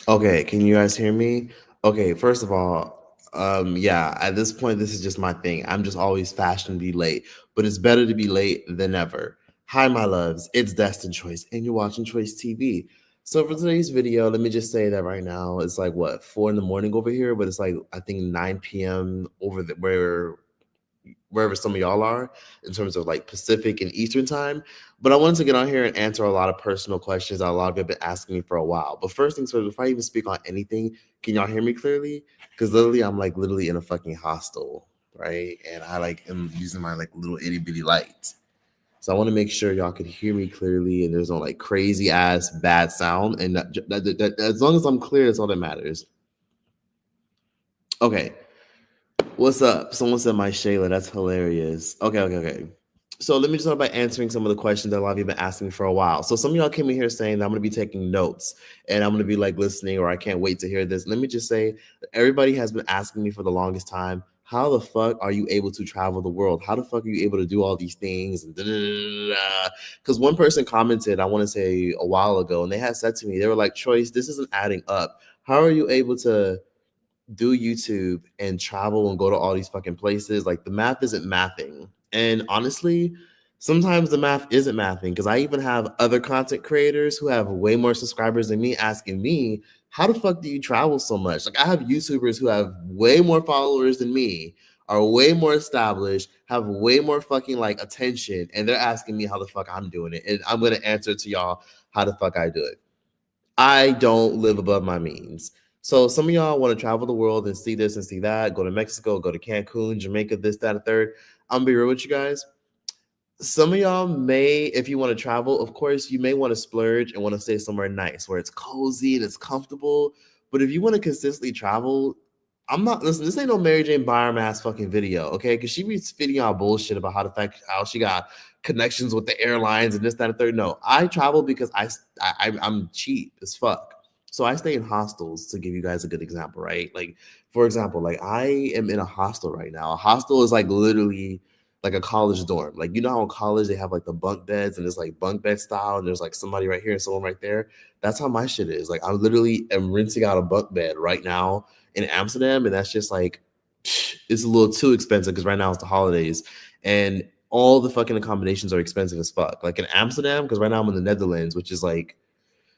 Okay, can you guys hear me? Okay, first of all, yeah, at this point, this is just my thing. I'm just always fashionably late, but it's better to be late than never. Hi, my loves, it's Destin Choice, and you're watching Choice TV. So for today's video, let me just say that right now it's like what 4 in the morning over here, but it's like I think 9 p.m. over wherever some of y'all are in terms of like Pacific and Eastern time. But I wanted to get on here and answer a lot of personal questions that a lot of you have been asking me for a while. But first things first, before I even speak on anything, can y'all hear me clearly? Because literally, I'm like literally in a fucking hostel, right? And I like am using my like little itty bitty light. So I want to make sure y'all could hear me clearly and there's no like crazy ass bad sound. And as long as I'm clear, that's all that matters. Okay. What's up? Someone said my Shayla. That's hilarious. Okay. So let me just start by answering some of the questions that a lot of you have been asking me for a while. So some of y'all came in here saying that I'm going to be taking notes and I'm going to be like listening or I can't wait to hear this. Let me just say that everybody has been asking me for the longest time, how the fuck are you able to travel the world? How the fuck are you able to do all these things? Because one person commented, I want to say a while ago, and they had said to me, they were like, Choice, this isn't adding up. How are you able to do YouTube and travel and go to all these fucking places? Like the math isn't mathing. And honestly, sometimes the math isn't mathing because I even have other content creators who have way more subscribers than me asking me, how the fuck do you travel so much? Like I have YouTubers who have way more followers than me, are way more established, have way more fucking like attention, and they're asking me how the fuck I'm doing it. And I'm gonna answer to y'all how the fuck I do it. I don't live above my means. So some of y'all want to travel the world and see this and see that, go to Mexico, go to Cancun, Jamaica, this, that, and third. I'm gonna be real with you guys. Some of y'all may, if you want to travel, of course, you may want to splurge and want to stay somewhere nice where it's cozy and it's comfortable. But if you want to consistently travel, I'm not listen. This ain't no Mary Jane Byram ass fucking video, okay? Because she be spitting out bullshit about how she got connections with the airlines and this, that, and third. No, I travel because I'm cheap as fuck. So I stay in hostels to give you guys a good example, right? Like, for example, like I am in a hostel right now. A hostel is like literally like a college dorm. Like you know how in college they have like the bunk beds and it's like bunk bed style and there's like somebody right here and someone right there. That's how my shit is. Like I literally am renting out a bunk bed right now in Amsterdam, and that's just like it's a little too expensive because right now it's the holidays and all the fucking accommodations are expensive as fuck. Like in Amsterdam, because right now I'm in the Netherlands, which is like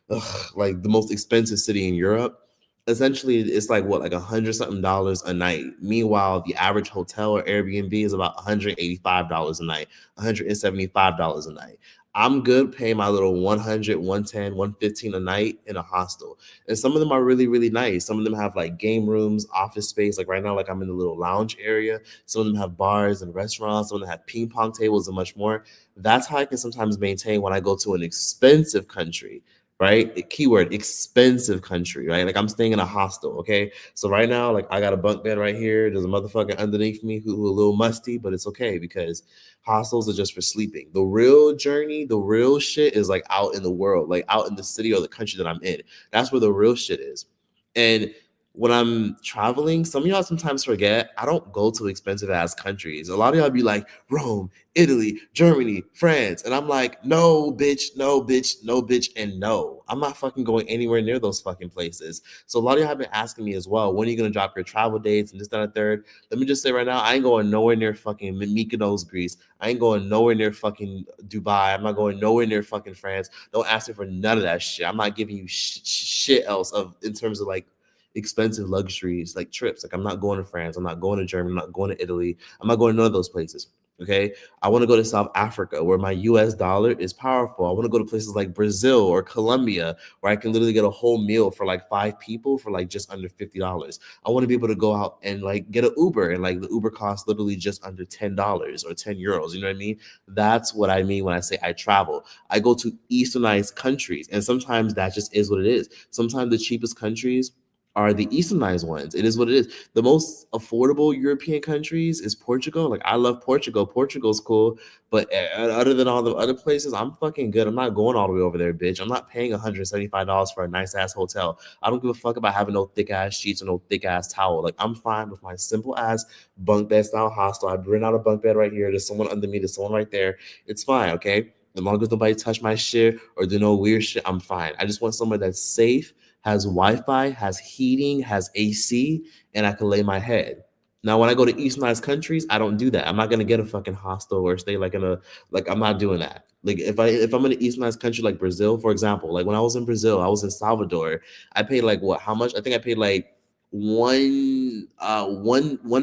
the most expensive city in Europe. Essentially, it's like what, like $100 something a night. Meanwhile, the average hotel or Airbnb is about $185 a night, $175 a night. I'm good paying my little 100, 110, 115 a night in a hostel. And some of them are really, really nice. Some of them have like game rooms, office space. Like right now, like I'm in the little lounge area. Some of them have bars and restaurants. Some of them have ping pong tables and much more. That's how I can sometimes maintain when I go to an expensive country, right? Keyword expensive country, right? Like I'm staying in a hostel, okay? So right now, like I got a bunk bed right here. There's a motherfucker underneath me who a little musty, but it's okay because hostels are just for sleeping. The real journey, the real shit is like out in the world, like out in the city or the country that I'm in. That's where the real shit is. And when I'm traveling, some of y'all sometimes forget I don't go to expensive ass countries. A lot of y'all be like Rome, Italy, Germany, France. And I'm like, no, bitch, no, bitch, no, bitch, and no. I'm not fucking going anywhere near those fucking places. So a lot of y'all have been asking me as well, when are you going to drop your travel dates and this, that, and third? Let me just say right now, I ain't going nowhere near fucking Mykonos, Greece. I ain't going nowhere near fucking Dubai. I'm not going nowhere near fucking France. Don't ask me for none of that shit. I'm not giving you shit else of in terms of like expensive luxuries like trips. Like I'm not going to France. I'm not going to Germany. I'm not going to Italy. I'm not going to none of those places. Okay. I want to go to South Africa where my US dollar is powerful. I want to go to places like Brazil or Colombia where I can literally get a whole meal for like 5 people for like just under $50. I want to be able to go out and like get an Uber and like the Uber costs literally just under $10 or 10 euros. You know what I mean? That's what I mean when I say I travel. I go to Easternized countries and sometimes that just is what it is. Sometimes the cheapest countries are the Easternized ones. It is what it is. The most affordable European countries is Portugal. Like I love Portugal. Portugal's cool, but other than all the other places, I'm fucking good. I'm not going all the way over there, bitch. I'm not paying $175 for a nice ass hotel. I don't give a fuck about having no thick ass sheets or no thick ass towel. Like I'm fine with my simple ass bunk bed style hostel. I bring out a bunk bed right here. There's someone under me. There's someone right there. It's fine, okay. As long as nobody touch my shit or do no weird shit, I'm fine. I just want somewhere that's safe, has Wi-Fi, has heating, has AC, and I can lay my head. Now, when I go to Easternized countries, I don't do that. I'm not gonna get a fucking hostel or stay like in a like. I'm not doing that. Like if I'm in an Easternized country like Brazil, for example, like when I was in Brazil, I was in Salvador. I paid like what? How much? I think I paid like one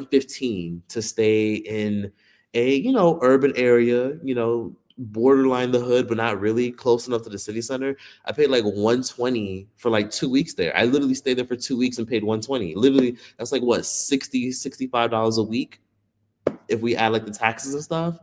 15 to stay in a urban area, borderline the hood, but not really close enough to the city center. I paid like 120 for like 2 weeks there. I literally stayed there for 2 weeks and paid 120. Literally, that's like what, 65 dollars a week if we add like the taxes and stuff.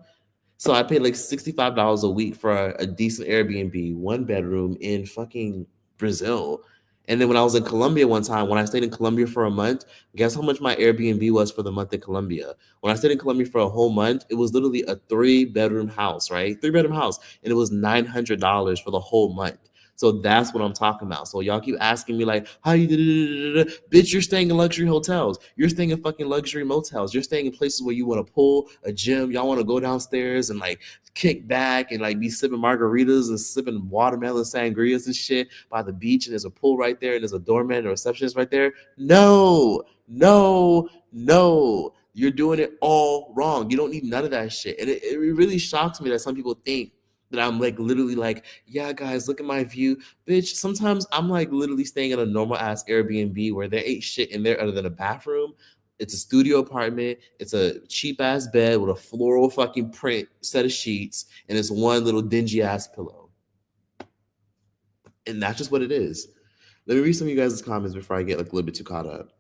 So I paid like $65 a week for a decent Airbnb, one bedroom in fucking Brazil. And then when I was in Colombia one time, when I stayed in Colombia for a month, guess how much my Airbnb was for the month in Colombia? When I stayed in Colombia for a whole month, it was literally a 3 bedroom house, right? 3 bedroom house. And it was $900 for the whole month. So that's what I'm talking about. So y'all keep asking me like, how you bitch, you're staying in luxury hotels. You're staying in fucking luxury motels. You're staying in places where you want to pull a gym. Y'all want to go downstairs and like kick back and like be sipping margaritas and sipping watermelon sangrias and shit by the beach. And there's a pool right there and there's a doorman and a receptionist right there. No, no, no. You're doing it all wrong. You don't need none of that shit. And it really shocks me that some people think that I'm like literally like, yeah, guys, look at my view. Bitch, sometimes I'm like literally staying in a normal ass Airbnb where there ain't shit in there other than a bathroom. It's a studio apartment. It's a cheap ass bed with a floral fucking print set of sheets, and it's one little dingy ass pillow. And that's just what it is. Let me read some of you guys' comments before I get like a little bit too caught up.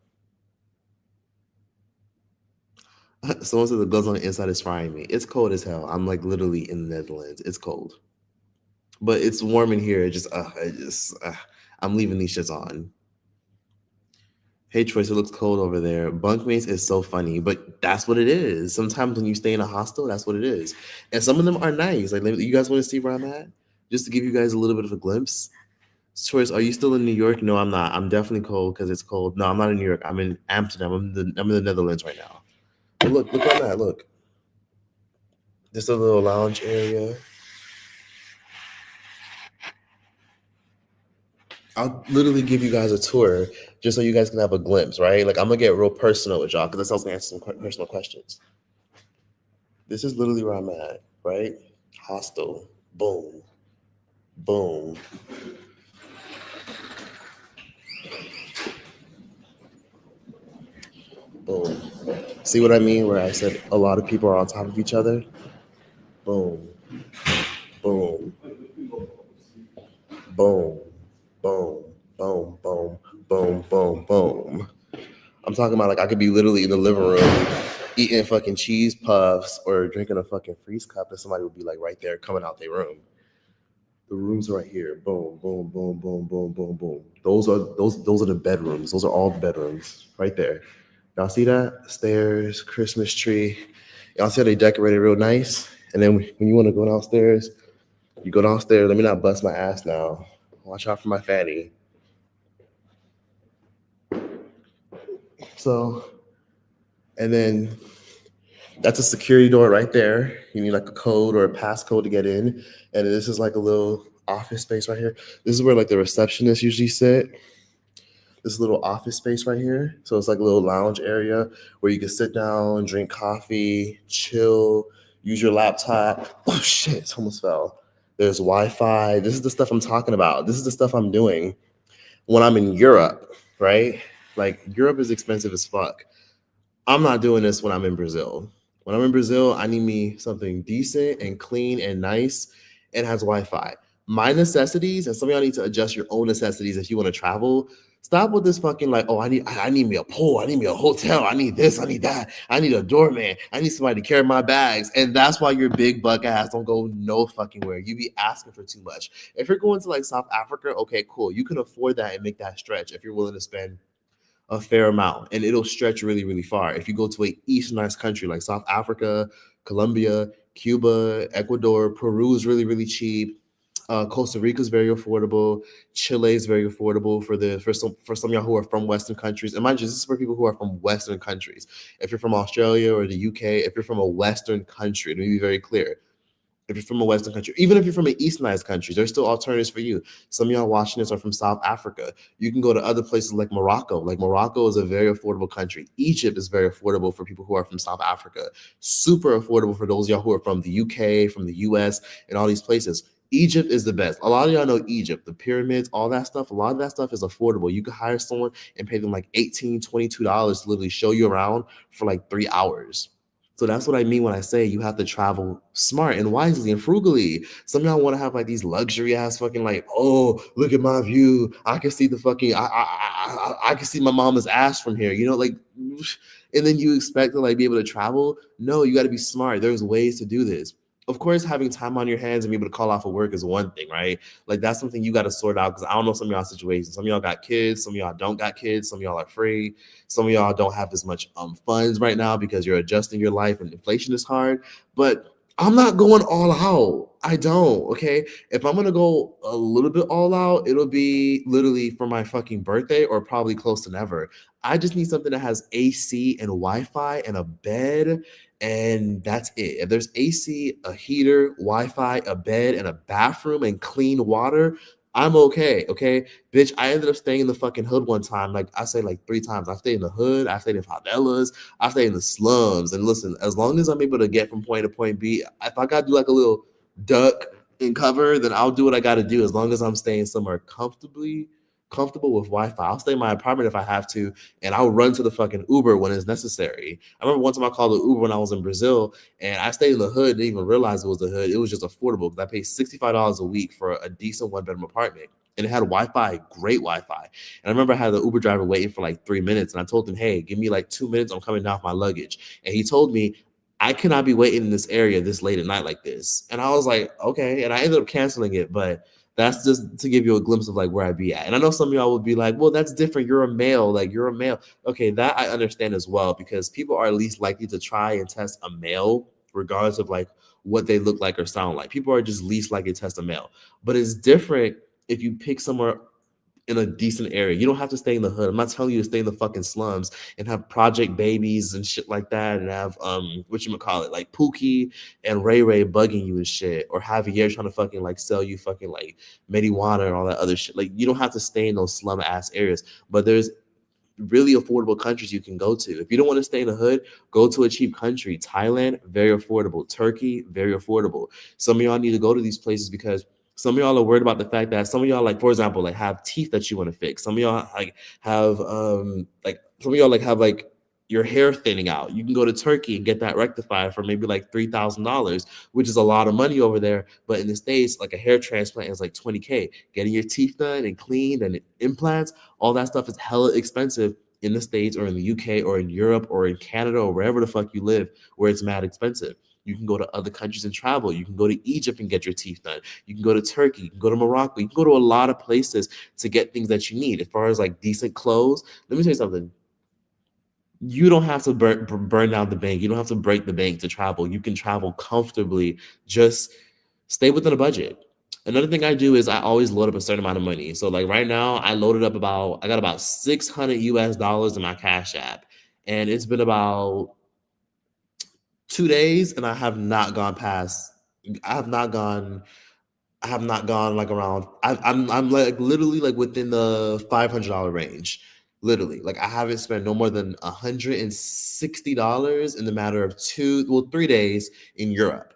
Someone said the gloves on the inside is frying me. It's cold as hell. I'm like literally in the Netherlands. It's cold, but it's warm in here. I'm leaving these shits on. Hey, Troy, it looks cold over there. Bunkmates is so funny, but that's what it is. Sometimes when you stay in a hostel, that's what it is. And some of them are nice. Like, you guys want to see where I'm at? Just to give you guys a little bit of a glimpse. Troy, are you still in New York? No, I'm not. I'm definitely cold because it's cold. No, I'm not in New York. I'm in Amsterdam. I'm in the Netherlands right now. But look where I'm at. Look. Just a little lounge area. I'll literally give you guys a tour just so you guys can have a glimpse, right? Like I'm gonna get real personal with y'all because I was gonna answer some personal questions. This is literally where I'm at, right? Hostel. Boom. Boom. Boom. See what I mean? Where I said a lot of people are on top of each other? Boom. Boom. Boom. Boom. Boom. Boom. Boom. Boom. Boom. I'm talking about like I could be literally in the living room eating fucking cheese puffs or drinking a fucking freeze cup and somebody would be like right there coming out their room. The rooms are right here. Boom, boom, boom, boom, boom, boom, boom. Those are the bedrooms. Those are all the bedrooms right there. Y'all see that? Stairs, Christmas tree. Y'all see how they decorated real nice? And then when you want to go downstairs, you go downstairs. Let me not bust my ass now. Watch out for my fatty. So, and then that's a security door right there. You need like a code or a passcode to get in. And this is like a little office space right here. This is where like the receptionists usually sit. This little office space right here. So it's like a little lounge area where you can sit down, drink coffee, chill, use your laptop. Oh shit, it almost fell. There's Wi-Fi. This is the stuff I'm talking about. This is the stuff I'm doing when I'm in Europe, right? Like Europe is expensive as fuck. I'm not doing this when I'm in Brazil. When I'm in Brazil, I need me something decent and clean and nice and has Wi-Fi. My necessities, and some of y'all need to adjust your own necessities if you want to travel. Stop with this fucking like, oh, I need me a pool, I need me a hotel, I need this, I need that, I need a doorman, I need somebody to carry my bags. And that's why your big buck ass don't go no fucking where. You be asking for too much. If you're going to like South Africa, okay, cool. You can afford that and make that stretch if you're willing to spend a fair amount, and it'll stretch really, really far. If you go to a Easternized country like South Africa, Colombia, Cuba, Ecuador, Peru is really, really cheap. Costa Rica is very affordable. Chile is very affordable for some of y'all who are from Western countries. And mind you, this is for people who are from Western countries. If you're from Australia or the UK, if you're from a Western country, let me be very clear. If you're from a Western country, even if you're from an Easternized country, there's still alternatives for you. Some of y'all watching this are from South Africa. You can go to other places like Morocco. Like Morocco is a very affordable country. Egypt is very affordable for people who are from South Africa. Super affordable for those of y'all who are from the UK, from the US, and all these places. Egypt is the best. A lot of y'all know Egypt, the pyramids, all that stuff. A lot of that stuff is affordable. You can hire someone and pay them like $18, $22 to literally show you around for like 3 hours. So that's what I mean when I say you have to travel smart and wisely and frugally. Some of y'all want to have like these luxury ass fucking like, oh, look at my view. I can see the fucking, I can see my mama's ass from here. You know, like, and then you expect to like be able to travel. No, you got to be smart. There's ways to do this. Of course, having time on your hands and be able to call off of work is one thing, right? Like that's something you got to sort out because I don't know some of y'all situations. Some of y'all got kids, some of y'all don't got kids, some of y'all are free, some of y'all don't have as much funds right now because you're adjusting your life and inflation is hard. But I'm not going all out. I don't. Okay. If I'm gonna go a little bit all out, it'll be literally for my fucking birthday or probably close to never. I just need something that has AC and Wi-Fi and a bed, and that's it. If there's AC, a heater, Wi-Fi, a bed, and a bathroom and clean water, I'm okay. Okay. Bitch, I ended up staying in the fucking hood one time. Like I say like 3 times. I stayed in the hood, I stayed in favelas, I stay in the slums. And listen, as long as I'm able to get from point to point B, if I gotta do like a little duck and cover, then I'll do what I gotta do as long as I'm staying somewhere comfortable with Wi-Fi. I'll stay in my apartment if I have to, and I'll run to the fucking Uber when it's necessary. I remember one time I called the Uber when I was in Brazil, and I stayed in the hood, didn't even realize it was the hood. It was just affordable because I paid $65 a week for a decent one-bedroom apartment. And it had Wi-Fi, great Wi-Fi. And I remember I had the Uber driver waiting for like 3 minutes, and I told him, "Hey, give me like 2 minutes. I'm coming down with my luggage." And he told me, "I cannot be waiting in this area this late at night like this." And I was like, "Okay." And I ended up canceling it, but that's just to give you a glimpse of like where I'd be at. And I know some of y'all would be like, "Well, that's different. You're a male. Like you're a male." Okay, that I understand as well because people are least likely to try and test a male regardless of like what they look like or sound like. People are just least likely to test a male. But it's different if you pick somewhere in a decent area. You don't have to stay in the hood. I'm not telling you to stay in the fucking slums and have project babies and shit like that and have what you call it, like Pookie and Ray Ray bugging you and shit, or Javier trying to fucking like sell you fucking like marijuana and all that other shit. Like you don't have to stay in those slum ass areas. But there's really affordable countries you can go to. If you don't want to stay in the hood, go to a cheap country. Thailand, very affordable. Turkey, very affordable. Some of y'all need to go to these places because some of y'all are worried about the fact that some of y'all, like for example, like have teeth that you want to fix. Some of y'all like some of y'all like have like your hair thinning out. You can go to Turkey and get that rectified for maybe like $3,000, which is a lot of money over there. But in the States, like a hair transplant is like 20K. Getting your teeth done and cleaned and implants, all that stuff is hella expensive in the States or in the UK or in Europe or in Canada or wherever the fuck you live, where it's mad expensive. You can go to other countries and travel. You can go to Egypt and get your teeth done. You can go to Turkey. You can go to Morocco. You can go to a lot of places to get things that you need. As far as like decent clothes, let me tell you something. You don't have to burn down the bank. You don't have to break the bank to travel. You can travel comfortably. Just stay within a budget. Another thing I do is I always load up a certain amount of money. So like right now, I got about 600 US dollars in my Cash App, and it's been about 2 days, and I have not gone past. I have not gone. I have not gone like around. I'm like literally like within the $500 range. Literally, like I haven't spent no more than $160 in the matter of 3 days in Europe.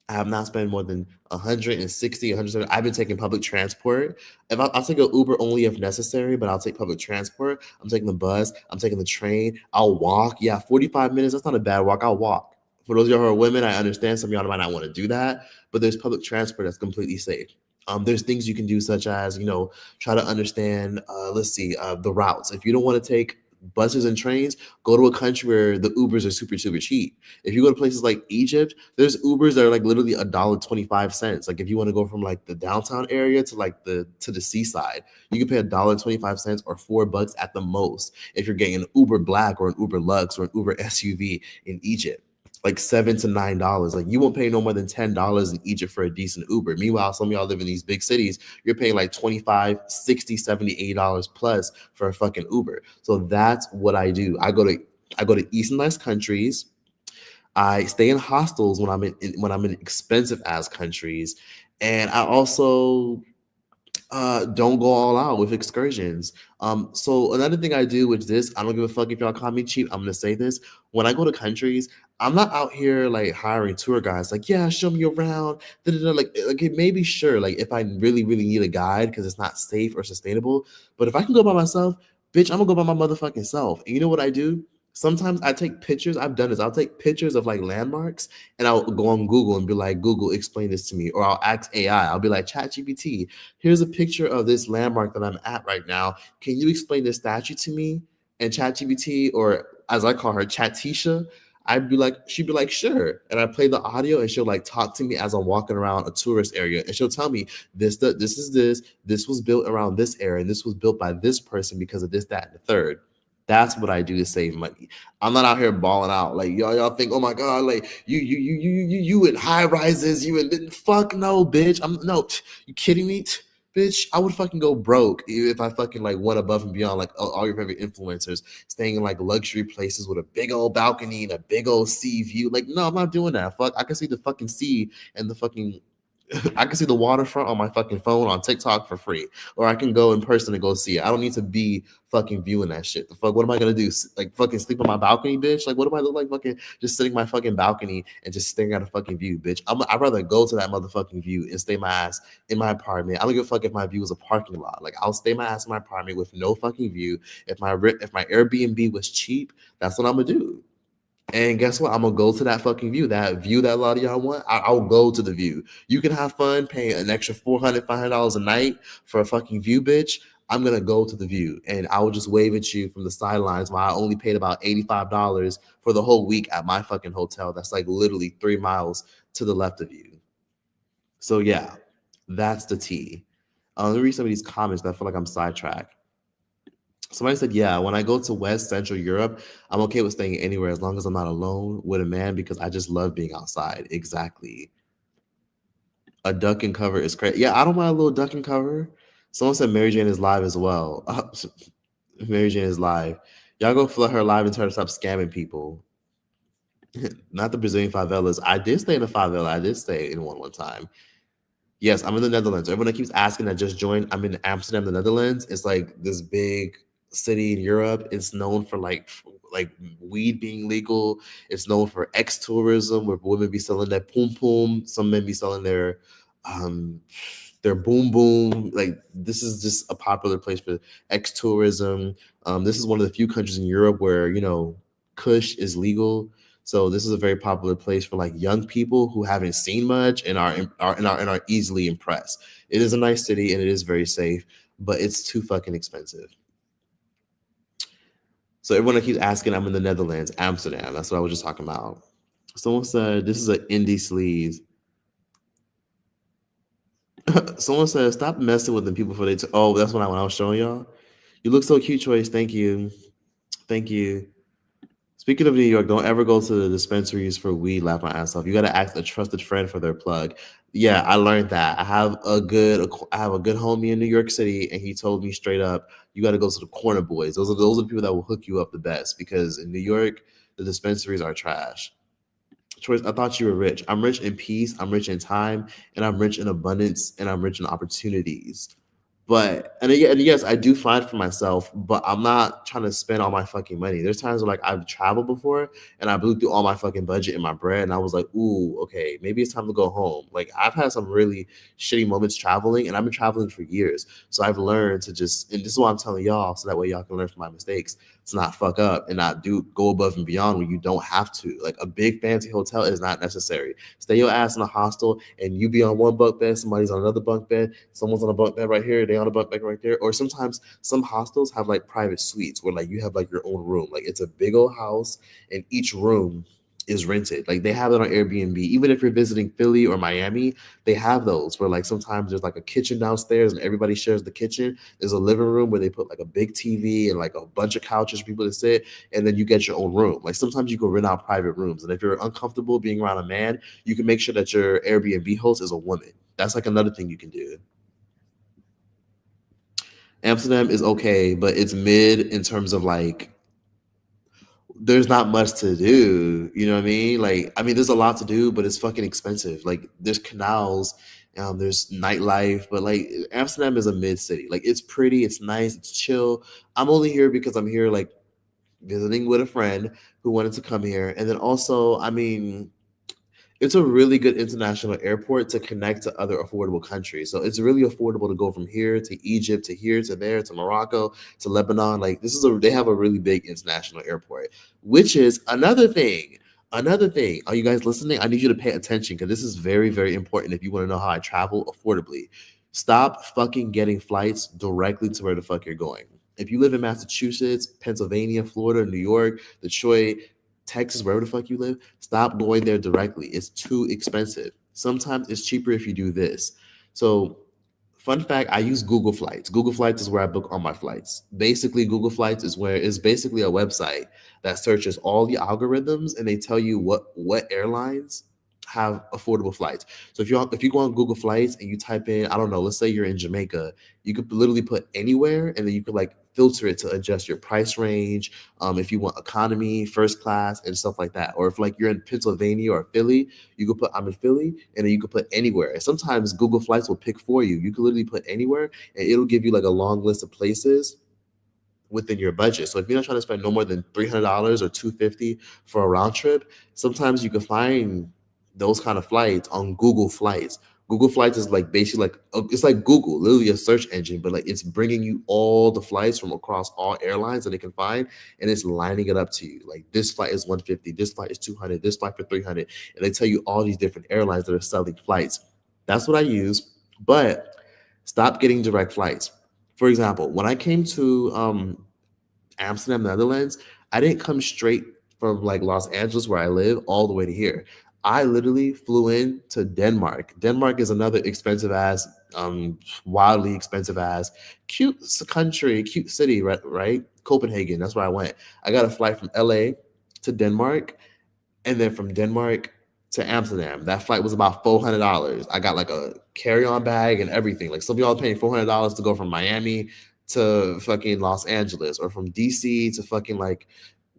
I have not spent more than 160, 170. I've been taking public transport. I'll take an Uber only if necessary, but I'll take public transport. I'm taking the bus. I'm taking the train. I'll walk. Yeah, 45 minutes. That's not a bad walk. I'll walk. For those of y'all who are women, I understand some of y'all might not want to do that, but there's public transport that's completely safe. There's things you can do, such as try to understand. The routes. If you don't want to take buses and trains, go to a country where the Ubers are super super cheap. If you go to places like Egypt, there's Ubers that are like literally $1.25. Like if you want to go from like the downtown area to like the seaside, you can pay $1.25 or $4 at the most if you're getting an Uber Black or an Uber Lux or an Uber SUV in Egypt. Like $7 to $9. Like you won't pay no more than $10 in Egypt for a decent Uber. Meanwhile, some of y'all live in these big cities, you're paying like 25, 60, 70, $80 plus for a fucking Uber. So that's what I do. I go to Easternized countries. I stay in hostels when when I'm in expensive ass countries, and I also don't go all out with excursions. So another thing I do with this, I don't give a fuck if y'all call me cheap. I'm gonna say this: when I go to countries, I'm not out here like hiring tour guides. Like, yeah, show me around. Da, da, da. Like it may be sure. Like, if I really, really need a guide because it's not safe or sustainable. But if I can go by myself, bitch, I'm gonna go by my motherfucking self. And you know what I do? Sometimes I take pictures. I've done this. I'll take pictures of like landmarks and I'll go on Google and be like, Google, explain this to me. Or I'll ask AI. I'll be like, ChatGPT, here's a picture of this landmark that I'm at right now. Can you explain this statue to me? And ChatGPT, or as I call her, Chatisha, I'd be like, she'd be like, sure. And I play the audio and she'll like talk to me as I'm walking around a tourist area. And she'll tell me this is this was built around this area, and this was built by this person because of this, that, and the third. That's what I do to save money. I'm not out here balling out like y'all think, oh my god, like you in high rises, you in fuck no, bitch. I'm no, you kidding me? Bitch, I would fucking go broke if I fucking like went above and beyond like all your favorite influencers, staying in like luxury places with a big old balcony and a big old sea view. Like, no, I'm not doing that. Fuck, I can see the fucking sea and the fucking I can see the waterfront on my fucking phone on TikTok for free, or I can go in person and go see it. I don't need to be fucking viewing that shit. The fuck, what am I gonna do? Like fucking sleep on my balcony, bitch? Like, what do I look like? Fucking just sitting my fucking balcony and just staring at a fucking view, bitch. I'd rather go to that motherfucking view and stay my ass in my apartment. I don't give a fuck if my view is a parking lot. Like, I'll stay my ass in my apartment with no fucking view. If my Airbnb was cheap, that's what I'm gonna do. And guess what? I'm gonna go to that fucking view. That view that a lot of y'all want, I'll go to the view. You can have fun paying an extra $400, $500 a night for a fucking view, bitch. I'm gonna go to the view and I will just wave at you from the sidelines while I only paid about $85 for the whole week at my fucking hotel. That's like literally 3 miles to the left of you. So yeah, that's the tea. Let me read some of these comments. I feel like I'm sidetracked. Somebody said, yeah, when I go to West Central Europe, I'm okay with staying anywhere as long as I'm not alone with a man because I just love being outside. Exactly. A duck and cover is crazy. Yeah, I don't mind a little duck and cover. Someone said Mary Jane is live as well. Mary Jane is live. Y'all go flood her live and tell her to stop scamming people. Not the Brazilian favelas. I did stay in a favela. I did stay in one time. Yes, I'm in the Netherlands. Everyone that keeps asking that just joined, I'm in Amsterdam, the Netherlands. It's like this big city in Europe. It's known for like weed being legal. It's known for ex tourism, where women be selling their pum pum. Some men be selling um their boom boom. Like, this is just a popular place for ex tourism. This is one of the few countries in Europe where Kush is legal. So this is a very popular place for like young people who haven't seen much and are easily impressed. It is a nice city and it is very safe, but it's too fucking expensive. So everyone that keeps asking, I'm in the Netherlands, Amsterdam. That's what I was just talking about. Someone said this is an indie sleaze. Someone said stop messing with the people for they. Oh, that's when I was showing y'all. You look so cute, Choice. Thank you, thank you. Speaking of New York, don't ever go to the dispensaries for weed. Laugh my ass off. You got to ask a trusted friend for their plug. Yeah, I learned that. I have a good homie in New York City, and he told me straight up, you got to go to the corner boys. Those are the people that will hook you up the best because in New York, the dispensaries are trash. Choice, I thought you were rich. I'm rich in peace. I'm rich in time, and I'm rich in abundance, and I'm rich in opportunities. But and yes, I do find for myself, but I'm not trying to spend all my fucking money. There's times where like I've traveled before and I blew through all my fucking budget and my bread, and I was like, ooh, okay, maybe it's time to go home. Like, I've had some really shitty moments traveling, and I've been traveling for years. So I've learned to just, and this is why I'm telling y'all, so that way y'all can learn from my mistakes, to not fuck up and not go above and beyond when you don't have to. Like, a big fancy hotel is not necessary. Stay your ass in a hostel and you be on one bunk bed, somebody's on another bunk bed, someone's on a bunk bed right here, they on a bunk bed right there. Or sometimes some hostels have like private suites where like you have like your own room. Like, it's a big old house and each room is rented. Like, they have it on Airbnb. Even if you're visiting Philly or Miami, they have those where like sometimes there's like a kitchen downstairs and everybody shares the kitchen. There's a living room where they put like a big TV and like a bunch of couches for people to sit, and then you get your own room. Like, sometimes you can rent out private rooms. And if you're uncomfortable being around a man, you can make sure that your Airbnb host is a woman. That's like another thing you can do. Amsterdam is okay, but it's mid in terms of like there's not much to do. You know what I mean? Like, I mean, there's a lot to do, but it's fucking expensive. Like, there's canals, there's nightlife, but like Amsterdam is a mid city. Like, it's pretty, it's nice, it's chill. I'm only here because I'm here like visiting with a friend who wanted to come here, and then also, I mean, it's a really good international airport to connect to other affordable countries. So it's really affordable to go from here to Egypt to here to there to Morocco to Lebanon. Like they have a really big international airport, which is another thing. Another thing, are you guys listening? I need you to pay attention because this is very, very important if you want to know how I travel affordably. Stop fucking getting flights directly to where the fuck you're going. If you live in Massachusetts, Pennsylvania, Florida, New York, Detroit, Texas, wherever the fuck you live, stop going there directly. It's too expensive. Sometimes it's cheaper if you do this. So, fun fact, I use Google Flights. Google Flights is where I book all my flights. Basically, Google Flights is basically a website that searches all the algorithms and they tell you what airlines have affordable flights. So if you go on Google Flights and you type in, I don't know, let's say you're in Jamaica, you could literally put anywhere and then you could like filter it to adjust your price range. If you want economy, first class, and stuff like that. Or if like you're in Pennsylvania or Philly, you could put I'm in Philly and then you could put anywhere. And sometimes Google Flights will pick for you. You can literally put anywhere and it'll give you like a long list of places within your budget. So if you're not trying to spend no more than $300 or $250 for a round trip, sometimes you can find those kind of flights on Google Flights. Google Flights is like basically like it's like Google, literally a search engine, but like it's bringing you all the flights from across all airlines that it can find, and it's lining it up to you. Like this flight is 150, this flight is 200, this flight for 300, and they tell you all these different airlines that are selling flights. That's what I use, but stop getting direct flights. For example, when I came to Amsterdam, Netherlands, I didn't come straight from like Los Angeles, where I live, all the way to here. I literally flew in to Denmark. Denmark is another expensive ass, wildly expensive ass, cute country, cute city, right? Right? Copenhagen. That's where I went. I got a flight from LA to Denmark, and then from Denmark to Amsterdam. That flight was about $400. I got like a carry-on bag and everything. Like some of y'all paying $400 to go from Miami to fucking Los Angeles, or from DC to fucking like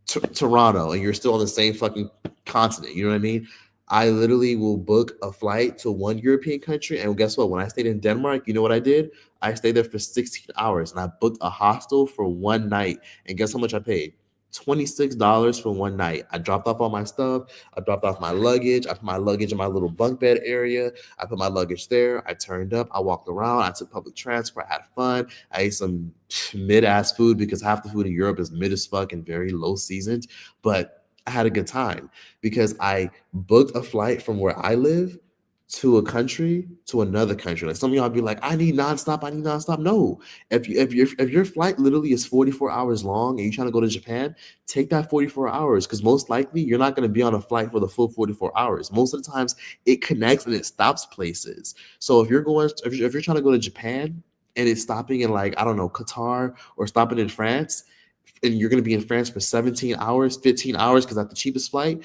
Toronto, and you're still on the same fucking continent. You know what I mean? I literally will book a flight to one European country, and guess what? When I stayed in Denmark, you know what I did? I stayed there for 16 hours, and I booked a hostel for one night. And guess how much I paid? $26 for one night. I dropped off all my stuff. I dropped off my luggage. I put my luggage in my little bunk bed area. I put my luggage there. I turned up. I walked around. I took public transport. I had fun. I ate some mid-ass food because half the food in Europe is mid as fuck and very low seasoned. But I had a good time because I booked a flight from where I live to a country to another country. Like some of y'all be like, I need nonstop. I need nonstop. No, if your flight literally is 44 hours long and you're trying to go to Japan, take that 44 hours because most likely you're not going to be on a flight for the full 44 hours. Most of the times it connects and it stops places. So if you're trying to go to Japan and it's stopping in like I don't know Qatar or stopping in France, and you're going to be in France for 17 hours, 15 hours because that's the cheapest flight,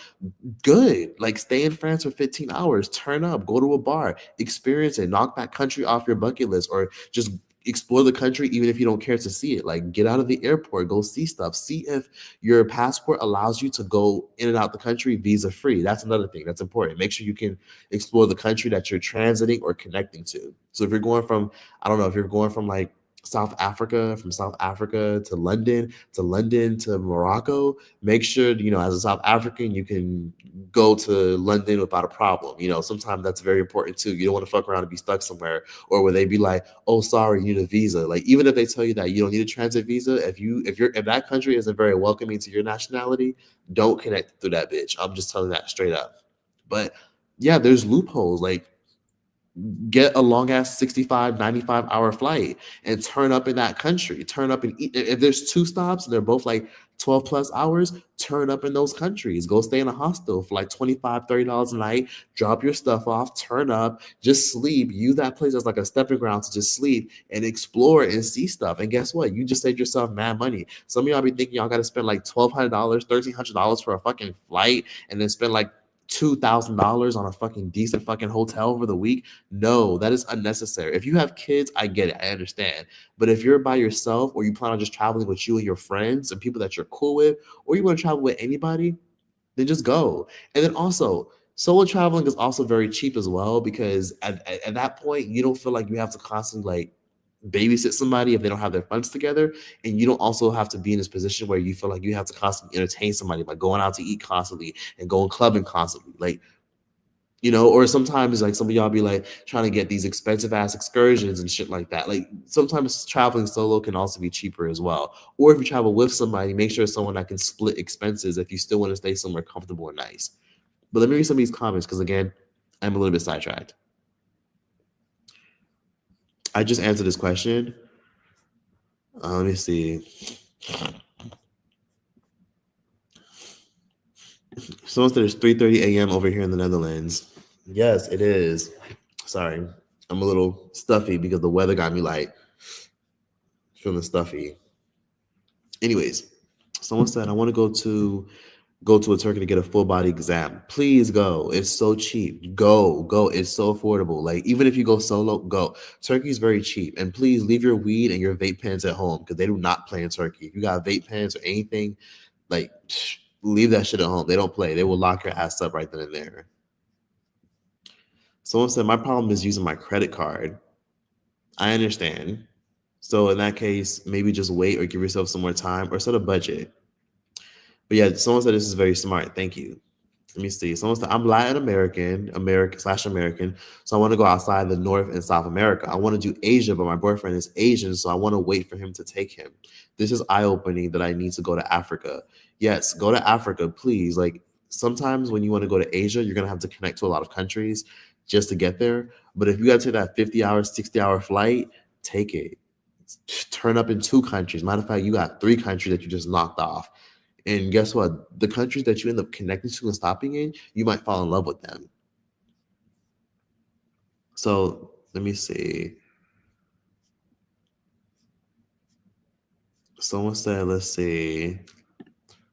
good. Like stay in France for 15 hours, turn up, go to a bar, experience it, knock that country off your bucket list, or just explore the country even if you don't care to see it. Like get out of the airport, go see stuff. See if your passport allows you to go in and out the country visa free. That's another thing that's important. Make sure you can explore the country that you're transiting or connecting to. So if you're going from, I don't know, if you're going from like from South Africa to London to Morocco, make sure, as a South African, you can go to London without a problem. Sometimes that's very important too. You don't want to fuck around and be stuck somewhere, or where they be like, oh, sorry, you need a visa. Like, even if they tell you that you don't need a transit visa, if that country isn't very welcoming to your nationality, don't connect through that bitch. I'm just telling that straight up. But yeah, there's loopholes. Like, get a long ass 65, 95-hour flight and turn up in that country. Turn up and eat. If there's two stops and they're both like 12 plus hours, turn up in those countries. Go stay in a hostel for like $25, $30 a night. Drop your stuff off, turn up, just sleep. Use that place as like a stepping ground to just sleep and explore and see stuff. And guess what? You just saved yourself mad money. Some of y'all be thinking y'all got to spend like $1,200, $1,300 for a fucking flight and then spend like $2,000 on a fucking decent fucking hotel for the week. No, that is unnecessary. If you have kids, I get it. I understand. But if you're by yourself or you plan on just traveling with you and your friends and people that you're cool with, or you want to travel with anybody, then just go. And then also, solo traveling is also very cheap as well because at that point, you don't feel like you have to constantly like babysit somebody if they don't have their funds together. And you don't also have to be in this position where you feel like you have to constantly entertain somebody by going out to eat constantly and going clubbing constantly. Like, or sometimes like some of y'all be like trying to get these expensive ass excursions and shit like that. Like sometimes traveling solo can also be cheaper as well. Or if you travel with somebody, make sure it's someone that can split expenses if you still want to stay somewhere comfortable and nice. But let me read some of these comments because again, I'm a little bit sidetracked. I just answered this question. Let me see. Someone said it's 3:30 a.m. over here in the Netherlands. Yes, it is. Sorry, I'm a little stuffy because the weather got me like feeling stuffy. Anyways, someone said I want to go to a Turkey to get a full body exam. Please go. It's so cheap. Go. It's so affordable. Like even if you go solo, go. Turkey's very cheap. And please leave your weed and your vape pens at home because they do not play in Turkey. If you got vape pens or anything, like leave that shit at home. They don't play. They will lock your ass up right then and there. Someone said my problem is using my credit card. I understand. So in that case, maybe just wait or give yourself some more time or set a budget. But yeah, someone said this is very smart. Thank you. Let me see. Someone said I'm Latin American. So I want to go outside the North and South America. I want to do Asia, but my boyfriend is Asian, so I want to wait for him to take him. This is eye-opening that I need to go to Africa. Yes, go to Africa, please. Like sometimes when you want to go to Asia, you're gonna have to connect to a lot of countries just to get there. But if you got to take that 50-hour, 60-hour flight, take it. Turn up in 2 countries. Matter of fact, you got 3 countries that you just knocked off. And guess what? The countries that you end up connecting to and stopping in, you might fall in love with them. So let me see. Someone said, let's see.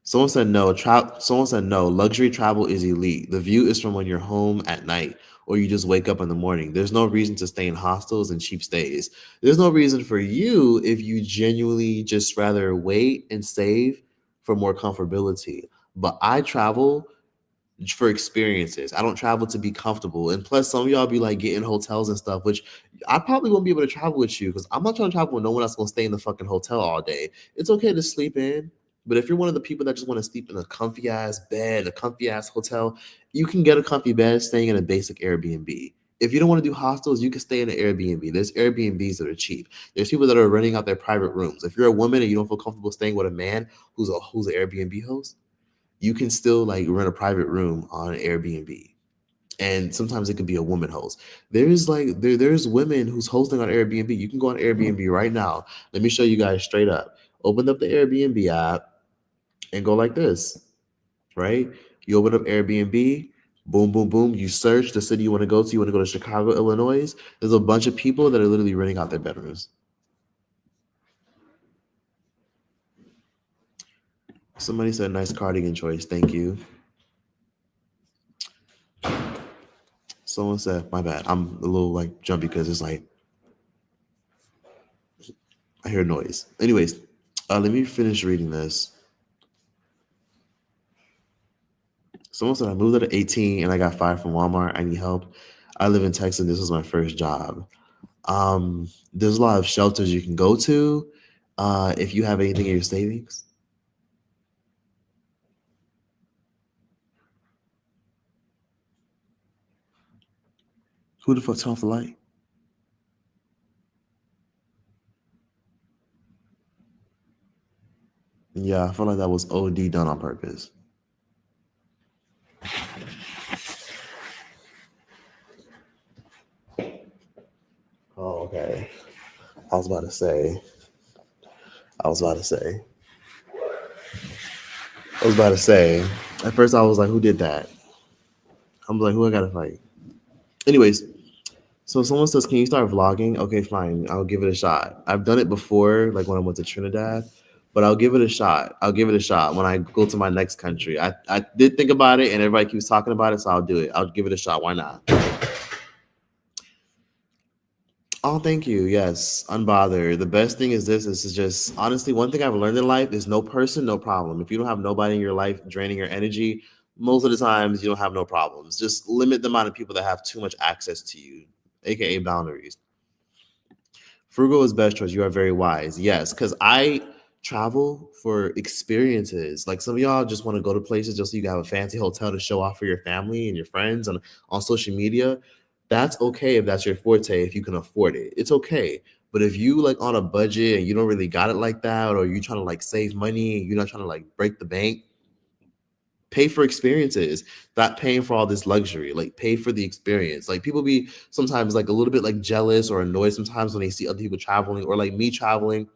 Someone said no. Someone said no. Luxury travel is elite. The view is from when you're home at night or you just wake up in the morning. There's no reason to stay in hostels and cheap stays. There's no reason for you if you genuinely just rather wait and save for more comfortability. But I travel for experiences. I don't travel to be comfortable. And plus, some of y'all be like getting hotels and stuff, which I probably won't be able to travel with you because I'm not trying to travel with no one that's gonna stay in the fucking hotel all day. It's okay to sleep in, but if you're one of the people that just want to sleep in a comfy ass bed, a comfy ass hotel, you can get a comfy bed staying in a basic Airbnb. If you don't want to do hostels, you can stay in an Airbnb. There's Airbnbs that are cheap. There's people that are renting out their private rooms. If you're a woman and you don't feel comfortable staying with a man who's an Airbnb host, you can still like rent a private room on Airbnb. And sometimes it could be a woman host. There's women who's hosting on Airbnb. You can go on Airbnb right now. Let me show you guys straight up. Open up the Airbnb app and go like this, right? You open up Airbnb, boom, boom, boom. You search the city you want to go to. You want to go to Chicago, Illinois. There's a bunch of people that are literally renting out their bedrooms. Somebody said nice cardigan choice. Thank you. Someone said, my bad. I'm a little like jumpy because it's like I hear noise. Anyways, let me finish reading this. Someone said I moved at 18 and I got fired from Walmart. I need help. I live in Texas. This was my first job. There's a lot of shelters you can go to if you have anything in your savings. Who the fuck turned off the light? Yeah, I feel like that was OD done on purpose. Oh, okay. I was about to say. At first, I was like, who did that? I'm like, who I gotta fight? Anyways, so someone says, can you start vlogging? Okay, fine. I'll give it a shot. I've done it before, like when I went to Trinidad, but I'll give it a shot. I'll give it a shot when I go to my next country. I did think about it, and everybody keeps talking about it, so I'll do it. I'll give it a shot. Why not? Oh, thank you. Yes, unbothered. The best thing is this. This is just honestly one thing I've learned in life is no person, no problem. If you don't have nobody in your life draining your energy, most of the times you don't have no problems. Just limit the amount of people that have too much access to you, aka boundaries. Frugal is best choice. You are very wise. Yes, because I travel for experiences. Like some of y'all just want to go to places just so you can have a fancy hotel to show off for your family and your friends on social media. That's okay if that's your forte, if you can afford it. It's okay. But if you like on a budget and you don't really got it like that, or you trying to like save money and you're not trying to like break the bank, pay for experiences, not paying for all this luxury. Like pay for the experience. Like people be sometimes like a little bit like jealous or annoyed sometimes when they see other people traveling or like me traveling.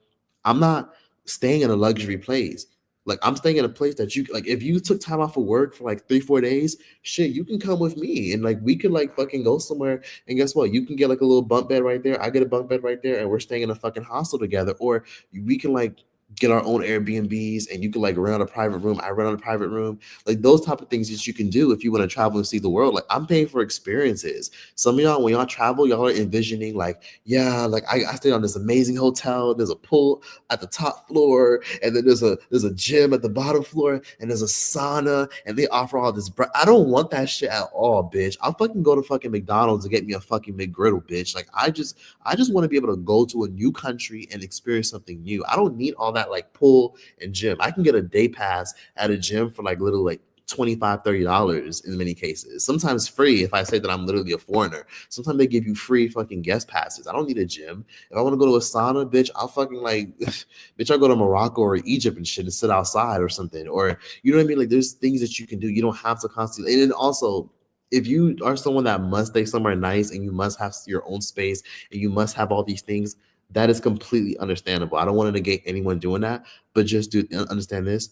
I'm not staying in a luxury place. Like I'm staying in a place that you like. If you took time off of work for like 3-4 days, shit, you can come with me and like we could like fucking go somewhere. And guess what? You can get like a little bunk bed right there. I get a bunk bed right there, and we're staying in a fucking hostel together. Or we can like get our own Airbnbs, and you can like rent a private room. I rent a private room. Like those type of things that you can do if you want to travel and see the world. Like I'm paying for experiences. Some of y'all, when y'all travel, y'all are envisioning like, yeah, like I stayed on this amazing hotel. There's a pool at the top floor, and then there's a gym at the bottom floor, and there's a sauna, and they offer all this. I don't want that shit at all, bitch. I'll fucking go to fucking McDonald's and get me a fucking McGriddle, bitch. Like I just want to be able to go to a new country and experience something new. I don't need all that like pool and gym. I can get a day pass at a gym for like little like $25-$30 in many cases. Sometimes free if I say that I'm literally a foreigner. Sometimes they give you free fucking guest passes. I don't need a gym. If I want to go to a sauna, bitch, I'll fucking like bitch, I'll go to Morocco or Egypt and shit and sit outside or something. Or you know what I mean? Like there's things that you can do. You don't have to constantly, and then also if you are someone that must stay somewhere nice and you must have your own space and you must have all these things, that is completely understandable. I don't want to negate anyone doing that, but just do understand this.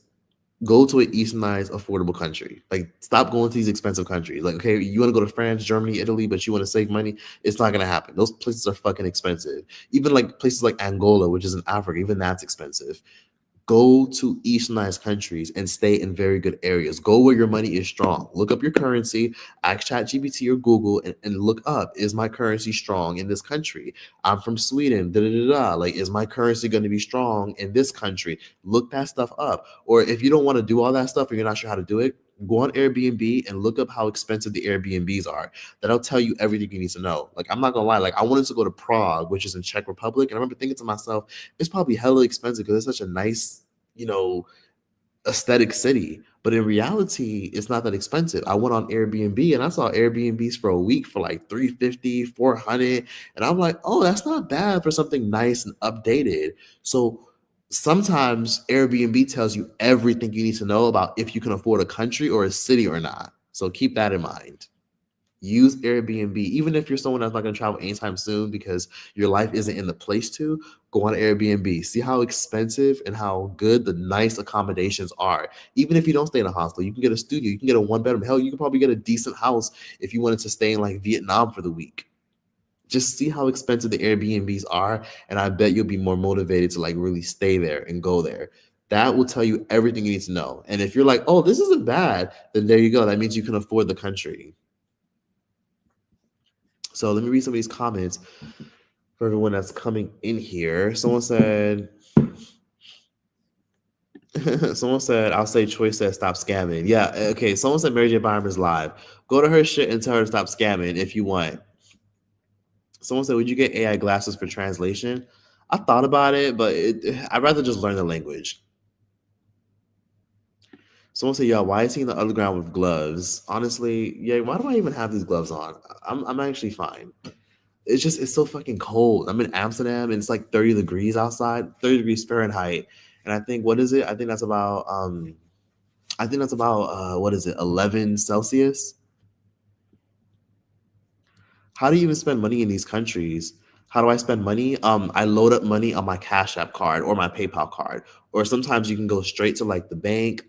Go to an Easternized, affordable country. Like, stop going to these expensive countries. Like, okay, you want to go to France, Germany, Italy, but you want to save money. It's not gonna happen. Those places are fucking expensive. Even like places like Angola, which is in Africa, even that's expensive. Go to Easternized countries and stay in very good areas. Go where your money is strong. Look up your currency, ask ChatGPT or Google, and look up, is my currency strong in this country? I'm from Sweden. Da, da, da, da. Like, is my currency going to be strong in this country? Look that stuff up. Or if you don't want to do all that stuff or you're not sure how to do it, go on Airbnb and look up how expensive the Airbnbs are. That'll tell you everything you need to know. Like, I'm not gonna lie, like I wanted to go to Prague, which is in Czech Republic, and I remember thinking to myself, it's probably hella expensive because it's such a nice, you know, aesthetic city. But in reality, it's not that expensive. I went on Airbnb and I saw Airbnbs for a week for like 350, 400. And I'm like, oh, that's not bad for something nice and updated. So sometimes Airbnb tells you everything you need to know about if you can afford a country or a city or not. So keep that in mind. Use Airbnb, even if you're someone that's not going to travel anytime soon because your life isn't in the place to. Go on Airbnb, see how expensive and how good the nice accommodations are. Even if you don't stay in a hostel, you can get a studio, you can get a one bedroom. Hell, you can probably get a decent house if you wanted to stay in like Vietnam for the week. Just see how expensive the Airbnbs are, and I bet you'll be more motivated to like really stay there and go there. That will tell you everything you need to know. And if you're like, oh, this isn't bad, then there you go. That means you can afford the country. So let me read some of these comments for everyone that's coming in here. Someone said, I'll say Choice said, stop scamming. Yeah, okay. Someone said Mary J. Byram is live. Go to her shit and tell her to stop scamming if you want. Someone said, would you get AI glasses for translation? I thought about it, but I'd rather just learn the language. Someone said, "Yo, why is he in the underground with gloves?" Honestly, yeah, why do I even have these gloves on? I'm actually fine. It's so fucking cold. I'm in Amsterdam and it's like 30 degrees outside, 30 degrees Fahrenheit. And I think what is it? I think that's about what is it, 11 Celsius? How do you even spend money in these countries? How do I spend money? I load up money on my Cash App card or my PayPal card. Or sometimes you can go straight to like the bank.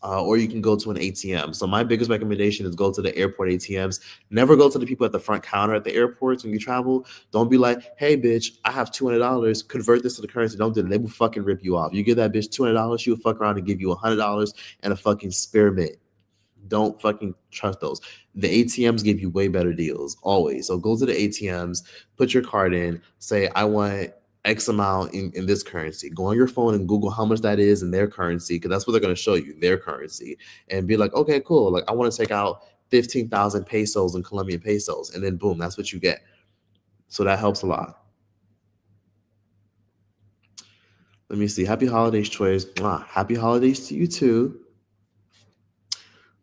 or you can go to an ATM. So my biggest recommendation is go to the airport ATMs. Never go to the people at the front counter at the airports when you travel. Don't be like, hey, bitch, I have $200. Convert this to the currency. Don't do it. They will fucking rip you off. You give that bitch $200, she will fuck around and give you $100 and a fucking spearmint. Don't fucking trust those. The ATMs give you way better deals always. So go to the ATMs, put your card in, say, I want X amount in this currency. Go on your phone and Google how much that is in their currency, because that's what they're going to show you, their currency. And be like, okay, cool. Like, I want to take out 15,000 pesos in Colombian pesos. And then boom, that's what you get. So that helps a lot. Let me see. Happy holidays, Choice. Happy holidays to you too.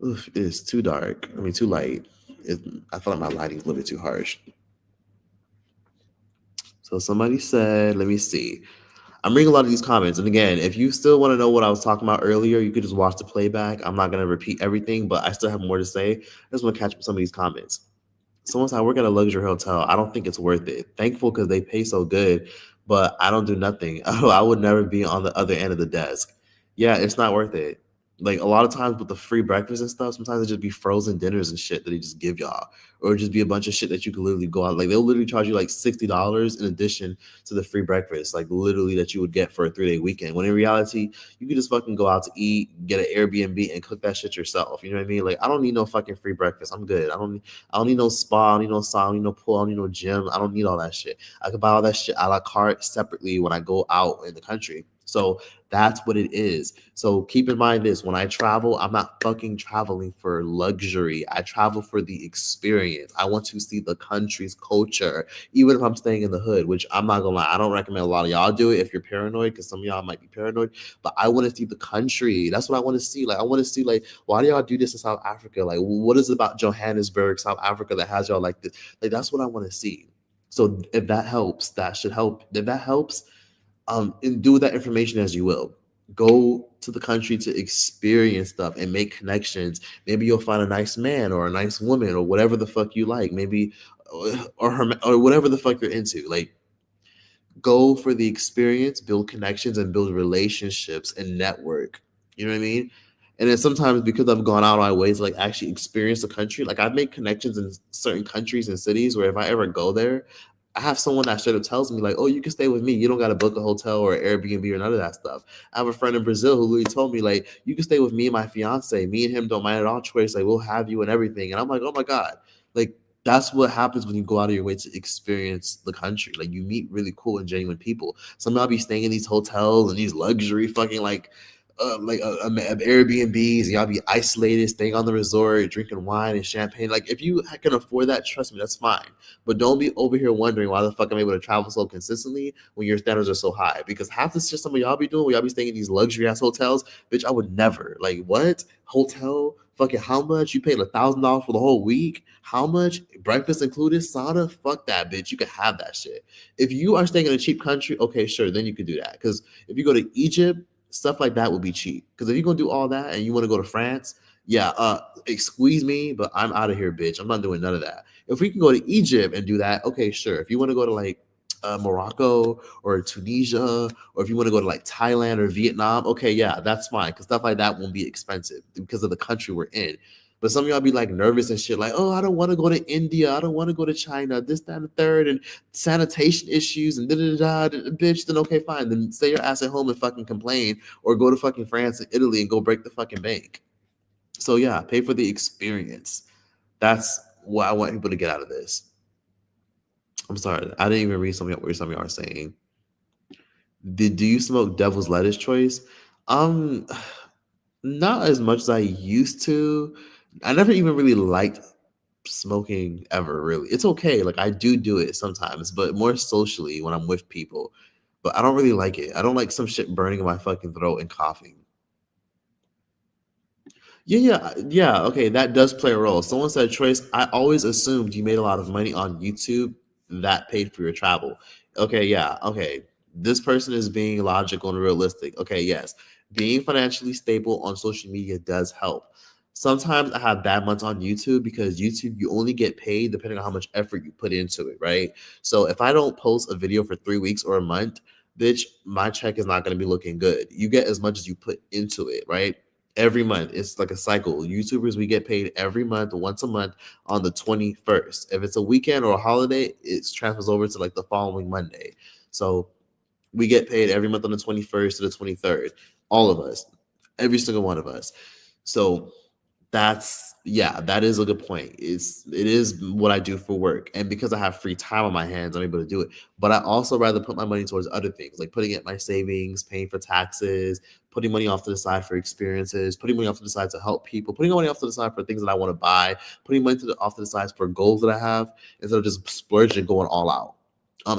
Oof, it's too dark. I mean, too light. I feel like my lighting's a little bit too harsh. So somebody said, let me see. I'm reading a lot of these comments. And again, if you still want to know what I was talking about earlier, you could just watch the playback. I'm not going to repeat everything, but I still have more to say. I just want to catch up with some of these comments. Someone said, I work at a luxury hotel. I don't think it's worth it. Thankful because they pay so good, but I don't do nothing. I would never be on the other end of the desk. Yeah, it's not worth it. Like a lot of times with the free breakfast and stuff, sometimes it just be frozen dinners and shit that they just give y'all, or just be a bunch of shit that you can literally go out. Like they'll literally charge you like $60 in addition to the free breakfast, like literally that you would get for a 3-day weekend. When in reality, you could just fucking go out to eat, get an Airbnb, and cook that shit yourself. You know what I mean? Like I don't need no fucking free breakfast. I'm good. I don't need no spa. I don't need no sauna. I don't need no pool. I don't need no gym. I don't need all that shit. I could buy all that shit a la carte separately when I go out in the country. So that's what it is. So keep in mind this: when I travel, I'm not fucking traveling for luxury. I travel for the experience. I want to see the country's culture, even if I'm staying in the hood, which I'm not gonna lie, I don't recommend a lot of y'all do it if you're paranoid, because some of y'all might be paranoid. But I want to see the country. That's what I want to see. Like I want to see, like, why do y'all do this in South Africa? Like, what is it about Johannesburg, South Africa, that has y'all like this? Like that's what I want to see. So if that helps, that should help. If that helps, and do that information as you will. Go to the country to experience stuff and make connections. Maybe you'll find a nice man or a nice woman or whatever the fuck you like. Maybe or whatever the fuck you're into. Like go for the experience, build connections, and build relationships and network. You know what I mean? And then sometimes because I've gone out of my way to like actually experience the country, like I've made connections in certain countries and cities where if I ever go there, I have someone that straight up tells me like, "Oh, you can stay with me. You don't got to book a hotel or Airbnb or none of that stuff." I have a friend in Brazil who literally told me like, "You can stay with me and my fiance. Me and him don't mind at all. Choice. Like, we'll have you and everything." And I'm like, "Oh my god!" Like that's what happens when you go out of your way to experience the country. Like you meet really cool and genuine people. Some of y'all be staying in these hotels and these luxury fucking Airbnbs, and y'all be isolated, staying on the resort, drinking wine and champagne. Like, if you can afford that, trust me, that's fine. But don't be over here wondering why the fuck I'm able to travel so consistently when your standards are so high. Because half the shit some of y'all be doing, where y'all be staying in these luxury ass hotels, bitch, I would never. Like, what hotel? Fucking how much? You paid $1,000 for the whole week? How much? Breakfast included? Sauna? Fuck that, bitch. You can have that shit. If you are staying in a cheap country, okay, sure, then you could do that. Because if you go to Egypt, stuff like that would be cheap. Because if you're gonna do all that and you want to go to France, yeah, squeeze me, but I'm out of here, bitch. I'm not doing none of that. If we can go to Egypt and do that, okay, sure. If you want to go to like Morocco or Tunisia, or if you want to go to like Thailand or Vietnam, okay, yeah, that's fine. Because stuff like that won't be expensive because of the country we're in. But some of y'all be like nervous and shit, like, oh, I don't want to go to India, I don't want to go to China, this, that, and the third, and sanitation issues and da da da, bitch. Then okay, fine. Then stay your ass at home and fucking complain, or go to fucking France and Italy and go break the fucking bank. So yeah, pay for the experience. That's what I want people to get out of this. I'm sorry, I didn't even read what some of y'all are saying. Do you smoke devil's lettuce, Choice? Um, not as much as I used to. I never even really liked smoking ever, really. It's okay. Like I do it sometimes, but more socially when I'm with people. But I don't really like it. I don't like some shit burning in my fucking throat and coughing. Yeah. Okay, that does play a role. Someone said, Trace, I always assumed you made a lot of money on YouTube that paid for your travel. Okay, yeah, okay. This person is being logical and realistic. Okay, yes. Being financially stable on social media does help. Sometimes I have bad months on YouTube because YouTube, you only get paid depending on how much effort you put into it, right? So if I don't post a video for 3 weeks or a month, bitch, my check is not going to be looking good. You get as much as you put into it, right? every month. It's like a cycle. YouTubers, we get paid every month, once a month on the 21st. If it's a weekend or a holiday, it transfers over to like the following Monday. So we get paid every month on the 21st to the 23rd. All of us, every single one of us. So that is a good point. It is what I do for work, and because I have free time on my hands, I'm able to do it. But I also rather put my money towards other things, like putting it in my savings, paying for taxes, putting money off to the side for experiences, putting money off to the side to help people, putting money off to the side for things that I want to buy, putting money off to the side for goals that I have, instead of just splurging and going all out.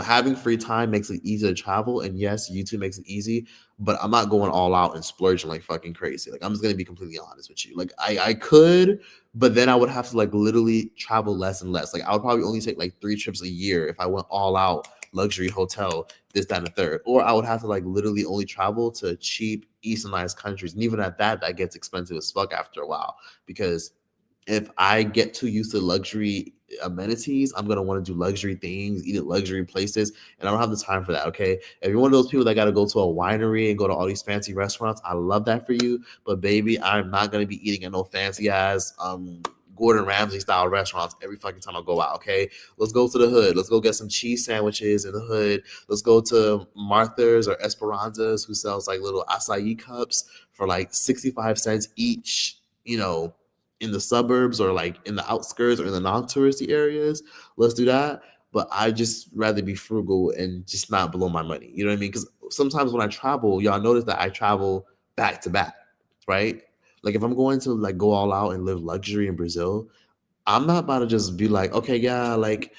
Having free time makes it easy to travel, and yes, YouTube makes it easy, but I'm not going all out and splurging like fucking crazy. Like, I'm just gonna be completely honest with you. Like, I could, but then I would have to like literally travel less and less. Like, I would probably only take like 3 trips a year if I went all out, luxury hotel, this, that, and the third. Or I would have to like literally only travel to cheap Easternized countries, and even at that, that gets expensive as fuck after a while, because if I get too used to luxury amenities, I'm gonna want to do luxury things, eat at luxury places, and I don't have the time for that. Okay, if you're one of those people that got to go to a winery and go to all these fancy restaurants, I love that for you. But baby, I'm not gonna be eating at no fancy ass Gordon Ramsay style restaurants every fucking time I go out. Okay, let's go to the hood. Let's go get some cheese sandwiches in the hood. Let's go to Martha's or Esperanza's, who sells like little acai cups for like 65 cents each. In the suburbs or like in the outskirts or in the non-touristy areas. Let's do that. But I just rather be frugal and just not blow my money. You know what I mean? Because sometimes when I travel, y'all notice that I travel back to back, right? Like if I'm going to like go all out and live luxury in Brazil, I'm not about to just be like, okay, yeah, like,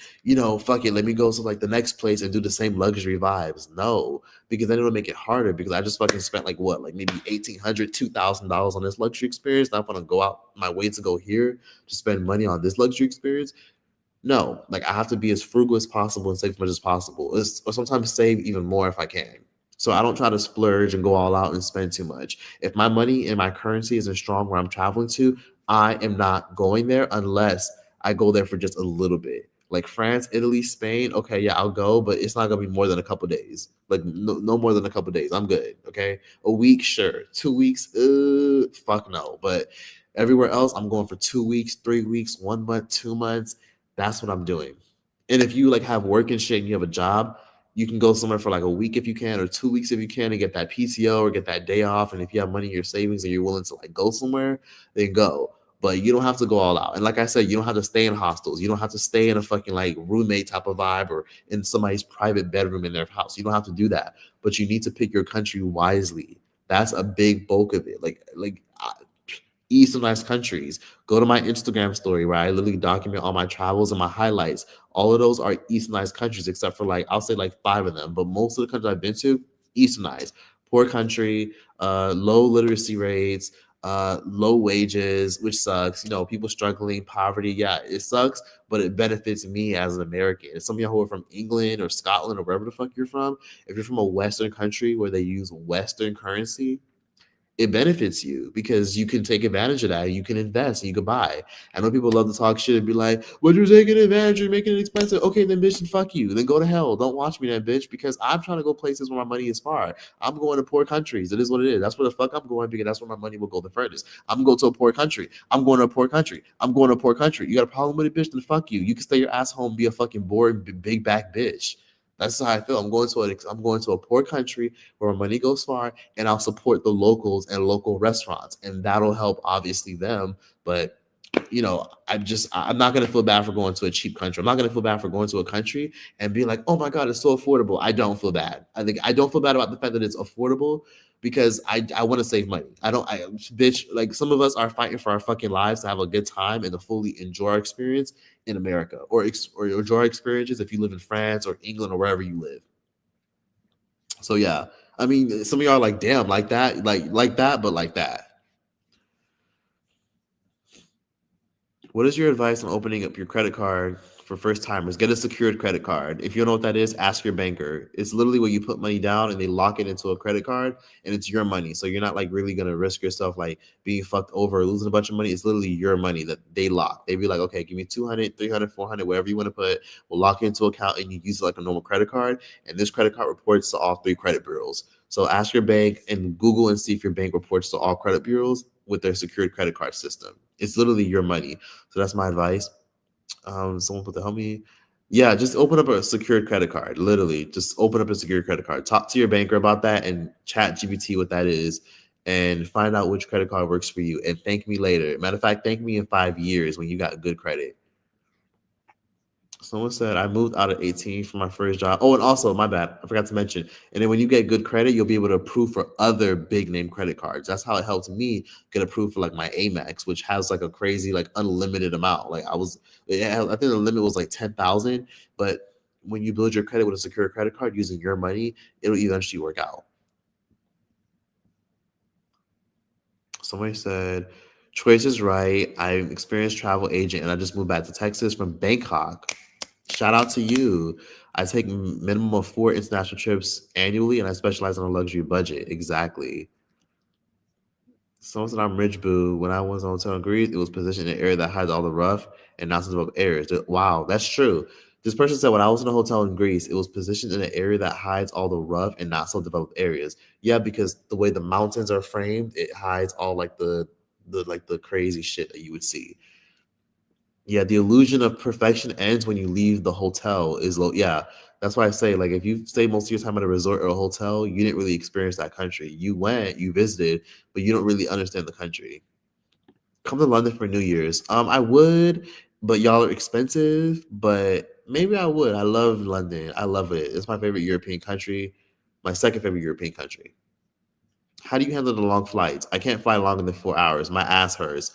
fuck it, let me go to like the next place and do the same luxury vibes. No, because then it'll make it harder because I just fucking spent like what, like maybe $1,800, $2,000 on this luxury experience. Now I'm gonna go out my way to go here to spend money on this luxury experience. No, like I have to be as frugal as possible and save as much as possible. Or sometimes save even more if I can. So I don't try to splurge and go all out and spend too much. If my money and my currency isn't strong where I'm traveling to, I am not going there unless I go there for just a little bit. Like France, Italy, Spain, okay, yeah, I'll go, but it's not gonna be more than a couple days. Like no more than a couple days. I'm good. Okay, a week, sure. 2 weeks, fuck no. But everywhere else, I'm going for 2 weeks, 3 weeks, 1 month, 2 months. That's what I'm doing. And if you like have work and shit and you have a job, you can go somewhere for like a week if you can, or 2 weeks if you can, and get that PTO or get that day off. And if you have money in your savings and you're willing to like go somewhere, then go. But you don't have to go all out. And like I said, you don't have to stay in hostels. You don't have to stay in a fucking like roommate type of vibe or in somebody's private bedroom in their house. You don't have to do that. But you need to pick your country wisely. That's a big bulk of it. Easternized countries. Go to my Instagram story where I literally document all my travels and my highlights. All of those are Easternized countries, except for like, I'll say like 5 of them. But most of the countries I've been to, Easternized. Poor country, low literacy rates, low wages, which sucks. People struggling, poverty. Yeah, it sucks, but it benefits me as an American. And some of y'all who are from England or Scotland or wherever the fuck you're from, if you're from a Western country where they use Western currency, it benefits you because you can take advantage of that. You can invest and you can buy. I know people love to talk shit and be like, "But you're taking advantage, you're making it expensive." Okay, then bitch, fuck you. Then go to hell. Don't watch me then, bitch, because I'm trying to go places where my money is far. I'm going to poor countries. It is what it is. That's where the fuck I'm going because that's where my money will go the furthest. I'm gonna go to a poor country. I'm going to a poor country. I'm going to a poor country. You got a problem with it, bitch? Then fuck you. You can stay your ass home and be a fucking bored big back bitch. That's how I feel. I'm going to a poor country where my money goes far, and I'll support the locals and local restaurants, and that'll help obviously them. But I'm not gonna feel bad for going to a cheap country. I'm not gonna feel bad for going to a country and being like, oh my god, it's so affordable. I don't feel bad. I don't feel bad about the fact that it's affordable because I want to save money. Bitch, like some of us are fighting for our fucking lives to have a good time and to fully enjoy our experience in America or enjoy our experiences if you live in France or England or wherever you live. So yeah, I mean, some of y'all are like, damn, like that, like that, but like that. What is your advice on opening up your credit card for first timers? Get a secured credit card. If you don't know what that is, ask your banker. It's literally where you put money down and they lock it into a credit card and it's your money. So you're not like really going to risk yourself like being fucked over or losing a bunch of money. It's literally your money that they lock. They be like, okay, give me 200, 300, 400, whatever you want to put. We'll lock it into account and you use it like a normal credit card. And this credit card reports to all 3 credit bureaus. So ask your bank and Google and see if your bank reports to all credit bureaus with their secured credit card system. It's literally your money. So that's my advice. Someone put the help me. Yeah, just open up a secured credit card. Literally, just open up a secured credit card. Talk to your banker about that and chat GPT what that is and find out which credit card works for you. And thank me later. Matter of fact, thank me in 5 years when you got good credit. Someone said I moved out at 18 for my first job. Oh, and also, my bad, I forgot to mention. And then when you get good credit, you'll be able to approve for other big name credit cards. That's how it helped me get approved for like my Amex, which has like a crazy like unlimited amount. Like I think the limit was like 10,000. But when you build your credit with a secure credit card using your money, it'll eventually work out. Somebody said, Choice is right. I'm an experienced travel agent and I just moved back to Texas from Bangkok. Shout out to you. I take minimum of 4 international trips annually, and I specialize on a luxury budget. Exactly. Someone said I'm rich, boo. When I was on hotel in Greece, it was positioned in an area that hides all the rough and not so developed areas. Wow, that's true. This person said when I was in a hotel in Greece, it was positioned in an area that hides all the rough and not so developed areas. Yeah, because the way the mountains are framed, it hides all like the crazy shit that you would see. Yeah, the illusion of perfection ends when you leave the hotel is low. Yeah, that's why I say like if you stay most of your time at a resort or a hotel, you didn't really experience that country. You went, you visited, but you don't really understand the country. Come to London for New Year's. I would, but y'all are expensive. But maybe I would. I love London. I love it. It's my favorite European country. My second favorite European country. How do you handle the long flights? I can't fly longer than 4 hours. My ass hurts.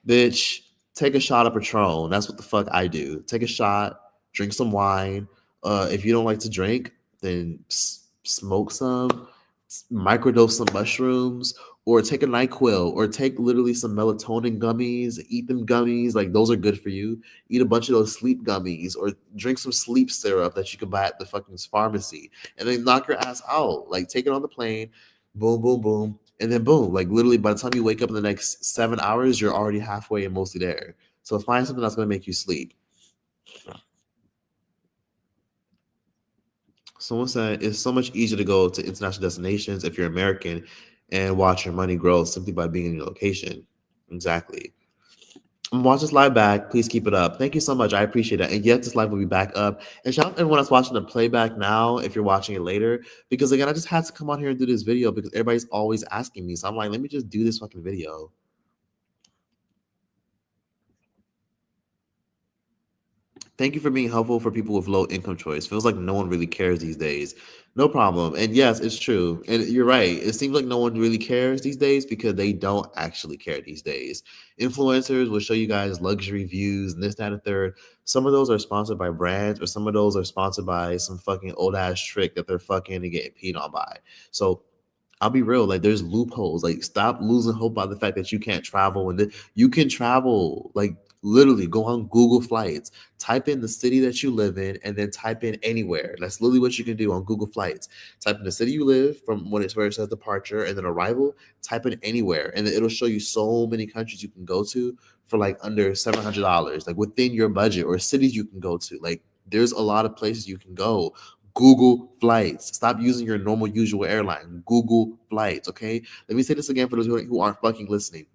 Bitch, take a shot of Patron. That's what the fuck I do. Take a shot, drink some wine. If you don't like to drink, then smoke some, microdose some mushrooms, or take a NyQuil, or take literally some melatonin gummies. Eat them gummies. Like those are good for you. Eat a bunch of those sleep gummies, or drink some sleep syrup that you can buy at the fucking pharmacy, and then knock your ass out. Like take it on the plane. Boom, boom, boom, and then boom, like literally by the time you wake up in the next 7 hours, you're already halfway and mostly there. So find something that's going to make you sleep. Someone said it's so much easier to go to international destinations if you're American and watch your money grow simply by being in your location. Exactly. Watch this live back. Please keep it up. Thank you so much. I appreciate it. And yes, this live will be back up. And shout out to everyone that's watching the playback now if you're watching it later. Because again, I just had to come on here and do this video because everybody's always asking me. So I'm like, let me just do this fucking video. Thank you for being helpful for people with low income choice. Feels like no one really cares these days. No problem. And yes, it's true. And you're right. It seems like no one really cares these days because they don't actually care these days. Influencers will show you guys luxury views and this, that, and the third. Some of those are sponsored by brands, or some of those are sponsored by some fucking old ass trick that they're fucking and getting peed on by. So I'll be real. Like, there's loopholes. Like, stop losing hope by the fact that you can't travel. And you can travel. Like, literally, go on Google Flights, type in the city that you live in, and then type in anywhere. That's literally what you can do on Google Flights. Type in the city you live from when it's where it says departure, and then arrival. Type in anywhere, and then it'll show you so many countries you can go to for like under $700, like within your budget, or cities you can go to. Like, there's a lot of places you can go. Google Flights. Stop using your normal, usual airline. Google Flights, okay? Let me say this again for those who aren't fucking listening.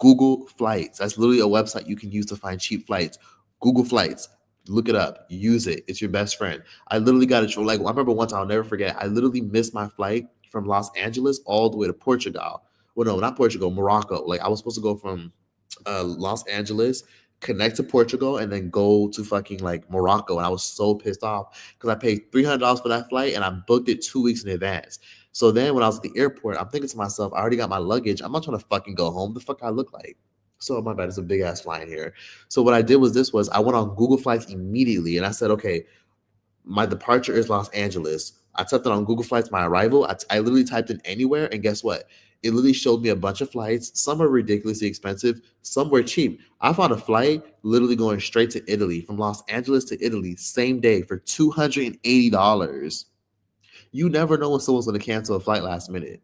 Google Flights. That's literally a website you can use to find cheap flights. Google Flights. Look it up. Use it. It's your best friend. I literally got it. Like, I remember one time, I'll never forget. I literally missed my flight from Los Angeles all the way to Portugal. Well, no, not Portugal, Morocco. Like, I was supposed to go from Los Angeles, connect to Portugal, and then go to fucking like Morocco. And I was so pissed off because I paid $300 for that flight and I booked it 2 weeks in advance. So then when I was at the airport, I'm thinking to myself, I already got my luggage. I'm not trying to fucking go home. The fuck I look like. So my bad, it's a big ass flying here. So what I did was I went on Google Flights immediately and I said, okay, my departure is Los Angeles. I typed it on Google Flights, my arrival. I literally typed in anywhere, and guess what? It literally showed me a bunch of flights. Some are ridiculously expensive, some were cheap. I found a flight literally going straight to Italy, from Los Angeles to Italy, same day for $280. You never know when someone's going to cancel a flight last minute.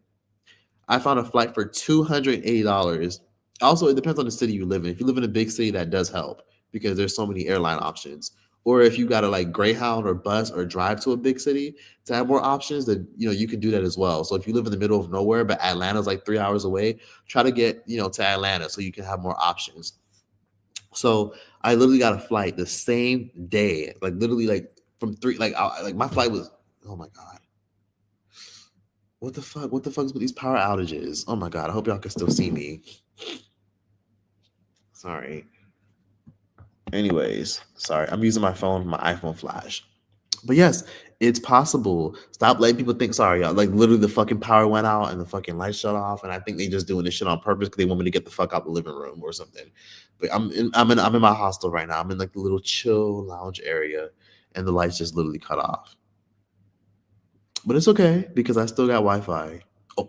I found a flight for $280. Also, it depends on the city you live in. If you live in a big city, that does help because there's so many airline options. Or if you got to like Greyhound or bus or drive to a big city to have more options, then you can do that as well. So if you live in the middle of nowhere, but Atlanta's like 3 hours away, try to get to Atlanta so you can have more options. So I literally got a flight the same day, like literally like from three, like my flight was, oh my god, what the fuck? What the fuck is with these power outages? Oh my god, I hope y'all can still see me. Sorry. Anyways, sorry, I'm using my phone, my iPhone flash. But yes, it's possible. Stop letting people think. Sorry, y'all. Like literally, the fucking power went out and the fucking lights shut off, and I think they just doing this shit on purpose because they want me to get the fuck out the living room or something. But I'm in my hostel right now. I'm in like the little chill lounge area, and the lights just literally cut off. But it's okay because I still got Wi-Fi. Oh,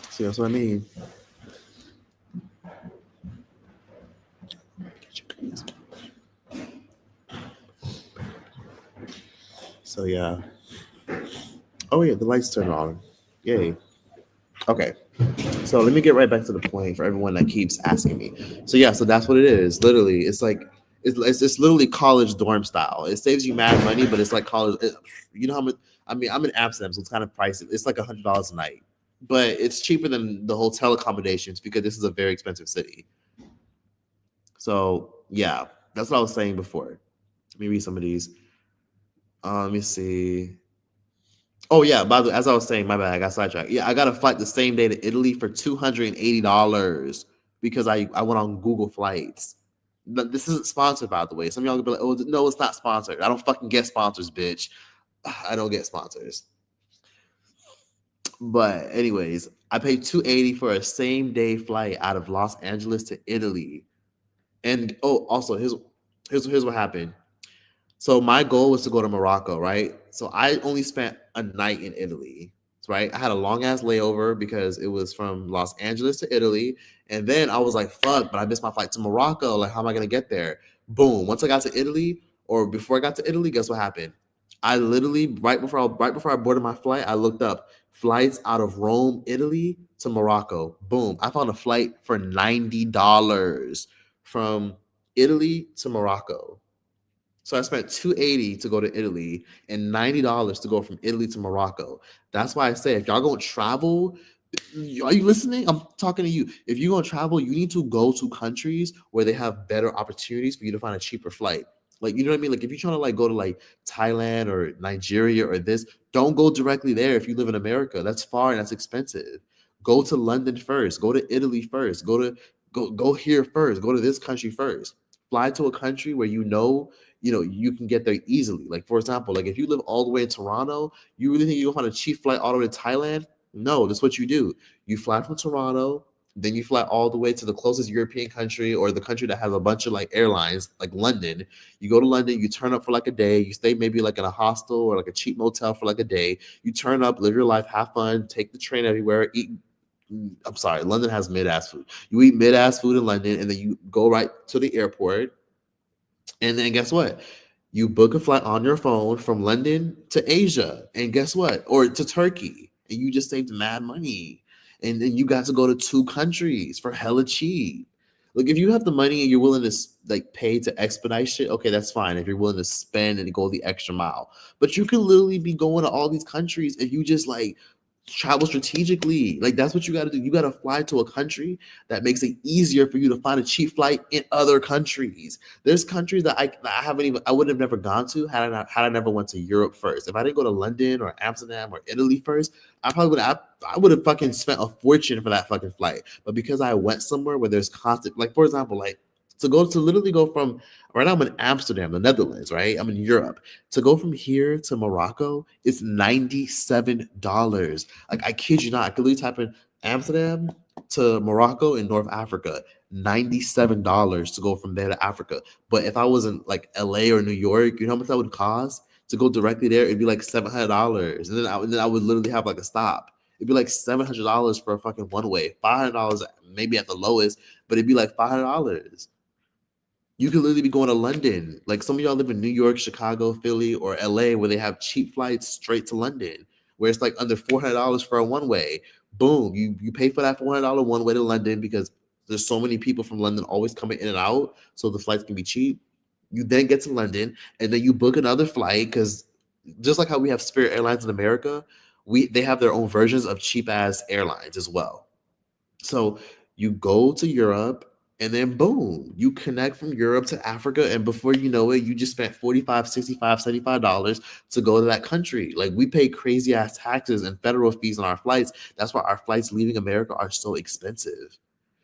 see, that's what I mean. So yeah. Oh yeah, the lights turned on. Yay. Okay. So let me get right back to the point for everyone that keeps asking me. So yeah, so that's what it is. Literally, it's like it's literally college dorm style. It saves you mad money, but it's like college. You know how much? I mean, I'm in Amsterdam, so it's kind of pricey. It's like $100 a night, but it's cheaper than the hotel accommodations because this is a very expensive city. So yeah, that's what I was saying before. Let me read some of these. Let me see. Oh yeah, by the way, as I was saying, my bad, I got sidetracked. Yeah, I got a flight the same day to Italy for $280 because I went on Google Flights. This isn't sponsored, by the way. Some of y'all gonna be like, "Oh no, it's not sponsored." I don't fucking get sponsors, bitch. I don't get sponsors. But anyways, I paid $280 for a same day flight out of Los Angeles to Italy. And oh, also here's what happened. So my goal was to go to Morocco, right? So I only spent a night in Italy, right? I had a long ass layover because it was from Los Angeles to Italy, and then I was like, "Fuck!" But I missed my flight to Morocco. Like, how am I gonna get there? Boom! Once I got to Italy, or before I got to Italy, guess what happened? I literally right before I boarded my flight, I looked up flights out of Rome, Italy to Morocco. Boom! I found a flight for $90 from Italy to Morocco. So I spent $280 to go to Italy and $90 to go from Italy to Morocco. That's why I say if y'all gonna travel, are you listening? I'm talking to you. If you're gonna travel, you need to go to countries where they have better opportunities for you to find a cheaper flight. Like, you know what I mean? Like if you're trying to like go to like Thailand or Nigeria or this, don't go directly there if you live in America. That's far and that's expensive. Go to London first, go to Italy first, go here first, go to this country first. Fly to a country where you can get there easily. Like for example, like if you live all the way in Toronto, you really think you'll find a cheap flight all the way to Thailand? No, that's what you do. You fly from Toronto, then you fly all the way to the closest European country or the country that has a bunch of like airlines, like London. You go to London, you turn up for like a day, you stay maybe like in a hostel or like a cheap motel for like a day. You turn up, live your life, have fun, take the train everywhere, eat. I'm sorry, London has mid ass food. You eat mid ass food in London, and then you go right to the airport. And then guess what? You book a flight on your phone from London to Asia. And guess what? Or to Turkey. And you just saved mad money. And then you got to go to two countries for hella cheap. Like if you have the money and you're willing to like pay to expedite shit, okay, that's fine. If you're willing to spend and go the extra mile. But you can literally be going to all these countries if you just like travel strategically. Like that's what you got to do. You got to fly to a country that makes it easier for you to find a cheap flight in other countries. There's countries that I haven't even I would have never gone to had I never went to Europe first. If I didn't go to London or Amsterdam or Italy first, I would have fucking spent a fortune for that fucking flight. But because I went somewhere where there's constant, like for example, like to literally go from right now I'm in Amsterdam, the Netherlands, right? I'm in Europe. To go from here to Morocco, it's $97. Like I kid you not, I could literally type in Amsterdam to Morocco in North Africa. $97 to go from there to Africa. But if I was in like LA or New York, you know how much that would cost? To go directly there, it'd be like $700. And then I would literally have like a stop. It'd be like $700 for a fucking one way, $500 maybe at the lowest, but it'd be like $500. You could literally be going to London. Like some of y'all live in New York, Chicago, Philly, or LA where they have cheap flights straight to London, where it's like under $400 for a one way. Boom, you pay for that $400 one way to London because there's so many people from London always coming in and out, so the flights can be cheap. You then get to London, and then you book another flight because just like how we have Spirit Airlines in America, they have their own versions of cheap ass airlines as well. So you go to Europe, and then boom, you connect from Europe to Africa. And before you know it, you just spent 45, 65, $75 to go to that country. Like, we pay crazy ass taxes and federal fees on our flights. That's why our flights leaving America are so expensive.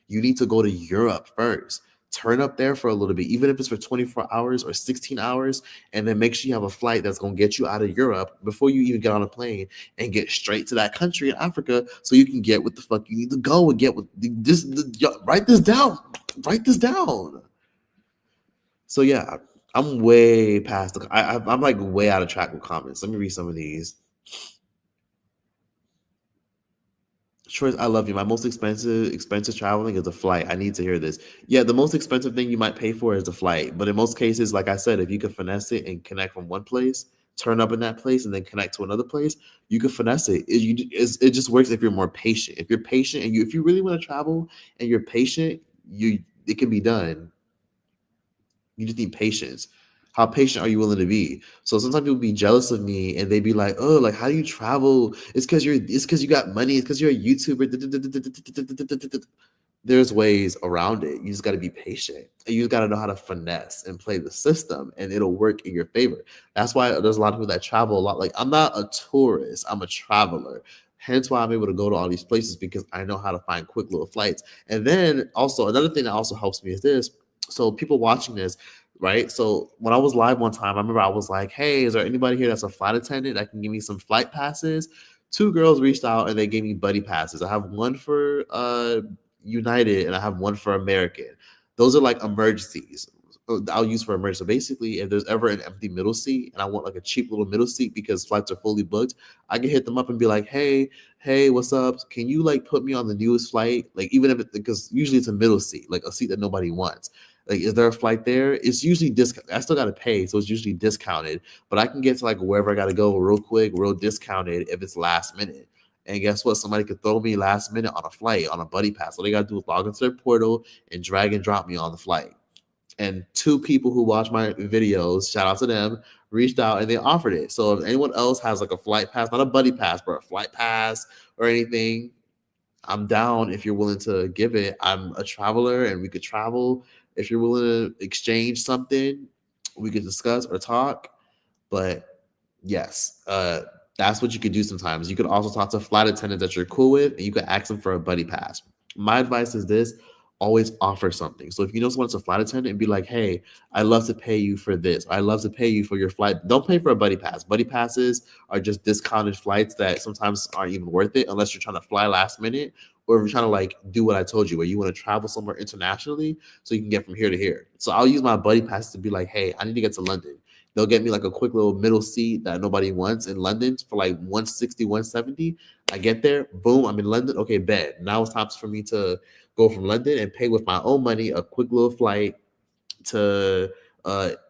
You need to go to Europe first. Turn up there for a little bit, even if it's for 24 hours or 16 hours, and then make sure you have a flight that's going to get you out of Europe before you even get on a plane and get straight to that country in Africa so you can get what the fuck you need to go and get what this. Write this down. Write this down. So, yeah, I'm way past I'm like way out of track with comments. Let me read some of these. Choice, I love you. My most expensive traveling is a flight. I need to hear this. Yeah, the most expensive thing you might pay for is the flight. But in most cases, like I said, if you could finesse it and connect from one place, turn up in that place, and then connect to another place, you could finesse it. It just works if you're more patient. If you're patient and if you really want to travel and you're patient, it can be done. You just need patience. How patient are you willing to be? So sometimes people be jealous of me and they be like, "Oh, like how do you travel? It's because you got money. It's because you're a YouTuber." There's ways around it. You just got to be patient. And you just got to know how to finesse and play the system, and it'll work in your favor. That's why there's a lot of people that travel a lot. Like, I'm not a tourist. I'm a traveler. Hence why I'm able to go to all these places because I know how to find quick little flights. And then also another thing that also helps me is this. So people watching this, right? So when I was live one time, I remember I was like, "Hey, is there anybody here that's a flight attendant that can give me some flight passes?" Two girls reached out and they gave me buddy passes. I have one for United and I have one for American. Those are like emergencies. I'll use for emergency. So basically, if there's ever an empty middle seat and I want like a cheap little middle seat because flights are fully booked, I can hit them up and be like, hey, what's up? Can you like put me on the newest flight? Like, even if because usually it's a middle seat, like a seat that nobody wants. Like, is there a flight there? It's usually discount. I still got to pay, so it's usually discounted. But I can get to like wherever I got to go real quick, real discounted if it's last minute. And guess what? Somebody could throw me last minute on a flight on a buddy pass. All they got to do is log into their portal and drag and drop me on the flight. And two people who watch my videos, shout out to them, reached out and they offered it. So if anyone else has like a flight pass, not a buddy pass, but a flight pass or anything, I'm down if you're willing to give it. I'm a traveler and we could travel. If you're willing to exchange something, we could discuss or talk. But yes, that's what you could do sometimes. You could also talk to flight attendants that you're cool with, and you could ask them for a buddy pass. My advice is this: always offer something. So if you know someone's a flight attendant, and be like, "Hey, I love to pay you for this. Or I love to pay you for your flight." Don't pay for a buddy pass. Buddy passes are just discounted flights that sometimes aren't even worth it unless you're trying to fly last minute, or if you're trying to like do what I told you, where you want to travel somewhere internationally so you can get from here to here. So I'll use my buddy pass to be like, "Hey, I need to get to London." They'll get me like a quick little middle seat that nobody wants in London for like 160, 170. I get there, boom, I'm in London. Okay, bet. Now it's time for me to go from London and pay with my own money a quick little flight to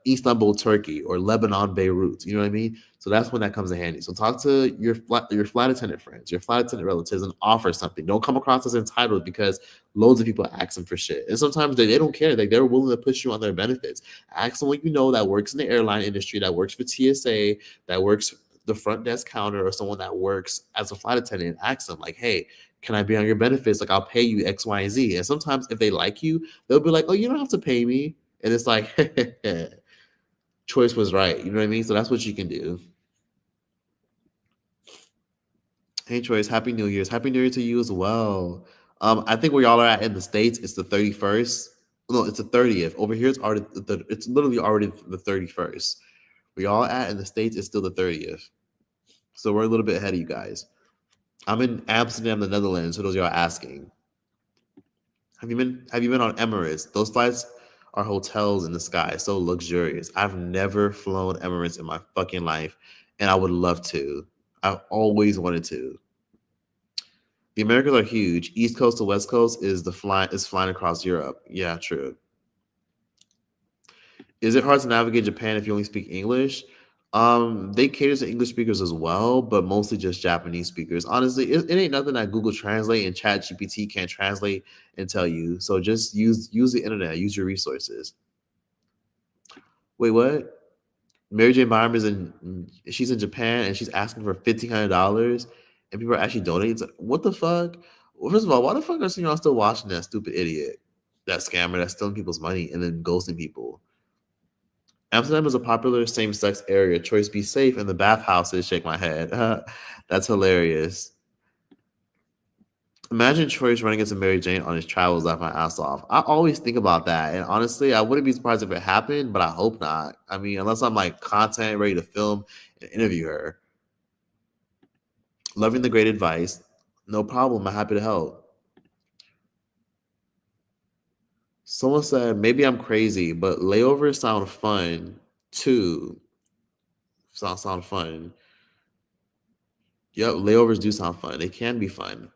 Istanbul, Turkey, or Lebanon, Beirut. You know what I mean? So that's when that comes in handy. So talk to your flight attendant friends, your flight attendant relatives, and offer something. Don't come across as entitled because loads of people ask them for shit, and sometimes they don't care. Like, they're willing to push you on their benefits. Ask someone you know that works in the airline industry, that works for TSA, that works the front desk counter, or someone that works as a flight attendant. Ask them like, "Hey, can I be on your benefits? Like, I'll pay you X, Y, and Z." And sometimes if they like you, they'll be like, "Oh, you don't have to pay me." And it's like, choice was right. You know what I mean? So that's what you can do. Hey, Choice, Happy New Year's. Happy New Year to you as well. I think where y'all are at in the States, it's the 31st. No, it's the 30th. Over here, it's literally already the 31st. Where y'all at in the States, it's still the 30th. So we're a little bit ahead of you guys. I'm in Amsterdam, the Netherlands, for those y'all asking. Have you been on Emirates? Those flights are hotels in the sky, so luxurious. I've never flown Emirates in my fucking life, and I would love to. I've always wanted to. The Americas are huge. East Coast to West Coast is flying across Europe. Yeah, true. Is it hard to navigate Japan if you only speak English? They cater to English speakers as well, but mostly just Japanese speakers. Honestly, it ain't nothing that Google Translate and Chat GPT can't translate and tell you. So just use the internet, use your resources. Wait, what? Mary J. Byram is in she's in Japan and she's asking for $1,500 and people are actually donating. It's like, what the fuck? Well, first of all, why the fuck are y'all still watching that stupid idiot, that scammer that's stealing people's money and then ghosting people? Amsterdam is a popular same-sex area. Choice be safe and the bathhouses. Shake my head. That's hilarious. Imagine Choice running into Mary Jane on his travels, laugh my ass off. I always think about that, and honestly, I wouldn't be surprised if it happened, but I hope not. I mean, unless I'm like content ready to film and interview her. Loving the great advice. No problem. I'm happy to help. Someone said maybe I'm crazy, but layovers sound fun too. Sound fun. Yep, layovers do sound fun. They can be fun.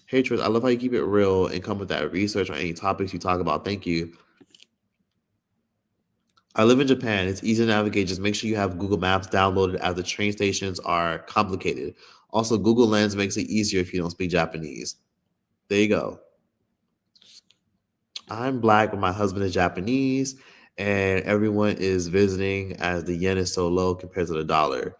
Hey Trish, I love how you keep it real and come with that research on any topics you talk about. Thank you. I live in Japan. It's easy to navigate. Just make sure you have Google Maps downloaded as the train stations are complicated. Also, Google Lens makes it easier if you don't speak Japanese. There you go. I'm black, but my husband is Japanese, and everyone is visiting as the yen is so low compared to the dollar.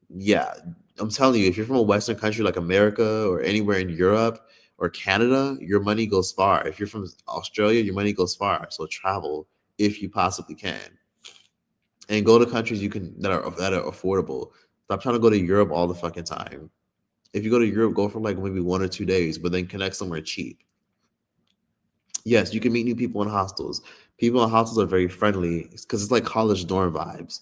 Yeah, I'm telling you, if you're from a Western country like America or anywhere in Europe or Canada, your money goes far. If you're from Australia, your money goes far. So travel if you possibly can, and go to countries you can that are affordable. Stop trying to go to Europe all the fucking time. If you go to Europe, go for like maybe 1 or 2 days, but then connect somewhere cheap. Yes, you can meet new people in hostels. People in hostels are very friendly because it's like college dorm vibes.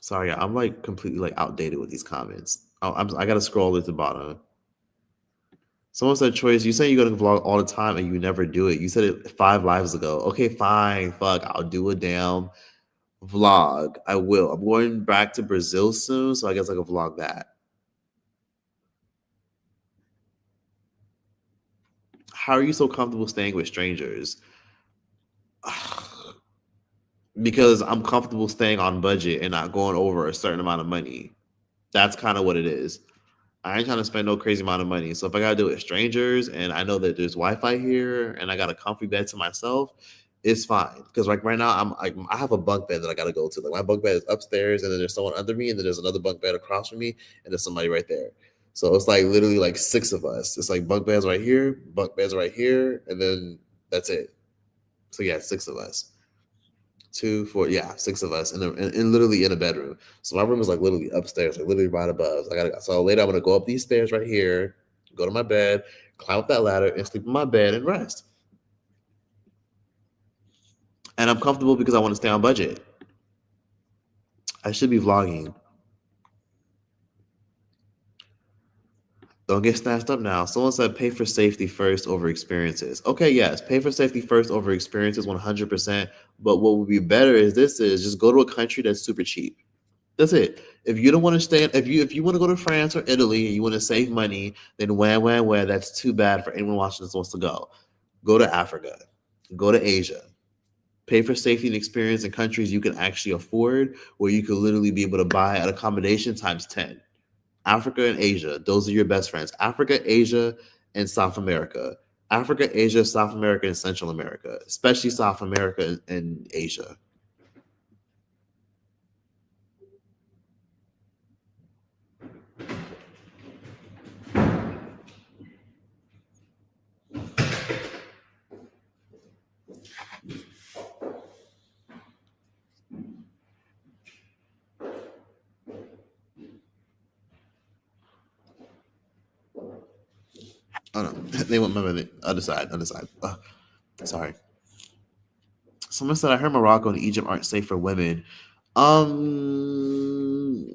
Sorry, I'm like completely like outdated with these comments. I gotta scroll at the bottom. Someone said, "Choice, you say you're gonna vlog all the time and you never do it. You said it 5 lives ago. Okay, fine, fuck, I'll do a damn vlog. I will. I'm going back to Brazil soon, so I guess I can vlog that. How are you so comfortable staying with strangers? Because I'm comfortable staying on budget and not going over a certain amount of money. That's kind of what it is. I ain't trying to spend no crazy amount of money. So if I gotta do it with strangers and I know that there's Wi-Fi here and I got a comfy bed to myself, it's fine. Because like right now, I have a bunk bed that I gotta go to. Like my bunk bed is upstairs, and then there's someone under me, and then there's another bunk bed across from me, and there's somebody right there. So it's like literally like 6 of us. It's like bunk beds right here, bunk beds right here, and then that's it. So yeah, 6 of us. Two, four, yeah, 6 of us, and literally in a bedroom. So my room is like literally upstairs, like literally right above. So later I'm gonna go up these stairs right here, go to my bed, climb up that ladder, and sleep in my bed and rest. And I'm comfortable because I want to stay on budget. I should be vlogging. Don't get snatched up now. Someone said pay for safety first over experiences. Okay, yes, pay for safety first over experiences 100%. But what would be better is just go to a country that's super cheap. That's it. If you don't want to stay, if you want to go to France or Italy and you want to save money, then where that's too bad for anyone watching this wants to go. Go to Africa, go to Asia, pay for safety and experience in countries you can actually afford, where you could literally be able to buy an accommodation times 10. Africa and Asia, those are your best friends. Africa, Asia, and South America. Africa, Asia, South America, and Central America, especially South America and Asia. Oh no, they went remember the other side, other side. Sorry. Someone said I heard Morocco and Egypt aren't safe for women. Um,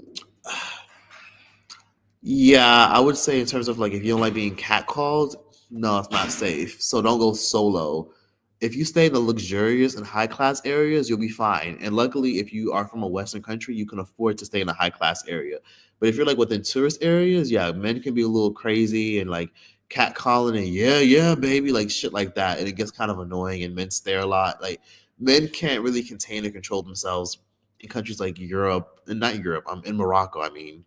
yeah, I would say in terms of like if you don't like being catcalled, no, it's not safe. So don't go solo. If you stay in the luxurious and high class areas, you'll be fine. And luckily, if you are from a Western country, you can afford to stay in a high class area. But if you're like within tourist areas, yeah, men can be a little crazy and like catcalling and yeah, baby, like shit like that. And it gets kind of annoying and men stare a lot. Like men can't really contain or control themselves in countries like Europe, and not Europe, I'm in Morocco, I mean,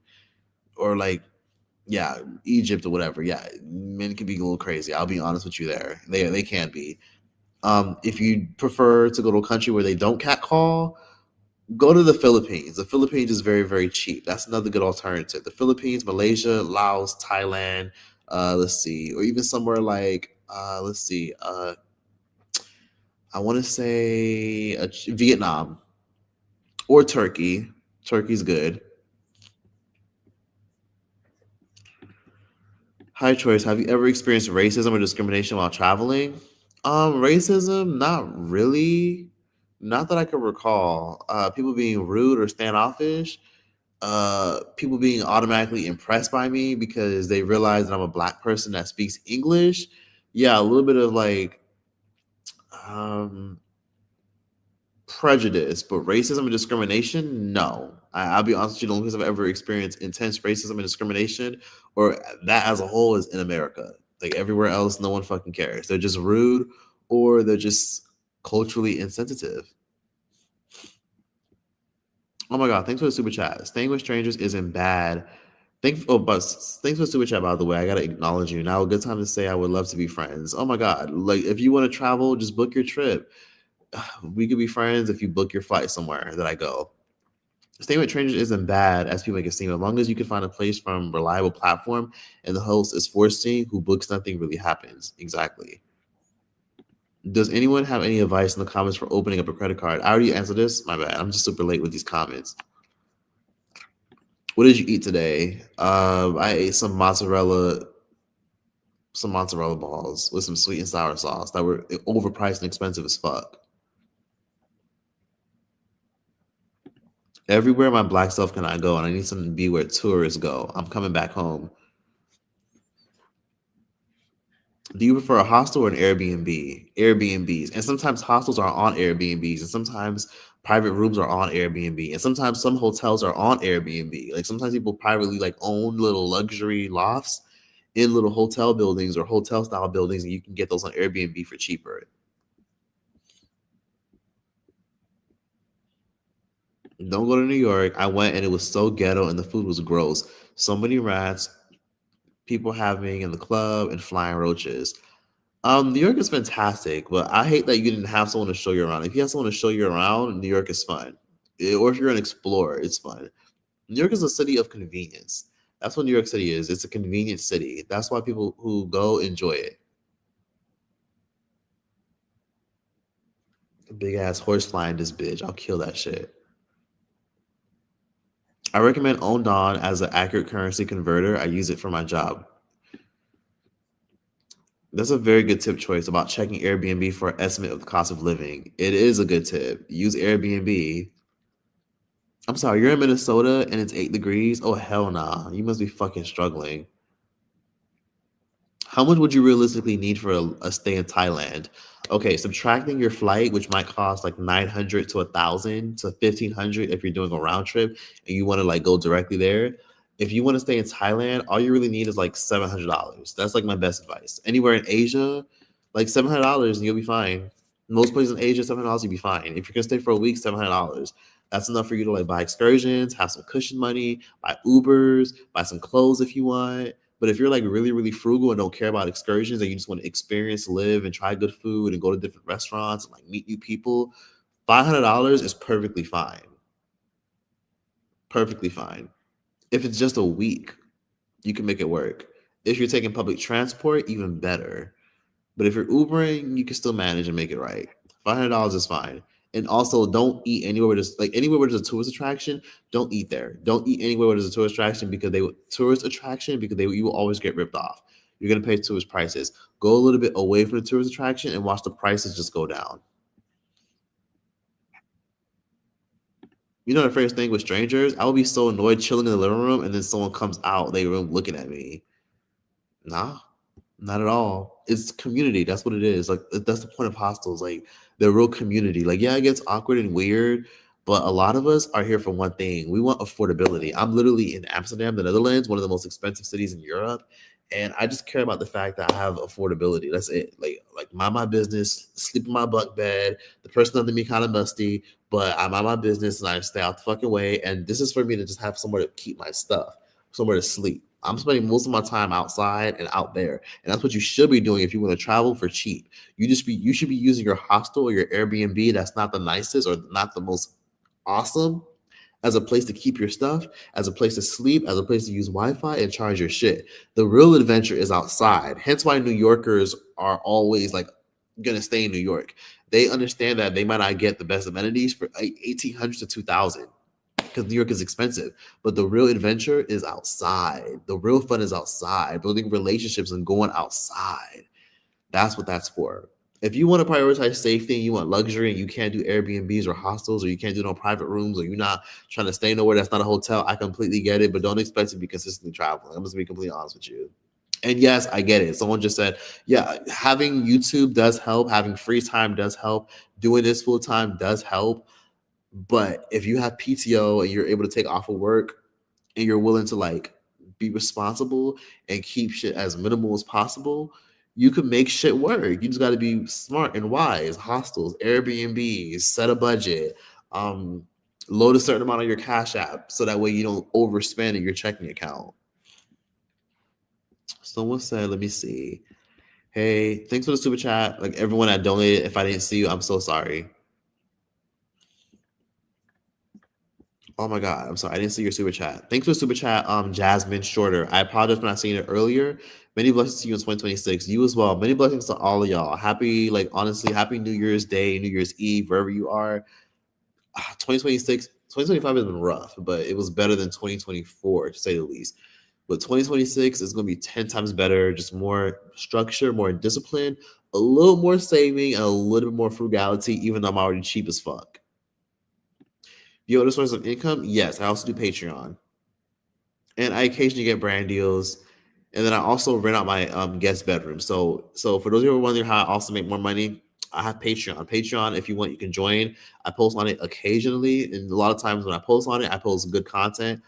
or like, yeah, Egypt or whatever. Yeah, men can be a little crazy. I'll be honest with you there. They can be. If you prefer to go to a country where they don't catcall, go to the Philippines. The Philippines is very, very cheap. That's another good alternative. The Philippines, Malaysia, Laos, Thailand, let's see, or even somewhere like, let's see, I want to say Vietnam or Turkey. Turkey's good. Hi, Choice. Have you ever experienced racism or discrimination while traveling? Racism, not really. Not that I can recall. People being rude or standoffish. People being automatically impressed by me because they realize that I'm a black person that speaks English. Yeah, a little bit of like um, prejudice, but racism and discrimination, no. I'll be honest with you, the only place I've ever experienced intense racism and discrimination, or that as a whole, is in America. Like everywhere else, no one fucking cares. They're just rude or they're just culturally insensitive. Oh my god, thanks for the super chat. Staying with strangers isn't bad. Thanks for the super chat, by the way. I gotta acknowledge you. Now a good time to say I would love to be friends. Oh my god. Like if you want to travel, just book your trip. We could be friends if you book your flight somewhere that I go. Staying with strangers isn't bad as people make it seem, as long as you can find a place from reliable platform and the host is foreseeing who books nothing really happens. Exactly. Does anyone have any advice in the comments for opening up a credit card? I already answered this. My bad. I'm just super late with these comments. What did you eat today? I ate some mozzarella balls with some sweet and sour sauce that were overpriced and expensive as fuck. Everywhere my black self cannot go, and I need something to be where tourists go. I'm coming back home. Do you prefer a hostel or an Airbnb? Airbnbs. And sometimes hostels are on Airbnbs, and sometimes private rooms are on Airbnb, and sometimes some hotels are on Airbnb. Like sometimes people privately like own little luxury lofts in little hotel buildings or hotel style buildings, and you can get those on Airbnb for cheaper. Don't go to New York. I went and it was so ghetto and the food was gross. So many rats, people having in the club, and flying roaches. New York is fantastic, but I hate that you didn't have someone to show you around. If you have someone to show you around, New York is fun. Or if you're an explorer, it's fun. New York is a city of convenience. That's what New York City is. It's a convenient city. That's why people who go enjoy it. Big ass horse flying this bitch. I'll kill that shit. I recommend Ondon as an accurate currency converter. I use it for my job. That's a very good tip choice about checking Airbnb for an estimate of the cost of living. It is a good tip. Use Airbnb. I'm sorry, you're in Minnesota and it's 8 degrees? Oh, hell nah. You must be fucking struggling. How much would you realistically need for a stay in Thailand? Okay, subtracting your flight, which might cost like 900 to 1,000 to 1,500 if you're doing a round trip and you want to like go directly there. If you want to stay in Thailand, all you really need is like $700. That's like my best advice. Anywhere in Asia, like $700 and you'll be fine. Most places in Asia, $700 you'll be fine. If you're gonna stay for a week, $700. That's enough for you to like buy excursions, have some cushion money, buy Ubers, buy some clothes if you want. But if you're like really, really frugal and don't care about excursions and you just want to experience, live, and try good food and go to different restaurants and like meet new people, $500 is perfectly fine. Perfectly fine. If it's just a week, you can make it work. If you're taking public transport, even better. But if you're Ubering, you can still manage and make it right. $500 is fine. And also, don't eat anywhere where there's like anywhere where there's a tourist attraction. Don't eat there. Don't eat anywhere where there's a tourist attraction because you will always get ripped off. You're gonna pay tourist prices. Go a little bit away from the tourist attraction and watch the prices just go down. You know the first thing with strangers, I would be so annoyed chilling in the living room and then someone comes out their room looking at me. Nah, not at all. It's community. That's what it is. Like that's the point of hostels. Like they're real community. Like yeah, it gets awkward and weird, but a lot of us are here for one thing. We want affordability. I'm literally in Amsterdam, the Netherlands, one of the most expensive cities in Europe, and I just care about the fact that I have affordability. That's it. Like mind my business, sleep in my bunk bed. The person under me kind of musty, but I mind my business and I stay out the fucking way. And this is for me to just have somewhere to keep my stuff, somewhere to sleep. I'm spending most of my time outside and out there, and that's what you should be doing if you want to travel for cheap. You should be using your hostel or your Airbnb that's not the nicest or not the most awesome as a place to keep your stuff, as a place to sleep, as a place to use Wi-Fi and charge your shit. The real adventure is outside. Hence why New Yorkers are always like gonna stay in New York. They understand that they might not get the best amenities for 1800 to 2000 because New York is expensive. But the real adventure is outside. The real fun is outside, building relationships and going outside. That's what that's for. If you want to prioritize safety and you want luxury and you can't do Airbnbs or hostels or you can't do no private rooms or you're not trying to stay nowhere that's not a hotel, I completely get it, but don't expect to be consistently traveling. I'm just gonna be completely honest with you. And yes, I get it. Someone just said, yeah, having YouTube does help, having free time does help, doing this full time does help. But if you have PTO and you're able to take off of work and you're willing to like be responsible and keep shit as minimal as possible, you can make shit work. You just got to be smart and wise. Hostels, Airbnbs, set a budget, um, load a certain amount on your Cash App so that way you don't overspend in your checking account. Someone said, let me see. Hey, thanks for the super chat. Like everyone that donated, if I didn't see you, I'm so sorry. Oh my god, I'm sorry. I didn't see your super chat. Thanks for the super chat, Jasmine Shorter. I apologize for not seeing it earlier. Many blessings to you in 2026. You as well. Many blessings to all of y'all. Happy, like honestly, happy New Year's Day, New Year's Eve, wherever you are. 2026, 2025 has been rough, but it was better than 2024 to say the least. But 2026 is going to be 10 times better, just more structure, more discipline, a little more saving, and a little bit more frugality, even though I'm already cheap as fuck. You other source of income? Yes, I also do Patreon, and I occasionally get brand deals, and then I also rent out my guest bedroom. So for those of you who are wondering how I also make more money, I have Patreon. Patreon, if you want, you can join. I post on it occasionally, and a lot of times when I post on it, I post good content,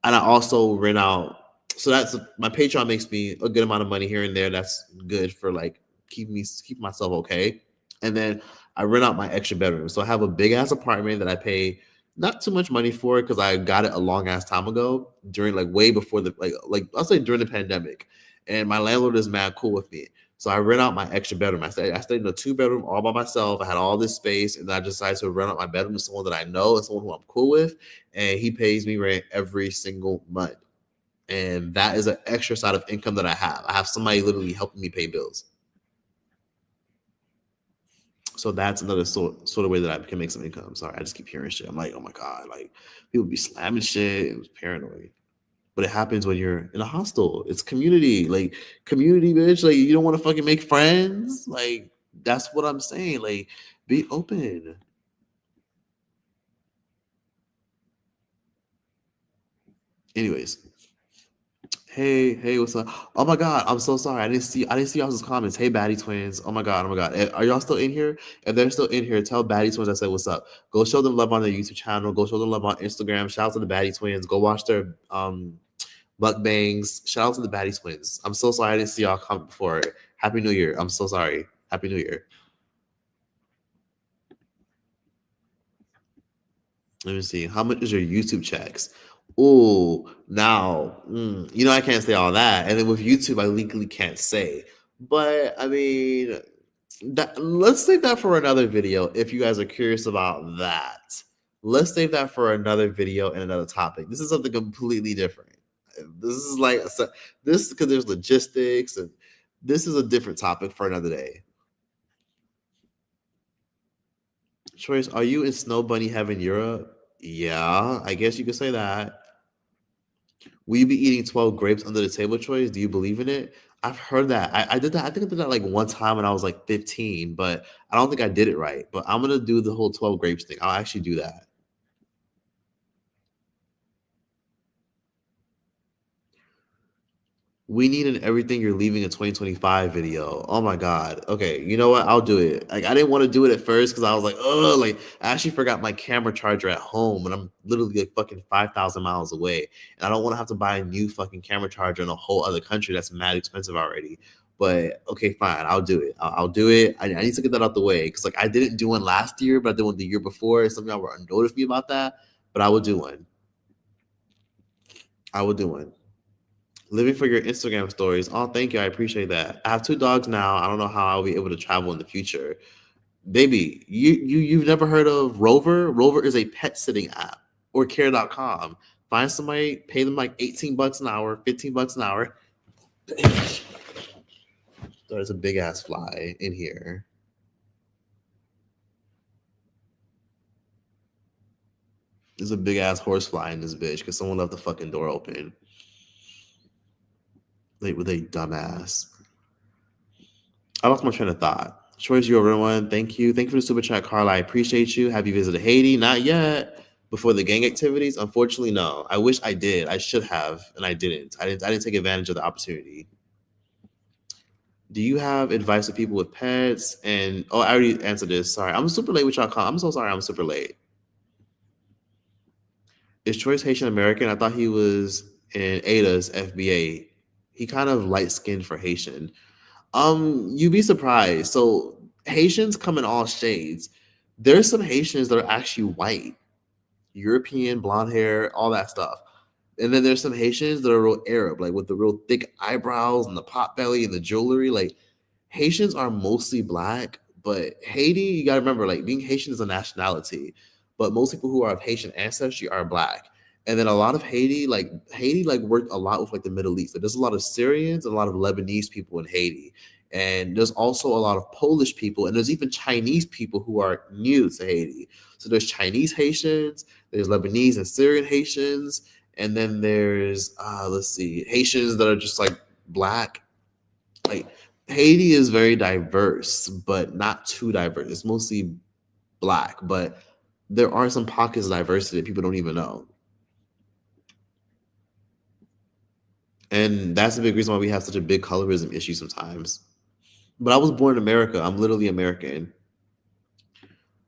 and I also rent out. So that's my Patreon makes me a good amount of money here and there. That's good for like keep myself okay. And then I rent out my extra bedroom. So I have a big ass apartment that I pay not too much money for because I got it a long ass time ago during like way before the like I'll say during the pandemic. And my landlord is mad cool with me. So I rent out my extra bedroom. I stayed in a 2 bedroom all by myself. I had all this space, and I decided to rent out my bedroom to someone that I know and someone who I'm cool with, and he pays me rent every single month. And that is an extra side of income that I have. I have somebody literally helping me pay bills. So that's another sort of way that I can make some income. Sorry, I just keep hearing shit. I'm like, oh my god, like people be slamming shit. It was paranoid. But it happens when you're in a hostel. It's community, like community, bitch. Like you don't want to fucking make friends. Like that's what I'm saying. Like be open. Anyways, hey, what's up? Oh my god, I'm so sorry. I didn't see y'all's comments. Hey, Batty Twins. Oh my god. Are y'all still in here? If they're still in here, tell Batty Twins I said what's up. Go show them love on their YouTube channel. Go show them love on Instagram. Shout out to the Batty Twins. Go watch their mukbangs. Shout out to the Batty Twins. I'm so sorry I didn't see y'all comment before. Happy New Year. I'm so sorry. Happy New Year. Let me see. How much is your YouTube checks? Oh, now, I can't say all that. And then with YouTube, I legally can't say. But I mean, let's save that for another video if you guys are curious about that. Let's save that for another video and another topic. This is something completely different. This is like this because there's logistics, and this is a different topic for another day. Choice, are you in Snow Bunny Heaven, Europe? Yeah, I guess you could say that. Will you be eating 12 grapes under the table, Choice? Do you believe in it? I've heard that. I did that. I think I did that like one time when I was like 15, but I don't think I did it right. But I'm gonna do the whole 12 grapes thing. I'll actually do that. We need an everything you're leaving in 2025 video. Oh my god. Okay, you know what? I'll do it. Like I didn't want to do it at first because I was like, oh, like I actually forgot my camera charger at home, and I'm literally like fucking 5,000 miles away, and I don't want to have to buy a new fucking camera charger in a whole other country that's mad expensive already. But okay, fine, I'll do it. I'll do it. I need to get that out the way because like I didn't do one last year, but I did one the year before. Some of y'all were annoyed with me about that, but I will do one. I will do one. Living for your Instagram stories. Oh, thank you. I appreciate that. I have two dogs now. I don't know how I'll be able to travel in the future. Baby, you've never heard of Rover? Rover is a pet sitting app or care.com. Find somebody, pay them like 18 bucks an hour, 15 bucks an hour. There's a big ass fly in here. There's a big ass horse fly in this bitch because someone left the fucking door open. Like with a dumbass. I lost my train of thought. Choice you everyone. Thank you. Thank you for the super chat, Carla. I appreciate you. Have you visited Haiti? Not yet. Before the gang activities? Unfortunately, no. I wish I did. I should have, and I didn't. I didn't take advantage of the opportunity. Do you have advice for people with pets? And oh, I already answered this. Sorry. I'm super late with y'all. I'm so sorry I'm super late. Is Choice Haitian American? I thought he was in Ada's FBA. He kind of light skinned for Haitian. You'd be surprised. So Haitians come in all shades. There's some Haitians that are actually white, European, blonde hair, all that stuff. And then there's some Haitians that are real Arab, like with the real thick eyebrows and the pot belly and the jewelry. Like Haitians are mostly black, but Haiti, you gotta remember, like being Haitian is a nationality, but most people who are of Haitian ancestry are black. And then a lot of Haiti, like worked a lot with like the Middle East. Like, there's a lot of Syrians and a lot of Lebanese people in Haiti. And there's also a lot of Polish people, and there's even Chinese people who are new to Haiti. So there's Chinese Haitians, there's Lebanese and Syrian Haitians, and then there's let's see, Haitians that are just like black. Like Haiti is very diverse, but not too diverse. It's mostly black, but there are some pockets of diversity that people don't even know. And that's a big reason why we have such a big colorism issue sometimes. But I was born in America. I'm literally American.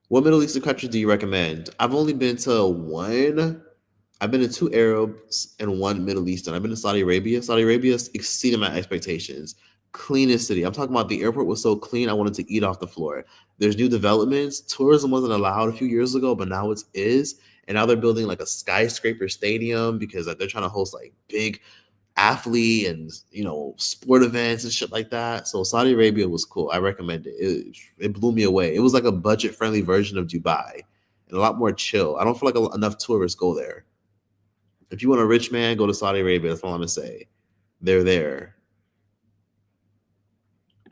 What Middle Eastern country do you recommend? I've only been to one. I've been to two Arabs and one Middle Eastern. I've been to Saudi Arabia. Saudi Arabia exceeded my expectations. Cleanest city. I'm talking about the airport was so clean, I wanted to eat off the floor. There's new developments. Tourism wasn't allowed a few years ago, but now it is. And now they're building like a skyscraper stadium because like, they're trying to host like big athlete and sport events and shit like that. So Saudi Arabia was cool. I recommend it. It blew me away. It was like a budget friendly version of Dubai and a lot more chill. I don't feel like enough tourists go there. If you want a rich man, go to Saudi Arabia. That's all I'm gonna say. They're there.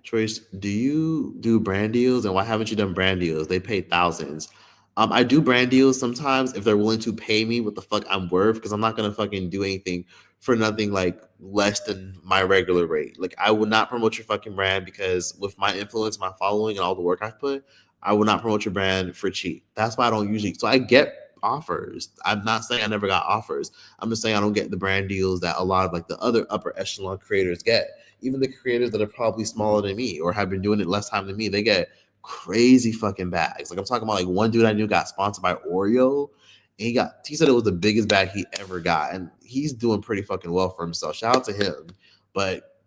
Trace, do you do brand deals, and why haven't you done brand deals? They pay thousands. I do brand deals sometimes if they're willing to pay me what the fuck I'm worth, because I'm not gonna fucking do anything for nothing like less than my regular rate. Like I would not promote your fucking brand because with my influence, my following, and all the work I've put, I would not promote your brand for cheap. That's why I don't usually. So I get offers. I'm not saying I never got offers. I'm just saying I don't get the brand deals that a lot of like the other upper echelon creators get. Even the creators that are probably smaller than me or have been doing it less time than me, they get crazy fucking bags. Like I'm talking about like one dude I knew got sponsored by Oreo. And he said it was the biggest bag he ever got. And he's doing pretty fucking well for himself. Shout out to him. But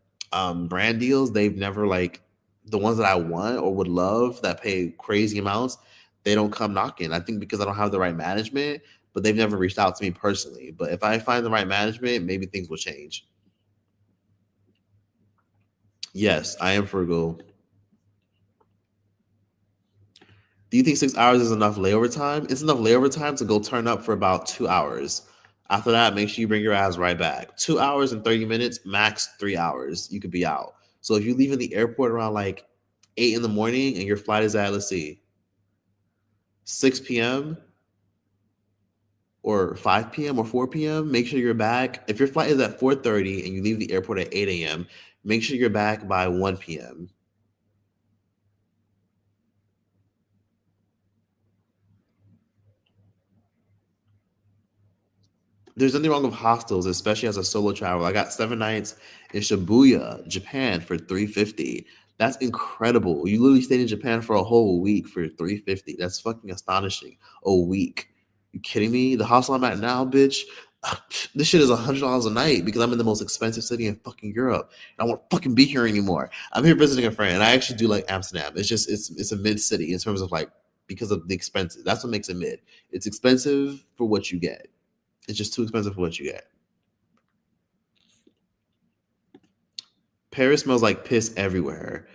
brand deals, they've never like the ones that I want or would love that pay crazy amounts, they don't come knocking. I think because I don't have the right management, but they've never reached out to me personally. But if I find the right management, maybe things will change. Yes, I am frugal. Do you think 6 hours is enough layover time? It's enough layover time to go turn up for about 2 hours. After that, make sure you bring your ass right back. 2 hours and 30 minutes, max 3 hours. You could be out. So if you leave in the airport around like 8 in the morning and your flight is at, let's see, 6 p.m. or 5 p.m. or 4 p.m., make sure you're back. If your flight is at 4:30 and you leave the airport at 8 a.m., make sure you're back by 1 p.m. There's nothing wrong with hostels, especially as a solo traveler. I got 7 nights in Shibuya, Japan for 350. That's incredible. You literally stayed in Japan for a whole week for 350. That's fucking astonishing. A week. You kidding me? The hostel I'm at now, bitch. This shit is $100 a night because I'm in the most expensive city in fucking Europe. I won't fucking be here anymore. I'm here visiting a friend, and I actually do like Amsterdam. It's just it's a mid city in terms of like because of the expenses. That's what makes it mid. It's expensive for what you get. It's just too expensive for what you get. Paris smells like piss everywhere.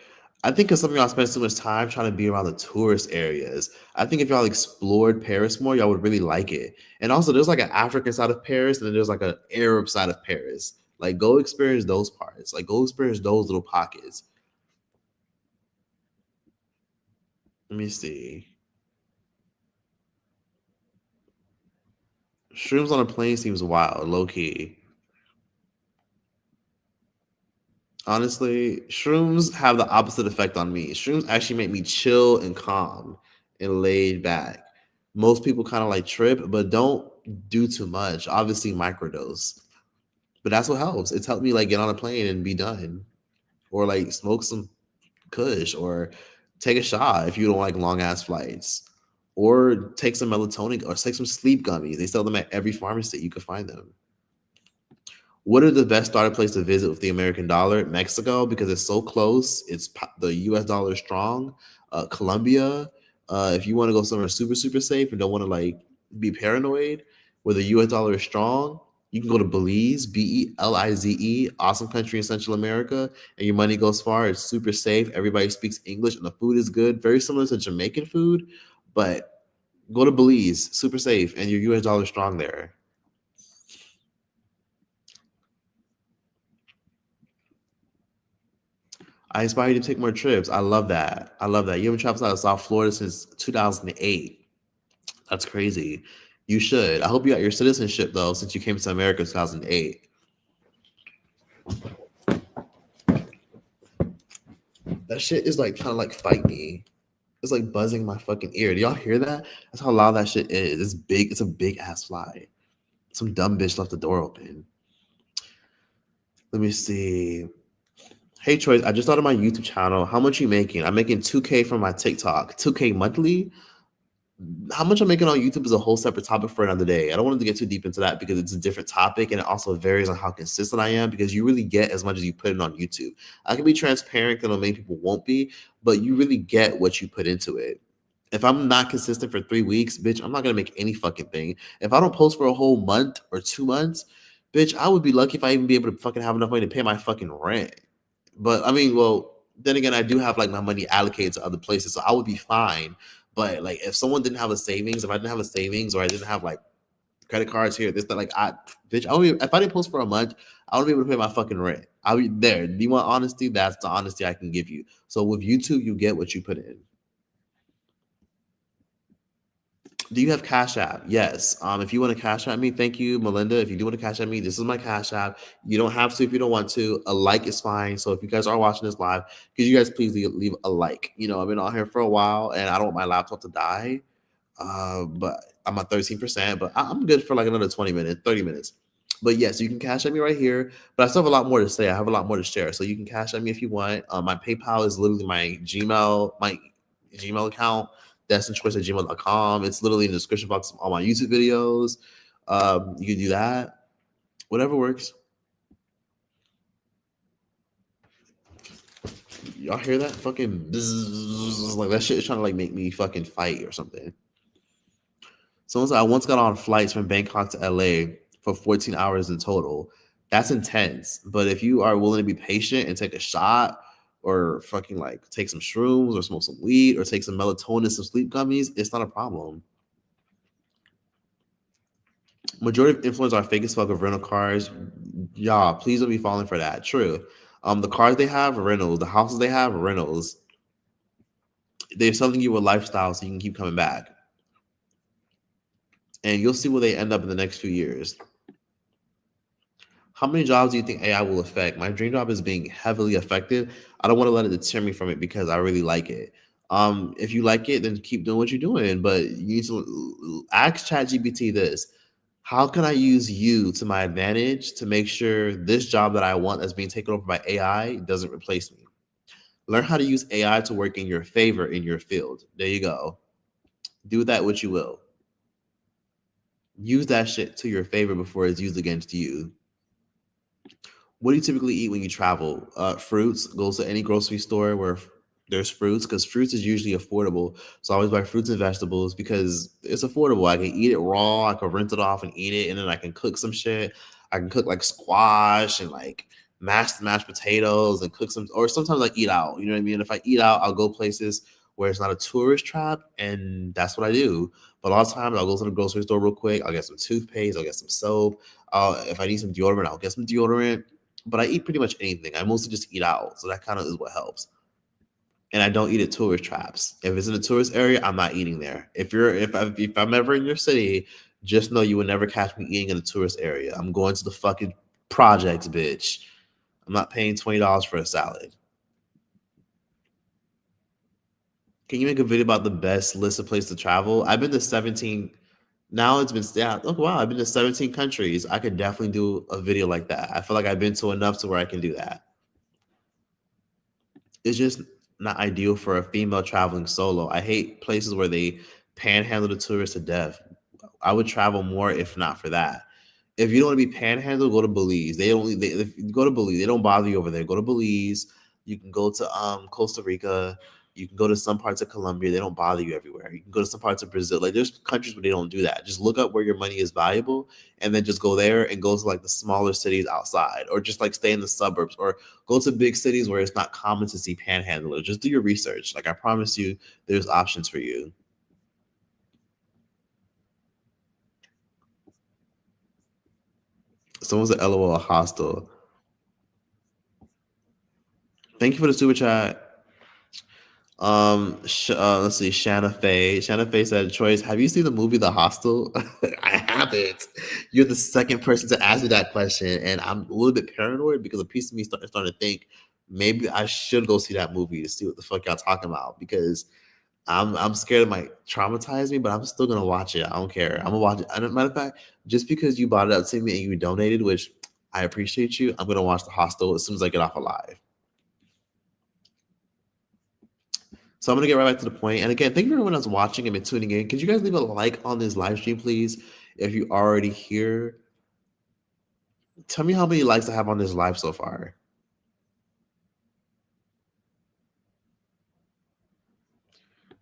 I think because some of y'all spend so much time trying to be around the tourist areas. I think if y'all explored Paris more, y'all would really like it. And also, there's like an African side of Paris, and then there's like an Arab side of Paris. Like, go experience those parts. Like, go experience those little pockets. Let me see. Shrooms on a plane seems wild, low key. Honestly, shrooms have the opposite effect on me. Shrooms actually make me chill and calm and laid back. Most people kind of like trip, but don't do too much. Obviously, microdose, but that's what helps. It's helped me like get on a plane and be done, or like smoke some kush, or take a shot if you don't like long ass flights, or take some melatonin or take some sleep gummies. They sell them at every pharmacy. You can find them. What are the best starter place to visit with the American dollar? Mexico, because it's so close. The U.S. dollar is strong. Colombia, if you want to go somewhere super super safe and don't want to like be paranoid, where the U.S. dollar is strong, you can go to Belize, Belize, awesome country in Central America, and your money goes far. It's super safe. Everybody speaks English, and the food is good. Very similar to Jamaican food, but go to Belize, super safe, and your U.S. dollar is strong there. I inspire you to take more trips. I love that. I love that. You haven't traveled out of South Florida since 2008. That's crazy. You should. I hope you got your citizenship though, since you came to America in 2008. That shit is like trying to like fight me. It's like buzzing my fucking ear. Do y'all hear that? That's how loud that shit is. It's big. It's a big ass fly. Some dumb bitch left the door open. Let me see. Hey Troy, I just started my YouTube channel. How much you making? I'm making 2K from my TikTok. 2K monthly? How much I'm making on YouTube is a whole separate topic for another day. I don't want to get too deep into that because it's a different topic and it also varies on how consistent I am because you really get as much as you put in on YouTube. I can be transparent and many people won't be, but you really get what you put into it. If I'm not consistent for 3 weeks, bitch, I'm not gonna make any fucking thing. If I don't post for a whole month or 2 months, bitch, I would be lucky if I even be able to fucking have enough money to pay my fucking rent. But I mean, well, then again, I do have like my money allocated to other places, so I would be fine. But like, if someone didn't have a savings, if I didn't have a savings, or I didn't have like credit cards here, this, that, like, bitch, if I didn't post for a month, I wouldn't be able to pay my fucking rent. I'll be there. Do you want honesty? That's the honesty I can give you. So with YouTube, you get what you put in. Do you have Cash App? Yes. If you want to Cash App me, thank you, Melinda. If you do want to Cash App me, this is my Cash App. You don't have to if you don't want to. A like is fine. So if you guys are watching this live, could you guys please leave a like? You know, I've been on here for a while, and I don't want my laptop to die. But I'm at 13%, but I'm good for like another 20 minutes, 30 minutes. But yes, you can Cash App me right here. But I still have a lot more to say. I have a lot more to share. So you can Cash App me if you want. My PayPal is literally my Gmail account. Destinchoice at gmail.com. It's literally in the description box of all my YouTube videos. You can do that. Whatever works. Y'all hear that? Fucking bzzz, like that shit is trying to like make me fucking fight or something. Someone said I once got on flights from Bangkok to LA for 14 hours in total. That's intense. But if you are willing to be patient and take a shot or fucking like take some shrooms or smoke some weed or take some melatonin, some sleep gummies, it's not a problem. Majority of influencers are fake as fuck with rental cars. Y'all, please don't be falling for that. True. The cars they have are rentals. The houses they have are rentals. They're selling you a lifestyle so you can keep coming back. And you'll see where they end up in the next few years. How many jobs do you think AI will affect? My dream job is being heavily affected. I don't want to let it deter me from it because I really like it. If you like it, then keep doing what you're doing. But you need to ask ChatGPT this. How can I use you to my advantage to make sure this job that I want that's being taken over by AI doesn't replace me? Learn how to use AI to work in your favor in your field. There you go. Do that what you will. Use that shit to your favor before it's used against you. What do you typically eat when you travel? Fruits. Go to any grocery store where there's fruits because fruits is usually affordable. So I always buy fruits and vegetables because it's affordable. I can eat it raw. I can rinse it off and eat it, and then I can cook some shit. I can cook like squash and like mashed potatoes and cook some. Or sometimes I eat out. You know what I mean? If I eat out, I'll go places where it's not a tourist trap, and that's what I do. But a lot of times I'll go to the grocery store real quick. I'll get some toothpaste. I'll get some soap. If I need some deodorant, I'll get some deodorant, but I eat pretty much anything. I mostly just eat out, so that kind of is what helps. And I don't eat at tourist traps. If it's in a tourist area, I'm not eating there. If I'm ever in your city, just know you will never catch me eating in a tourist area. I'm going to the fucking projects, bitch. I'm not paying $20 for a salad. Can you make a video about the best list of places to travel? I've been to 17. Now it's been, yeah. Oh wow, I've been to 17 countries. I could definitely do a video like that. I feel like I've been to enough to where I can do that. It's just not ideal for a female traveling solo. I hate places where they panhandle the tourists to death. I would travel more if not for that. If you don't want to be panhandled, go to Belize. If you go to Belize, they don't bother you over there. Go to Belize. You can go to Costa Rica. You can go to some parts of Colombia. They don't bother you everywhere. You can go to some parts of Brazil. Like there's countries where they don't do that. Just look up where your money is valuable and then just go there and go to like the smaller cities outside or just like stay in the suburbs or go to big cities where it's not common to see panhandlers. Just do your research. Like I promise you, there's options for you. Someone's at LOL hostel. Thank you for the super chat. Let's see. Shanna Faye. Shanna Faye said, "Choice. Have you seen the movie The Hostel?" I haven't. You're the second person to ask me that question, and I'm a little bit paranoid because a piece of me starting to think maybe I should go see that movie to see what the fuck y'all talking about because I'm scared it might traumatize me, but I'm still gonna watch it. I don't care. I'm gonna watch it. Matter of fact, just because you brought it up to me and you donated, which I appreciate you, I'm gonna watch The Hostel as soon as I get off alive. So I'm gonna get right back to the point. And again, thank you for everyone that's watching and been tuning in. Could you guys leave a like on this live stream, please? If you already here, tell me how many likes I have on this live so far.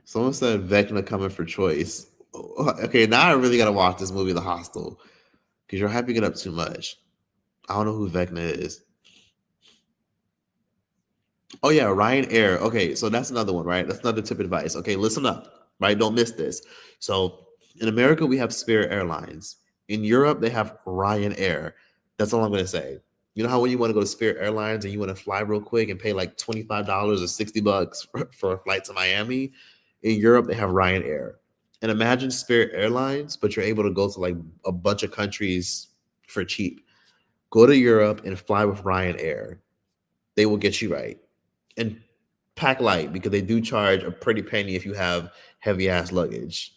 Someone said Vecna coming for choice. Okay, now I really gotta watch this movie, The Hostel, because you're hyping it up too much. I don't know who Vecna is. Oh yeah, Ryanair. Okay, so that's another one, right? That's another tip of advice. Okay, listen up, right? Don't miss this. So in America, we have Spirit Airlines. In Europe, they have Ryanair. That's all I'm gonna say. You know how when you want to go to Spirit Airlines and you want to fly real quick and pay like $25 or $60 for a flight to Miami? In Europe, they have Ryanair. And imagine Spirit Airlines, but you're able to go to like a bunch of countries for cheap. Go to Europe and fly with Ryanair. They will get you right and pack light because they do charge a pretty penny if you have heavy ass luggage.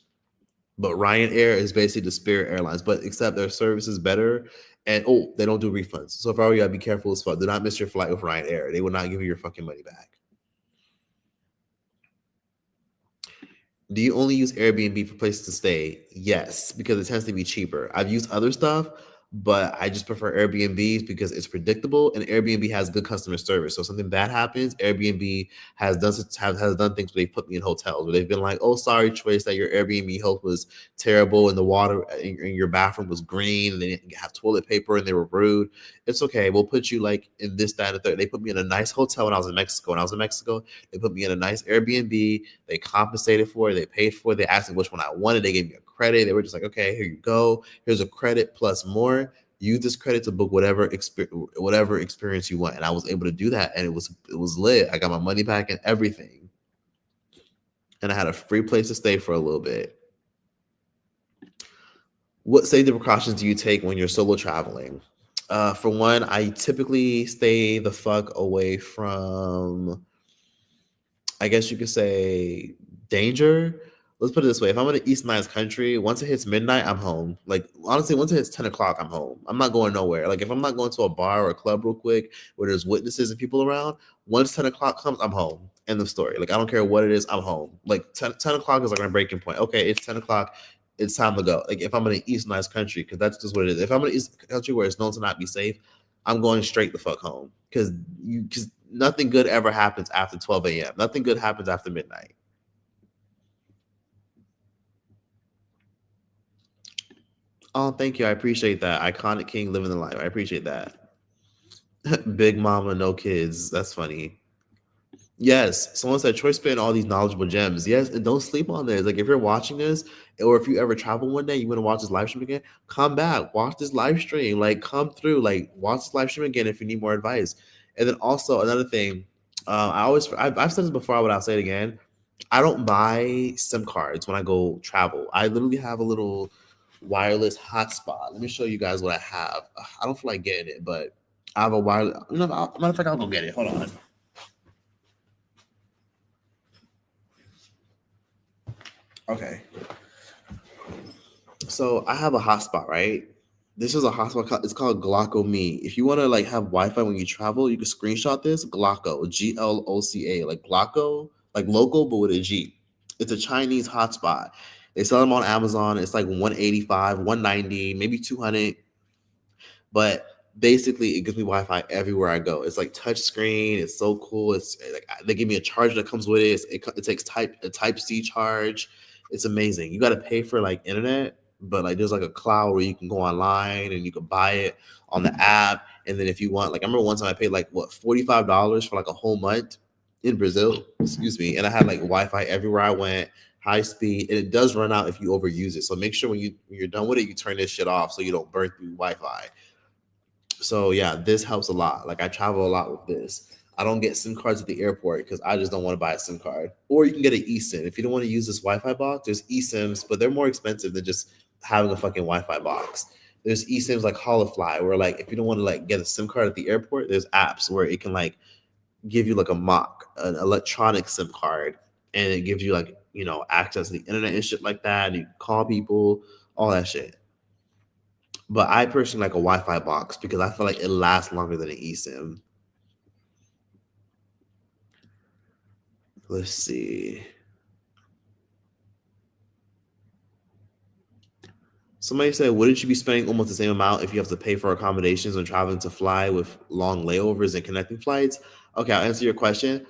But Ryanair is basically the Spirit Airlines, but except their service is better. And they don't do refunds. So if I were you, I'd be careful as fuck. Do not miss your flight with Ryanair. They will not give you your fucking money back. Do you only use Airbnb for places to stay? Yes, because it tends to be cheaper. I've used other stuff, but I just prefer Airbnbs because it's predictable and Airbnb has good customer service. So if something bad happens, Airbnb has done things where they put me in hotels where they've been like, "Oh, sorry, Choice, that your Airbnb host was terrible and the water in your bathroom was green and they didn't have toilet paper and they were rude. It's okay. We'll put you like in this, that, and the third." They put me in a nice hotel when I was in Mexico. When I was in Mexico, they put me in a nice Airbnb. They compensated for it. They paid for it. They asked me which one I wanted. They gave me a credit. They were just like, "Okay, here you go. Here's a credit plus more. Use this credit to book whatever experience you want." And I was able to do that, and it was lit. I got my money back and everything, and I had a free place to stay for a little bit. What safety precautions do you take when you're solo traveling? For one, I typically stay the fuck away from, I guess you could say, danger. let's put it this way: if I'm in an East nice country, once it hits midnight, I'm home. Like honestly, once it hits 10 o'clock, I'm home. I'm not going nowhere. Like if I'm not going to a bar or a club real quick where there's witnesses and people around, once 10 o'clock comes, I'm home. End of story. Like I don't care what it is, I'm home. Like 10 o'clock is like my breaking point. Okay, it's 10 o'clock. It's time to go. Like if I'm in an East nice country, because that's just what it is. If I'm in an East country where it's known to not be safe, I'm going straight the fuck home because nothing good ever happens after 12 a.m. Nothing good happens after midnight. Oh, thank you. I appreciate that. Iconic king living the life. I appreciate that. Big mama, no kids. That's funny. Yes, someone said Troy spitting all these knowledgeable gems. Yes, and don't sleep on this. Like if you're watching this, or if you ever travel one day, you want to watch this live stream again, come back, watch this live stream. Like come through, like watch this live stream again if you need more advice. And then also another thing, I've said this before, but I'll say it again. I don't buy SIM cards when I go travel. I literally have a little wireless hotspot. Let me show you guys what I have. I don't feel like getting it, but I have a wireless. Matter of fact, I'll go get it. Hold on. Okay. So I have a hotspot, right? This is a hotspot. It's called Glocko Me. If you want to like have Wi-Fi when you travel, you can screenshot this. Glocko, Gloca, like Glocko, like local, but with a G. It's a Chinese hotspot. They sell them on Amazon. It's like 185, 190, maybe 200. But basically, it gives me Wi-Fi everywhere I go. It's like touch screen. It's so cool. It's like they give me a charger that comes with it. It takes a Type C charge. It's amazing. You got to pay for like internet, but like there's like a cloud where you can go online and you can buy it on the app. And then if you want, like I remember one time I paid like what $45 for like a whole month in Brazil. Excuse me, and I had like Wi-Fi everywhere I went, high speed, and it does run out if you overuse it. So make sure when you're done with it, you turn this shit off so you don't burn through Wi-Fi. So yeah, this helps a lot. Like I travel a lot with this. I don't get SIM cards at the airport because I just don't want to buy a SIM card. Or you can get an eSIM. If you don't want to use this Wi-Fi box, there's eSIMs, but they're more expensive than just having a fucking Wi-Fi box. There's eSIMs like Holofly, where like if you don't want to like get a SIM card at the airport, there's apps where it can like give you like a mock, an electronic SIM card, and it gives you like access to the internet and shit like that. And you can call people, all that shit. But I personally like a Wi-Fi box because I feel like it lasts longer than an eSIM. Let's see. Somebody said, wouldn't you be spending almost the same amount if you have to pay for accommodations when traveling to fly with long layovers and connecting flights? Okay, I'll answer your question.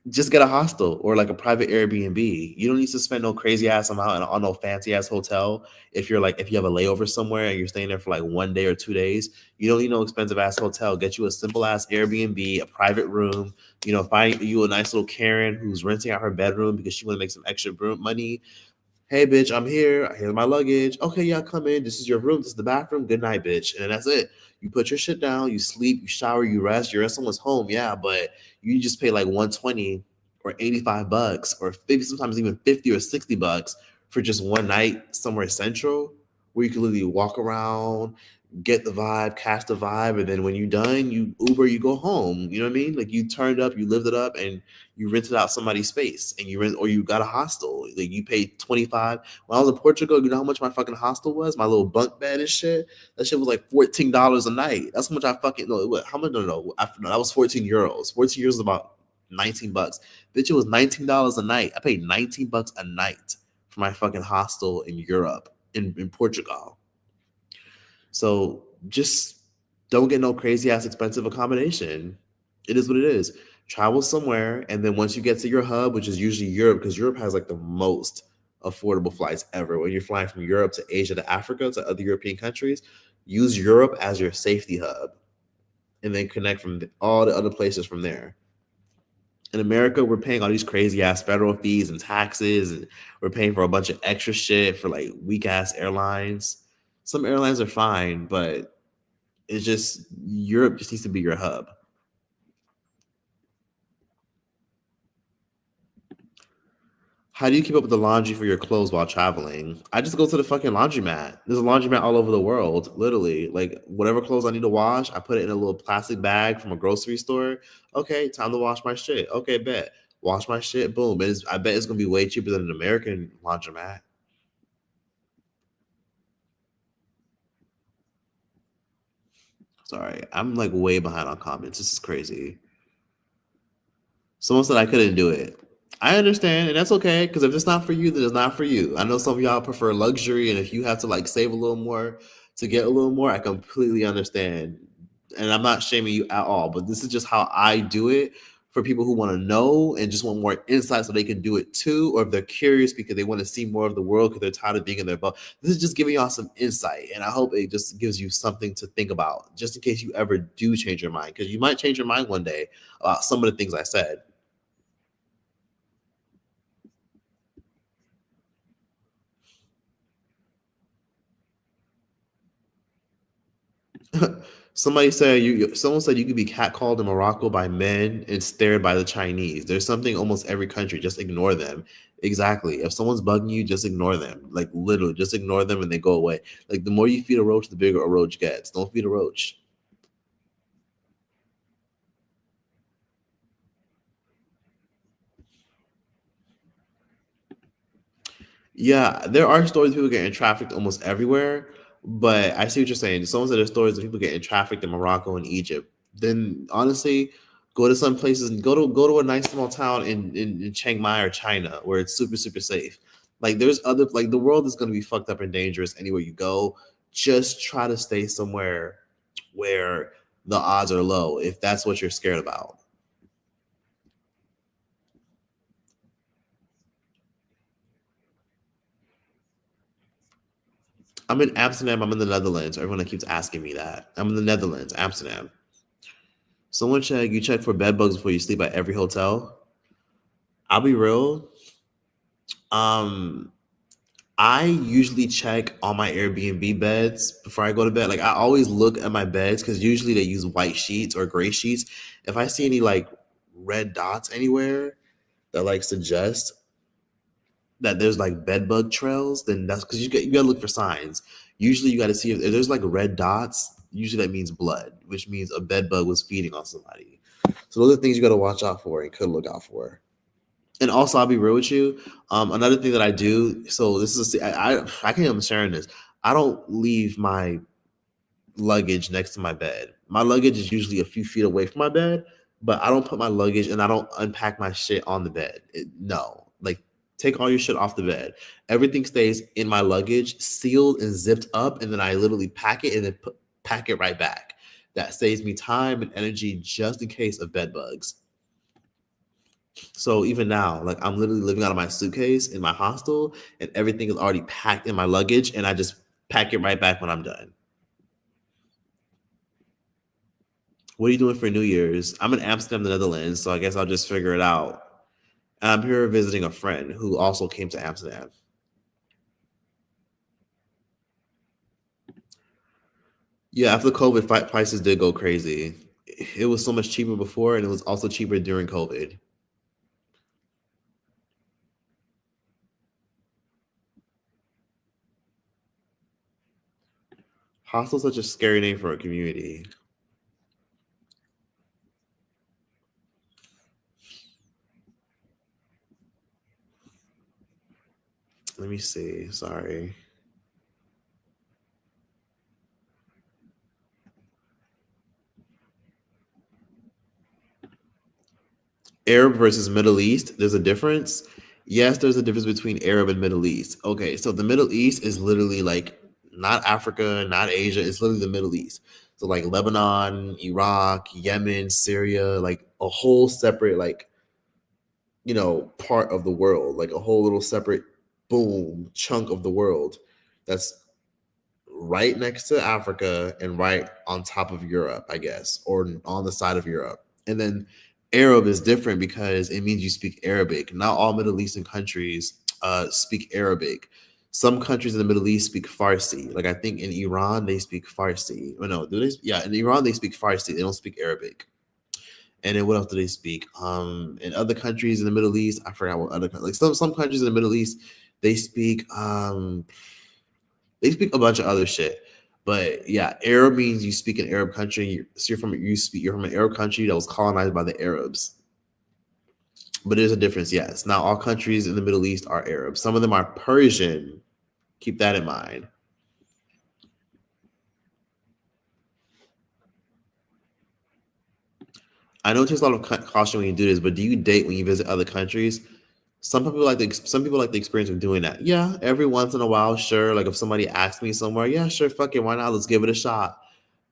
Just get a hostel or like a private Airbnb. You don't need to spend no crazy ass amount on no fancy ass hotel. If you have a layover somewhere and you're staying there for like 1 day or 2 days, you don't need no expensive ass hotel. Get you a simple ass Airbnb, a private room. Find you a nice little Karen who's renting out her bedroom because she want to make some extra money. Hey, bitch, I'm here. Here's my luggage. Okay, yeah, come in. This is your room. This is the bathroom. Good night, bitch. And that's it. You put your shit down. You sleep. You shower. You rest. You're in someone's home. Yeah, but you just pay like 120 or $85 or maybe sometimes even 50 or $60 for just one night somewhere central where you can literally walk around, get the vibe, catch the vibe, and then when you're done, you Uber, you go home. You know what I mean? Like you turned up, you lived it up, and you rented out somebody's space, and you got a hostel. Like you paid 25. When I was in Portugal, you know how much my fucking hostel was? My little bunk bed and shit. That shit was like $14 a night. That's how much I fucking no. What? How much? No. That was 14 euros. 14 euros is about $19. Bitch, it was $19 a night. I paid $19 a night for my fucking hostel in Europe, in Portugal. So just don't get no crazy ass expensive accommodation. It is what it is. Travel somewhere, and then once you get to your hub, which is usually Europe, because Europe has like the most affordable flights ever. When you're flying from Europe to Asia to Africa to other European countries, use Europe as your safety hub, and then connect from all the other places from there. In America, we're paying all these crazy ass federal fees and taxes, and we're paying for a bunch of extra shit for like weak ass airlines. Some airlines are fine, but it's just Europe just needs to be your hub. How do you keep up with the laundry for your clothes while traveling? I just go to the fucking laundromat. There's a laundromat all over the world, literally. Like whatever clothes I need to wash, I put it in a little plastic bag from a grocery store. Okay, time to wash my shit. Okay, bet. wash my shit, boom. I bet it's gonna be way cheaper than an American laundromat. Sorry, I'm like way behind on comments. This is crazy. Someone said I couldn't do it. I understand, and that's okay, because if it's not for you, then it's not for you. I know some of y'all prefer luxury, and if you have to like save a little more to get a little more, I completely understand. And I'm not shaming you at all, but this is just how I do it for people who want to know and just want more insight so they can do it too, or if they're curious because they want to see more of the world because they're tired of being in their bubble. This is just giving y'all some insight, and I hope it just gives you something to think about, just in case you ever do change your mind, because you might change your mind one day about some of the things I said. Somebody said someone said you could be catcalled in Morocco by men and stared by the Chinese. There's something almost every country. Just ignore them. Exactly. If someone's bugging you, just ignore them. Like literally, just ignore them and they go away. Like the more you feed a roach, the bigger a roach gets. Don't feed a roach. Yeah, there are stories of people getting trafficked almost everywhere, but I see what you're saying. Someone said there's stories of people getting trafficked in Morocco and Egypt. Then honestly, go to some places and go to a nice small town in Chiang Mai or China where it's super safe. Like there's other like the world is gonna be fucked up and dangerous anywhere you go. Just try to stay somewhere where the odds are low if that's what you're scared about. I'm in Amsterdam. I'm in the Netherlands. Everyone that keeps asking me that. I'm in the Netherlands, Amsterdam. Someone check. You check for bed bugs before you sleep at every hotel. I'll be real. Um, I usually check on my Airbnb beds before I go to bed. Like I always look at my beds because usually they use white sheets or gray sheets. If I see any like red dots anywhere that like suggest that there's like bed bug trails, then that's because you gotta look for signs. Usually you gotta see if there's like red dots. Usually that means blood, which means a bed bug was feeding on somebody. So those are things you gotta watch out for and could look out for. And also, I'll be real with you. Another thing that I do. So this is I can't even sharing this. I don't leave my luggage next to my bed. My luggage is usually a few feet away from my bed, but I don't put my luggage and I don't unpack my shit on the bed. No, like take all your shit off the bed. Everything stays in my luggage, sealed and zipped up, and then I literally pack it and then pack it right back. That saves me time and energy just in case of bed bugs. So even now, like I'm literally living out of my suitcase in my hostel, and everything is already packed in my luggage, and I just pack it right back when I'm done. What are you doing for New Year's? I'm in Amsterdam, the Netherlands, so I guess I'll just figure it out. And I'm here visiting a friend who also came to Amsterdam. Yeah, after COVID, prices did go crazy. It was so much cheaper before, and it was also cheaper during COVID. Hostel's such a scary name for a community. Let me see. Sorry. Arab versus Middle East, there's a difference. Yes, there's a difference between Arab and Middle East. Okay, so the Middle East is literally like not Africa, not Asia. It's literally the Middle East. So like Lebanon, Iraq, Yemen, Syria, like a whole separate like part of the world, like a whole little separate boom chunk of the world. That's right next to Africa and right on top of Europe, I guess, or on the side of Europe. And then Arab is different because it means you speak Arabic. Not all Middle Eastern countries speak Arabic. Some countries in the Middle East speak Farsi. Like I think in Iran they speak Farsi. Oh, no, do they? Yeah, in Iran they speak Farsi. They don't speak Arabic. And then what else do they speak? In other countries in the Middle East, I forgot what other like some countries in the Middle East they speak they speak a bunch of other shit. But yeah, Arab means you speak an Arab country. So you're from an Arab country that was colonized by the Arabs. But there's a difference, yes. Now, all countries in the Middle East are Arab. Some of them are Persian. Keep that in mind. I know it takes a lot of caution when you do this, but do you date when you visit other countries? Some people like the experience of doing that. Yeah, every once in a while, sure. Like if somebody asks me somewhere, yeah, sure, fuck it, why not? Let's give it a shot.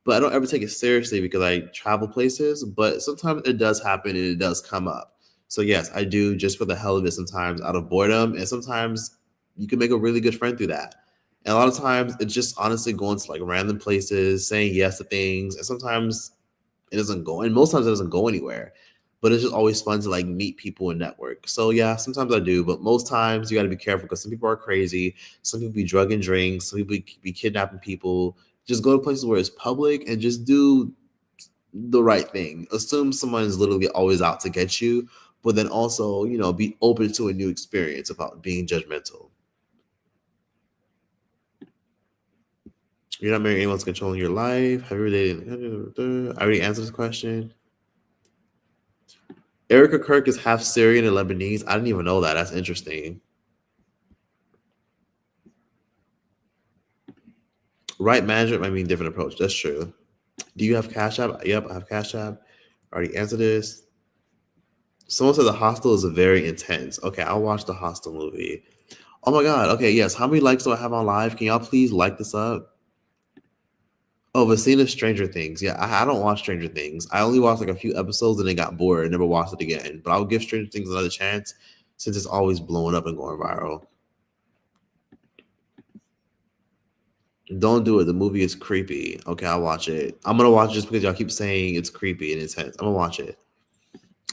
But I don't ever take it seriously because I travel places. But sometimes it does happen and it does come up. So yes, I do just for the hell of it sometimes out of boredom, and sometimes you can make a really good friend through that. And a lot of times it's just honestly going to like random places, saying yes to things, and sometimes it doesn't go, and most times it doesn't go anywhere. But it's just always fun to like meet people and network. So yeah, sometimes I do, but most times you got to be careful because some people are crazy. Some people be drugging drinks. Some people be kidnapping people. Just go to places where it's public and just do the right thing. Assume someone is literally always out to get you, but then also, be open to a new experience about being judgmental. You're not married anyone's controlling your life. Have you ever dated? I already answered this question. Erica Kirk is half Syrian and Lebanese. I didn't even know that. That's interesting. Right management might mean different approach. That's true. Do you have Cash App? Yep, I have Cash App. I already answered this. Someone said the Hostel is very intense. Okay, I'll watch the Hostel movie. Oh my god. Okay, yes. How many likes do I have on live? Can y'all please like this up? Oh, Vasina Stranger Things. Yeah, I don't watch Stranger Things. I only watched like a few episodes and then got bored and never watched it again. But I'll give Stranger Things another chance since it's always blowing up and going viral. Don't do it. The movie is creepy. Okay, I'll watch it. I'm gonna watch it just because y'all keep saying it's creepy and intense. I'm gonna watch it.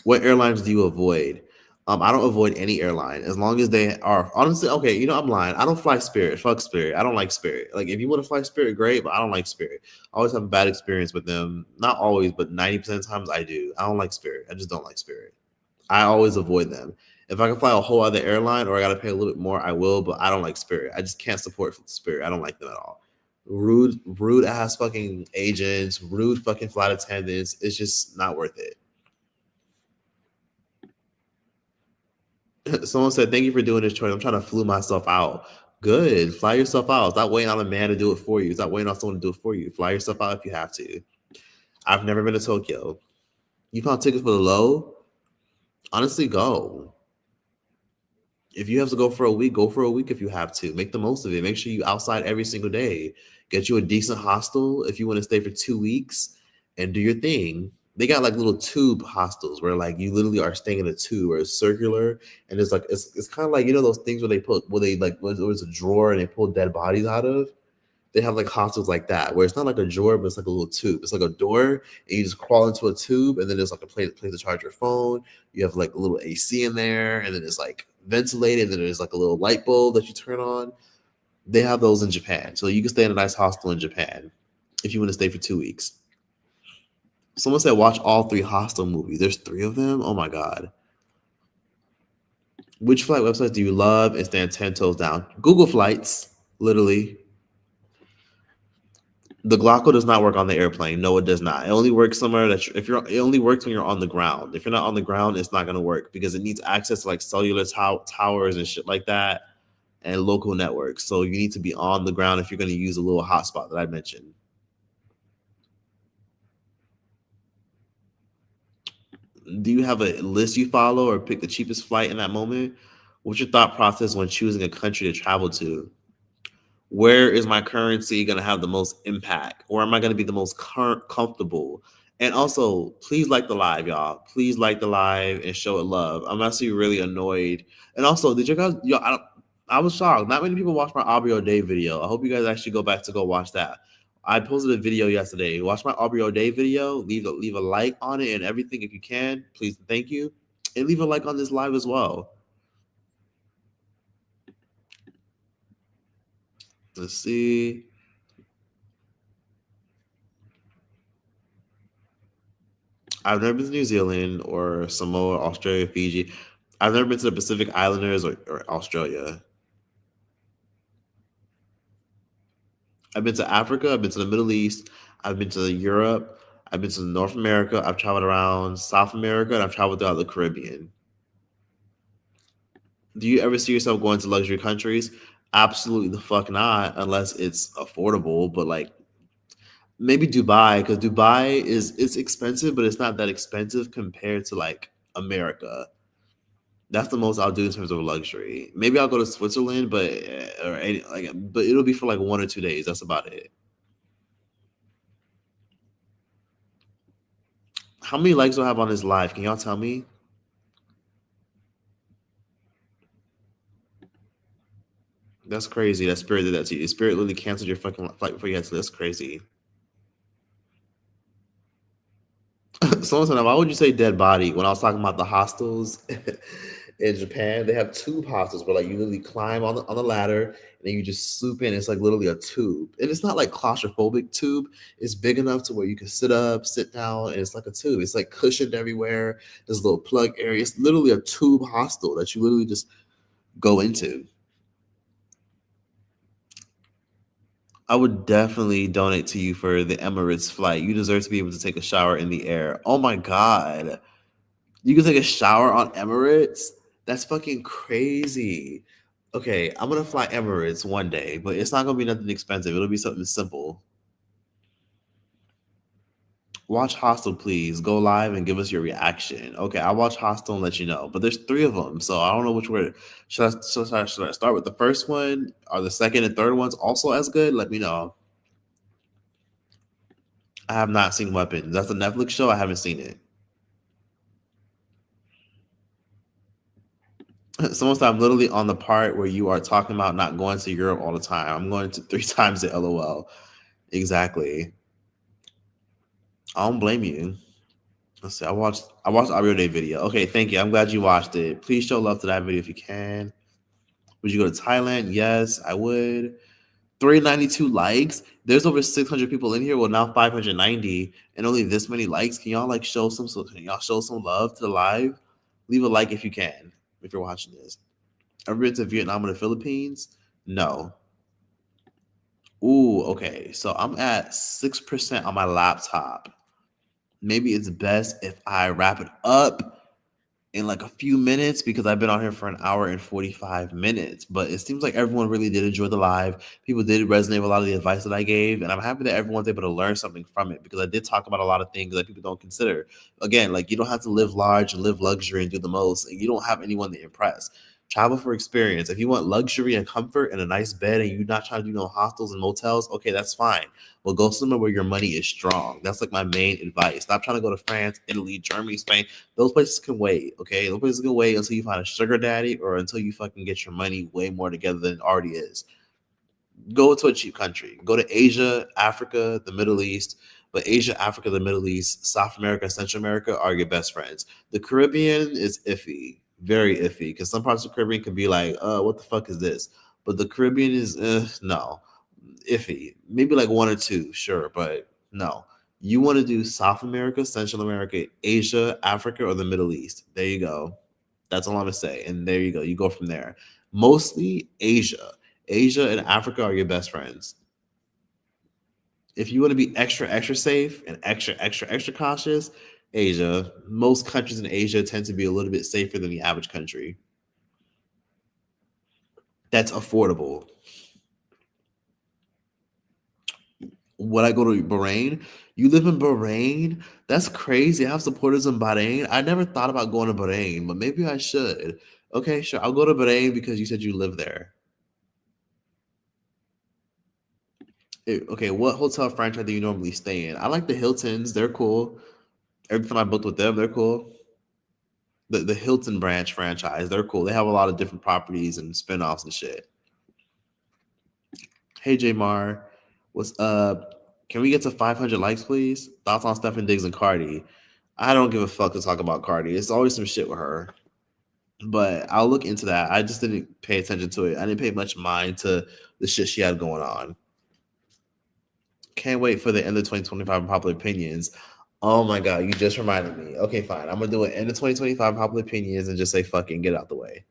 What airlines do you avoid? I don't avoid any airline as long as they are honestly okay. I'm lying. I don't fly Spirit. Fuck Spirit. I don't like Spirit. Like if you want to fly Spirit, great, but I don't like Spirit. I always have a bad experience with them. Not always, but 90% of the times I do. I don't like Spirit. I just don't like Spirit. I always avoid them. If I can fly a whole other airline or I gotta pay a little bit more, I will. But I don't like Spirit. I just can't support Spirit. I don't like them at all. Rude ass fucking agents, rude fucking flight attendants. It's just not worth it. Someone said, "Thank you for doing this choice. I'm trying to flew myself out." Good. Fly yourself out. Stop waiting on a man to do it for you. Stop waiting on someone to do it for you. Fly yourself out if you have to. I've never been to Tokyo. You found tickets for the low? Honestly, go. If you have to go for a week, go for a week if you have to. Make the most of it. Make sure you outside every single day. Get you a decent hostel if you want to stay for 2 weeks and do your thing. They got like little tube hostels where like you literally are staying in a tube where it's circular and it's kind of like those things where they like where there's a drawer and they pull dead bodies out of. They have like hostels like that where it's not like a drawer, but it's like a little tube. It's like a door, and you just crawl into a tube, and then there's like a place to charge your phone. You have like a little AC in there, and then it's like ventilated, and then there's like a little light bulb that you turn on. They have those in Japan, so you can stay in a nice hostel in Japan if you want to stay for 2 weeks. Someone said watch all three Hostel movies. There's three of them. Oh my god. Which flight websites do you love and stand 10 toes down? Google Flights, literally. The Glocko does not work on the airplane. No, it does not. It only works somewhere it only works when you're on the ground. If you're not on the ground, it's not going to work because it needs access to like cellular towers and shit like that and local networks. So you need to be on the ground if you're going to use a little hotspot that I mentioned. Do you have a list you follow or pick the cheapest flight in that moment? What's your thought process when choosing a country to travel to? Where is my currency going to have the most impact? Or am I going to be the most comfortable? And also, please like the live, y'all. Please like the live and show it love. I'm actually really annoyed. And also, did you guys, y'all, I was shocked. Not many people watched my Aubrey O'Day video. I hope you guys actually go back to go watch that. I posted a video yesterday. Watch my Aubrey O'Day video. Leave a like on it and everything if you can. Please, thank you. And leave a like on this live as well. Let's see. I've never been to New Zealand or Samoa, Australia, Fiji. I've never been to the Pacific Islanders or Australia. I've been to Africa. I've been to the Middle East. I've been to Europe. I've been to North America. I've traveled around South America, and I've traveled throughout the Caribbean. Do you ever see yourself going to luxury countries? Absolutely the fuck not, unless it's affordable. But like maybe Dubai, because Dubai is it's expensive, but it's not that expensive compared to like America. That's the most I'll do in terms of luxury. Maybe I'll go to Switzerland, but or any, like, but it'll be for like 1 or 2 days. That's about it. How many likes do I have on this live? Can y'all tell me? That's crazy. That Spirit did that to you. Spirit literally canceled your fucking flight before you had to. That's crazy. Someone said, why would you say dead body? When I was talking about the hostels in Japan, they have tube hostels where like you literally climb on the ladder and then you just swoop in. It's like literally a tube. And it's not like claustrophobic tube. It's big enough to where you can sit up, sit down, and it's like a tube. It's like cushioned everywhere. There's a little plug area. It's literally a tube hostel that you literally just go into. I would definitely donate to you for the Emirates flight. You deserve to be able to take a shower in the air. Oh my God. You can take a shower on Emirates? That's fucking crazy. Okay, I'm gonna fly Emirates one day, but it's not gonna be nothing expensive. It'll be something simple. Watch Hostel, please. Go live and give us your reaction. Okay, I'll watch Hostel and let you know. But there's three of them, so I don't know which one. Should I start with the first one? Are the second and third ones also as good? Let me know. I have not seen Weapons. That's a Netflix show. I haven't seen it. Someone said I'm literally on the part where you are talking about not going to Europe all the time. I'm going to 3 times the LOL. Exactly. I don't blame you. Let's see. I watched Audio Day video. Okay, thank you. I'm glad you watched it. Please show love to that video if you can. Would you go to Thailand? Yes, I would. 392 likes. There's over 600 people in here. Well, now 590, and only this many likes. Can y'all like show some? Can y'all show some love to the live? Leave a like if you can. If you're watching this, ever been to Vietnam or the Philippines? No. Ooh, okay. So I'm at 6% on my laptop. Maybe it's best if I wrap it up in like a few minutes because I've been on here for an hour and 45 minutes. But it seems like everyone really did enjoy the live. People did resonate with a lot of the advice that I gave. And I'm happy that everyone's able to learn something from it because I did talk about a lot of things that people don't consider. Again, like you don't have to live large and live luxury and do the most. And you don't have anyone to impress. Travel for experience. If you want luxury and comfort and a nice bed and you're not trying to do no hostels and motels, okay, that's fine. Well, go somewhere where your money is strong. That's like my main advice. Stop trying to go to France, Italy, Germany, Spain. Those places can wait, okay? Those places can wait until you find a sugar daddy or until you fucking get your money way more together than it already is. Go to a cheap country. Go to Asia, Africa, the Middle East. But Asia, Africa, the Middle East, South America, Central America are your best friends. The Caribbean is iffy, very iffy, because some parts of the Caribbean can be like, what the fuck is this? But the Caribbean is, no, iffy. Maybe like 1 or 2, sure, but no. You want to do South America, Central America, Asia, Africa, or the Middle East. There you go. That's all I'm gonna say. And there you go. You go from there. Mostly Asia. Asia and Africa are your best friends. If you want to be extra, extra safe and extra, extra, extra cautious, Asia. Most countries in Asia tend to be a little bit safer than the average country. That's affordable. Would I go to Bahrain? You live in Bahrain? That's crazy. I have supporters in Bahrain. I never thought about going to Bahrain, but maybe I should. Okay, sure. I'll go to Bahrain because you said you live there. Okay, what hotel franchise do you normally stay in? I like the Hiltons. They're cool. Every time I booked with them, they're cool. The Hilton branch franchise, they're cool. They have a lot of different properties and spinoffs and shit. Hey J Mar, what's up? Can we get to 500 likes, please? Thoughts on Stephen Diggs and Cardi? I don't give a fuck to talk about Cardi. It's always some shit with her. But I'll look into that. I just didn't pay attention to it. I didn't pay much mind to the shit she had going on. Can't wait for the end of 2025 popular opinions. Oh my god, you just reminded me. Okay, fine. I'm gonna do an end of 2025 popular opinions and just say fucking get out the way.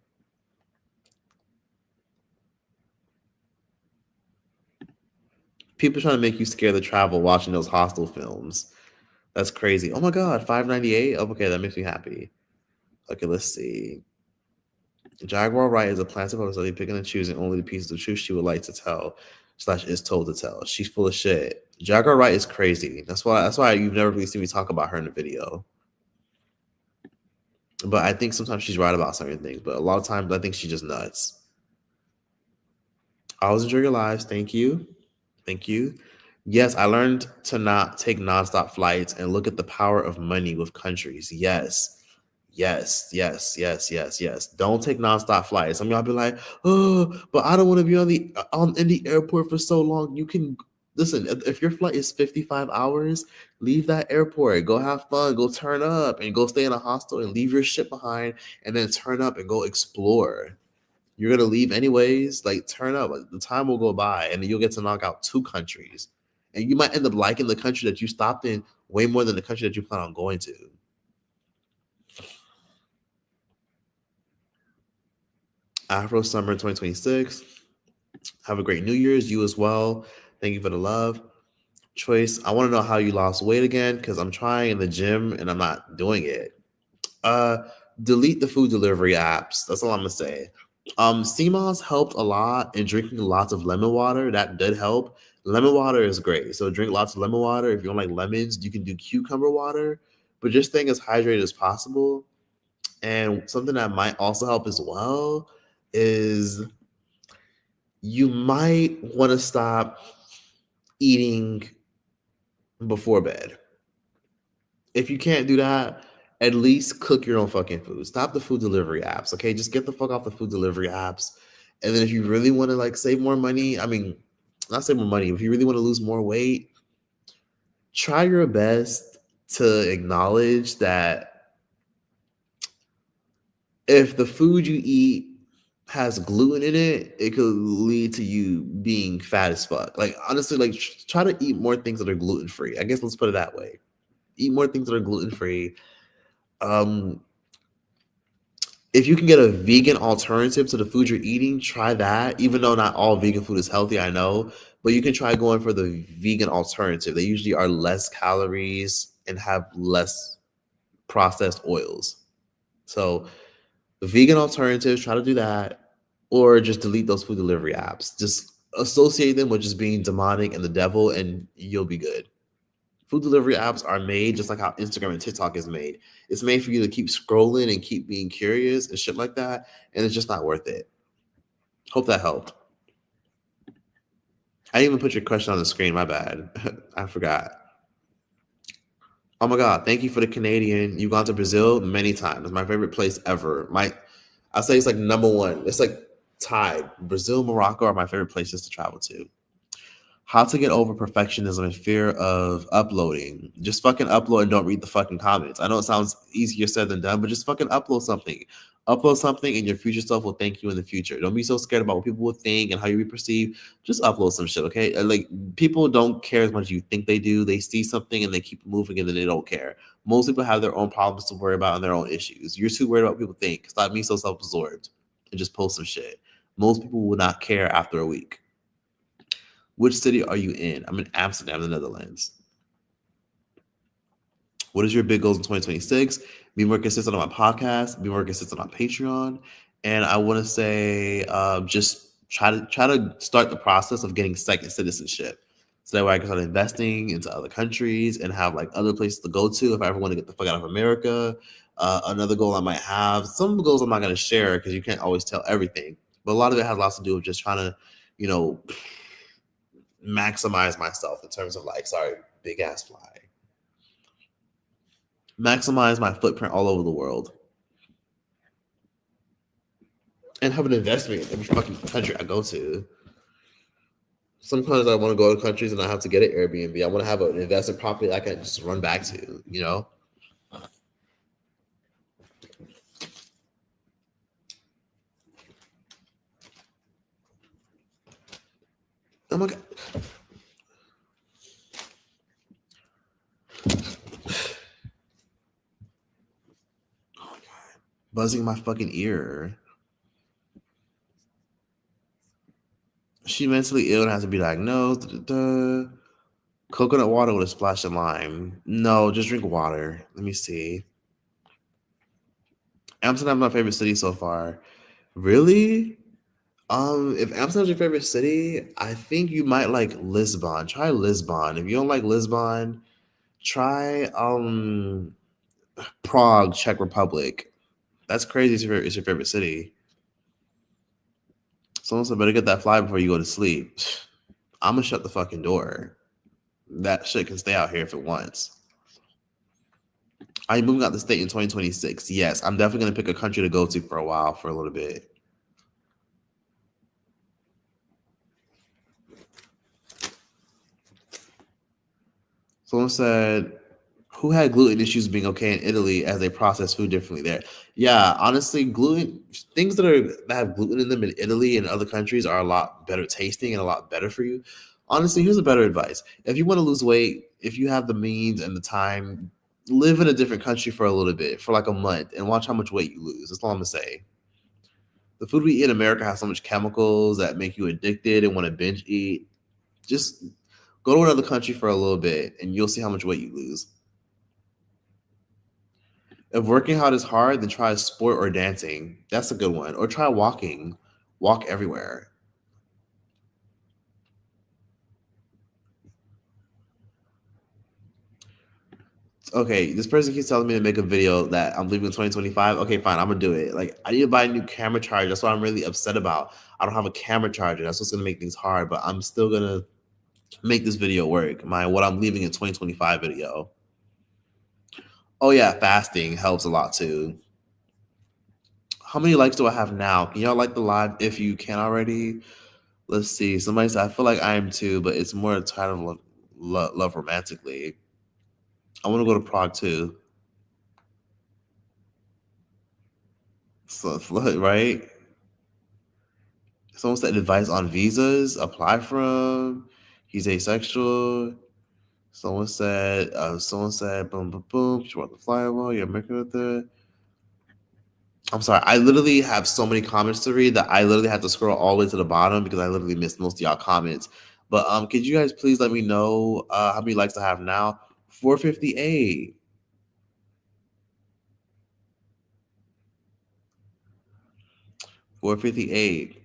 People trying to make you scared to travel watching those Hostel films. That's crazy. Oh my god, 598. Oh, okay, that makes me happy. Okay, let's see. Jaguar Wright is a planted publicity, picking and choosing only the pieces of truth she would like to tell / is told to tell. She's full of shit. Jaguar Wright is crazy. That's why you've never really seen me talk about her in a video. But I think sometimes she's right about certain things. But a lot of times I think she's just nuts. I always enjoy your lives. Thank you. Thank you. Yes, I learned to not take nonstop flights and look at the power of money with countries. Yes. Yes, yes, yes, yes, yes. Don't take nonstop flights. Some of y'all be like, oh, but I don't want to be in the airport for so long. You can listen. If your flight is 55 hours, leave that airport. Go have fun. Go turn up and go stay in a hostel and leave your shit behind, and then turn up and go explore. You're gonna leave anyways. Like turn up. Like, the time will go by, and then you'll get to knock out 2 countries, and you might end up liking the country that you stopped in way more than the country that you plan on going to. Afro Summer 2026. Have a great New Year's. You as well. Thank you for the love. Choice. I want to know how you lost weight again because I'm trying in the gym and I'm not doing it. Uh, Delete the food delivery apps. That's all I'm gonna say. CMOS helped a lot in drinking lots of lemon water. That did help. Lemon water is great. So drink lots of lemon water. If you don't like lemons, you can do cucumber water. But just staying as hydrated as possible. And something that might also help as well is you might want to stop eating before bed. If you can't do that, at least cook your own fucking food. Stop the food delivery apps, okay? Just get the fuck off the food delivery apps. And then if you really want to like save more money, I mean, not save more money, if you really want to lose more weight, try your best to acknowledge that if the food you eat has gluten in it, it could lead to you being fat as fuck. Like honestly, like try to eat more things that are gluten free. I guess let's put it that way. Eat more things that are gluten free. Um, if you can get a vegan alternative to the food you're eating, try that. Even though not all vegan food is healthy, I know, but you can try going for the vegan alternative. They usually are less calories and have less processed oils. So the vegan alternatives, try to do that, or just delete those food delivery apps. Just associate them with just being demonic and the devil, and you'll be good. Food delivery apps are made just like how Instagram and TikTok is made. It's made for you to keep scrolling and keep being curious and shit like that, and it's just not worth it. Hope that helped. I didn't even put your question on the screen. My bad. I forgot. Oh my god! Thank you for the Canadian. You've gone to Brazil many times. It's my favorite place ever. I say it's like number one. It's like tied. Brazil, Morocco are my favorite places to travel to. How to get over perfectionism and fear of uploading. Just fucking upload and don't read the fucking comments. I know it sounds easier said than done, but just fucking upload something. Upload something and your future self will thank you in the future. Don't be so scared about what people will think and how you be perceived. Just upload some shit, okay? Like people don't care as much as you think they do. They see something and they keep moving and then they don't care. Most people have their own problems to worry about and their own issues. You're too worried about what people think. Stop being so self-absorbed and just post some shit. Most people will not care after a week. Which city are you in? I'm in Amsterdam, the Netherlands. What is your big goals in 2026? Be more consistent on my podcast. Be more consistent on Patreon. And I want to say, just try to start the process of getting second citizenship, so that way I can start investing into other countries and have like other places to go to if I ever want to get the fuck out of America. Another goal I might have. Some goals I'm not going to share because you can't always tell everything. But a lot of it has lots to do with just trying to, you know, maximize myself in terms of like, sorry, big ass fly. Maximize my footprint all over the world. And have an investment in every fucking country I go to. Sometimes I want to go to countries and I have to get an Airbnb. I want to have an investment property I can just run back to, you know? Oh my God. Oh my God. Buzzing my fucking ear. She mentally ill and has to be diagnosed. Coconut water with a splash of lime. No, just drink water. Let me see. Amsterdam's my favorite city so far. Really? If Amsterdam's your favorite city, I think you might like Lisbon. Try Lisbon. If you don't like Lisbon, try Prague, Czech Republic. That's crazy. It's your favorite city. Someone said better get that fly before you go to sleep. I'm gonna shut the fucking door. That shit can stay out here if it wants. Are you moving out the state in 2026? Yes, I'm definitely gonna pick a country to go to for a while, for a little bit. Someone said, who had gluten issues being okay in Italy as they process food differently there? Yeah, honestly, gluten things that have gluten in them in Italy and other countries are a lot better tasting and a lot better for you. Honestly, here's a better advice. If you want to lose weight, if you have the means and the time, live in a different country for a little bit, for like a month, and watch how much weight you lose. That's all I'm gonna say. The food we eat in America has so much chemicals that make you addicted and want to binge eat. Just go to another country for a little bit and you'll see how much weight you lose. If working out is hard, then try sport or dancing. That's a good one. Or try walking. Walk everywhere. Okay, this person keeps telling me to make a video that I'm leaving in 2025. Okay, fine, I'm gonna do it. Like, I need to buy a new camera charger. That's what I'm really upset about. I don't have a camera charger. That's what's gonna make things hard, but I'm still gonna make this video work. My what I'm leaving in 2025 video. Oh yeah, fasting helps a lot too. How many likes do I have now? Can y'all like the live if you can already? Let's see. Somebody said I feel like I am too, but it's more kind of love romantically. I want to go to Prague too. So right. Someone said advice on visas. Apply for them. He's asexual. Someone said, boom, boom, boom. She want the flywheel. You're making with it. I'm sorry. I literally have so many comments to read that I literally have to scroll all the way to the bottom because I literally missed most of y'all comments. But could you guys please let me know how many likes I have now? 458. 458.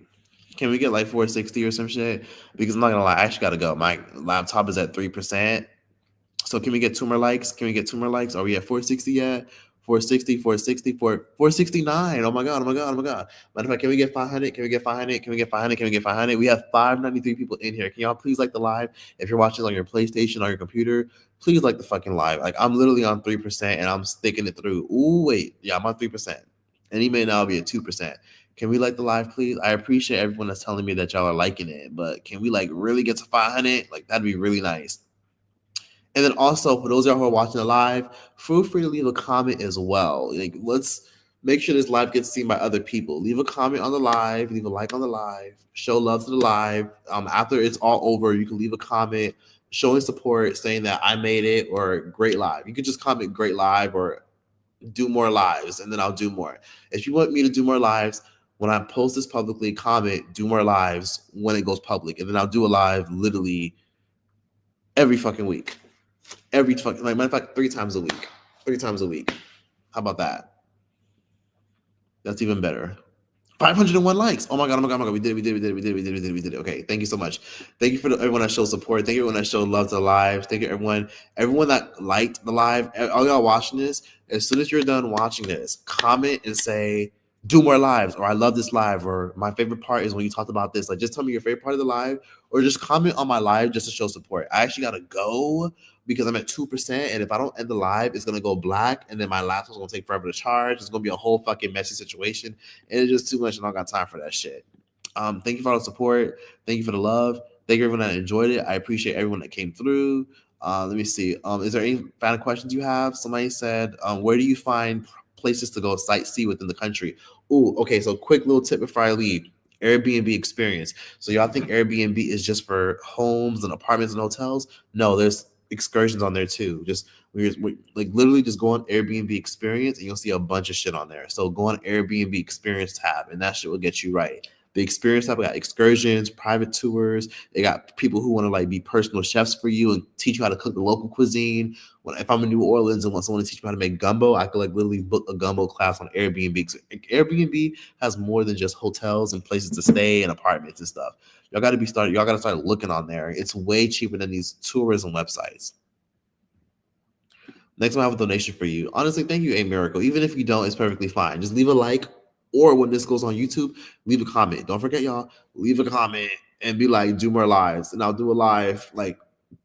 Can we get like 460 or some shit? Because I'm not gonna lie, I actually gotta go. My laptop is at 3%. So can we get two more likes? Can we get two more likes? Are we at 460 yet? 460, 460, 469. Oh my god, oh my god, oh my god. Matter of fact, can we get 500? Can we get 500? Can we get 500? Can we get 500? We have 593 people in here. Can y'all please like the live? If you're watching on your PlayStation or your computer, please like the fucking live. Like, I'm literally on 3% and I'm sticking it through. Ooh, wait. Yeah, I'm on 3%. And he may now be at 2%. Can we like the live, please? I appreciate everyone that's telling me that y'all are liking it, but can we like really get to 500? Like, that'd be really nice. And then also, for those of y'all who are watching the live, feel free to leave a comment as well. Like, let's make sure this live gets seen by other people. Leave a comment on the live, leave a like on the live, show love to the live. After it's all over, you can leave a comment showing support, saying that I made it or great live. You can just comment great live or do more lives, and then I'll do more. If you want me to do more lives, when I post this publicly, comment do more lives when it goes public, and then I'll do a live literally every fucking week. Every fucking, like, matter of fact, 3 times a week. 3 times a week. How about that? That's even better. 501 likes. Oh my god, oh my god, oh my god. We did it, we did it, we did it, we did it, we did it, we did it. Okay, thank you so much. Thank you for everyone that showed support. Thank you everyone that showed love to the live. Thank you everyone that liked the live. All y'all watching this, as soon as you're done watching this, comment and say, do more lives, or I love this live, or my favorite part is when you talked about this. Like, just tell me your favorite part of the live, or just comment on my live just to show support. I actually gotta go because I'm at 2%, and if I don't end the live, it's gonna go black, and then my laptop's gonna take forever to charge. It's gonna be a whole fucking messy situation, and it's just too much, and I don't got time for that shit. Thank you for all the support. Thank you for the love. Thank you everyone that enjoyed it. I appreciate everyone that came through. Let me see. Is there any final questions you have? Somebody said, where do you find places to go sightsee within the country? Ooh, okay. So quick little tip before I leave. Airbnb experience. So y'all think Airbnb is just for homes and apartments and hotels? No, there's excursions on there too. Just we like literally just go on Airbnb experience and you'll see a bunch of shit on there. So go on Airbnb experience tab and that shit will get you right. the experience type. We got excursions, private tours. They got people who want to like be personal chefs for you and teach you how to cook the local cuisine. If I'm in New Orleans and want someone to teach me how to make gumbo, I could like literally book a gumbo class on Airbnb. So Airbnb has more than just hotels and places to stay and apartments and stuff. Y'all got to start looking on there. It's way cheaper than these tourism websites. Next time I have a donation for you. Honestly, thank you, A Miracle. Even if you don't, it's perfectly fine. Just leave a like, or when this goes on YouTube, leave a comment. Don't forget, y'all, leave a comment and be like, do more lives. And I'll do a live, like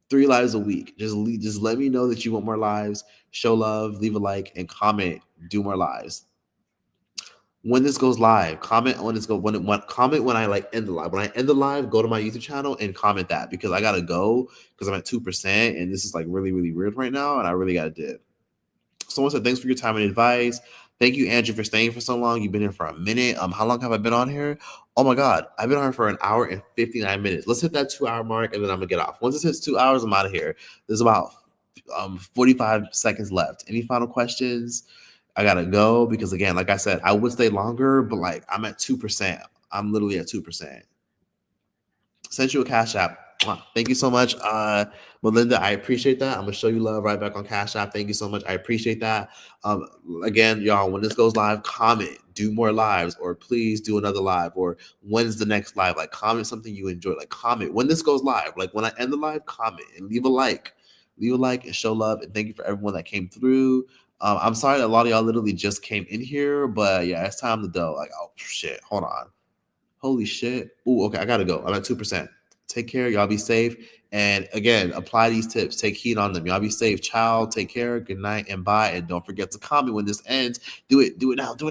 3 lives a week. Just let me know that you want more lives. Show love, leave a like, and comment, do more lives. When this goes live, comment when it's go when comment when I like end the live. When I end the live, go to my YouTube channel and comment that, because I gotta go because I'm at 2% and this is like really, really weird right now, and I really gotta dip. Someone said, thanks for your time and advice. Thank you, Andrew, for staying for so long. You've been here for a minute. How long have I been on here? Oh my God, I've been on here for 1 hour and 59 minutes. Let's hit that 2-hour mark and then I'm gonna get off. Once it hits 2 hours, I'm out of here. There's about 45 seconds left. Any final questions? I gotta go because, again, like I said, I would stay longer, but like I'm at 2%. I'm literally at 2%. Sent you a Cash App. Thank you so much, Melinda. I appreciate that. I'm gonna show you love right back on Cash App. Thank you so much. I appreciate that. Again, y'all, when this goes live, comment, do more lives, or please do another live, or when's the next live? Like, comment something you enjoy. Like, comment when this goes live. Like, when I end the live, comment and leave a like. Leave a like and show love. And thank you for everyone that came through. I'm sorry that a lot of y'all literally just came in here, but yeah, it's time to go. Like, oh shit, hold on. Holy shit. Oh, okay, I gotta go. I'm at 2%. Take care. Y'all be safe. And again, apply these tips. Take heed on them. Y'all be safe. Ciao. Take care. Good night and bye. And don't forget to comment when this ends. Do it. Do it now. Do it.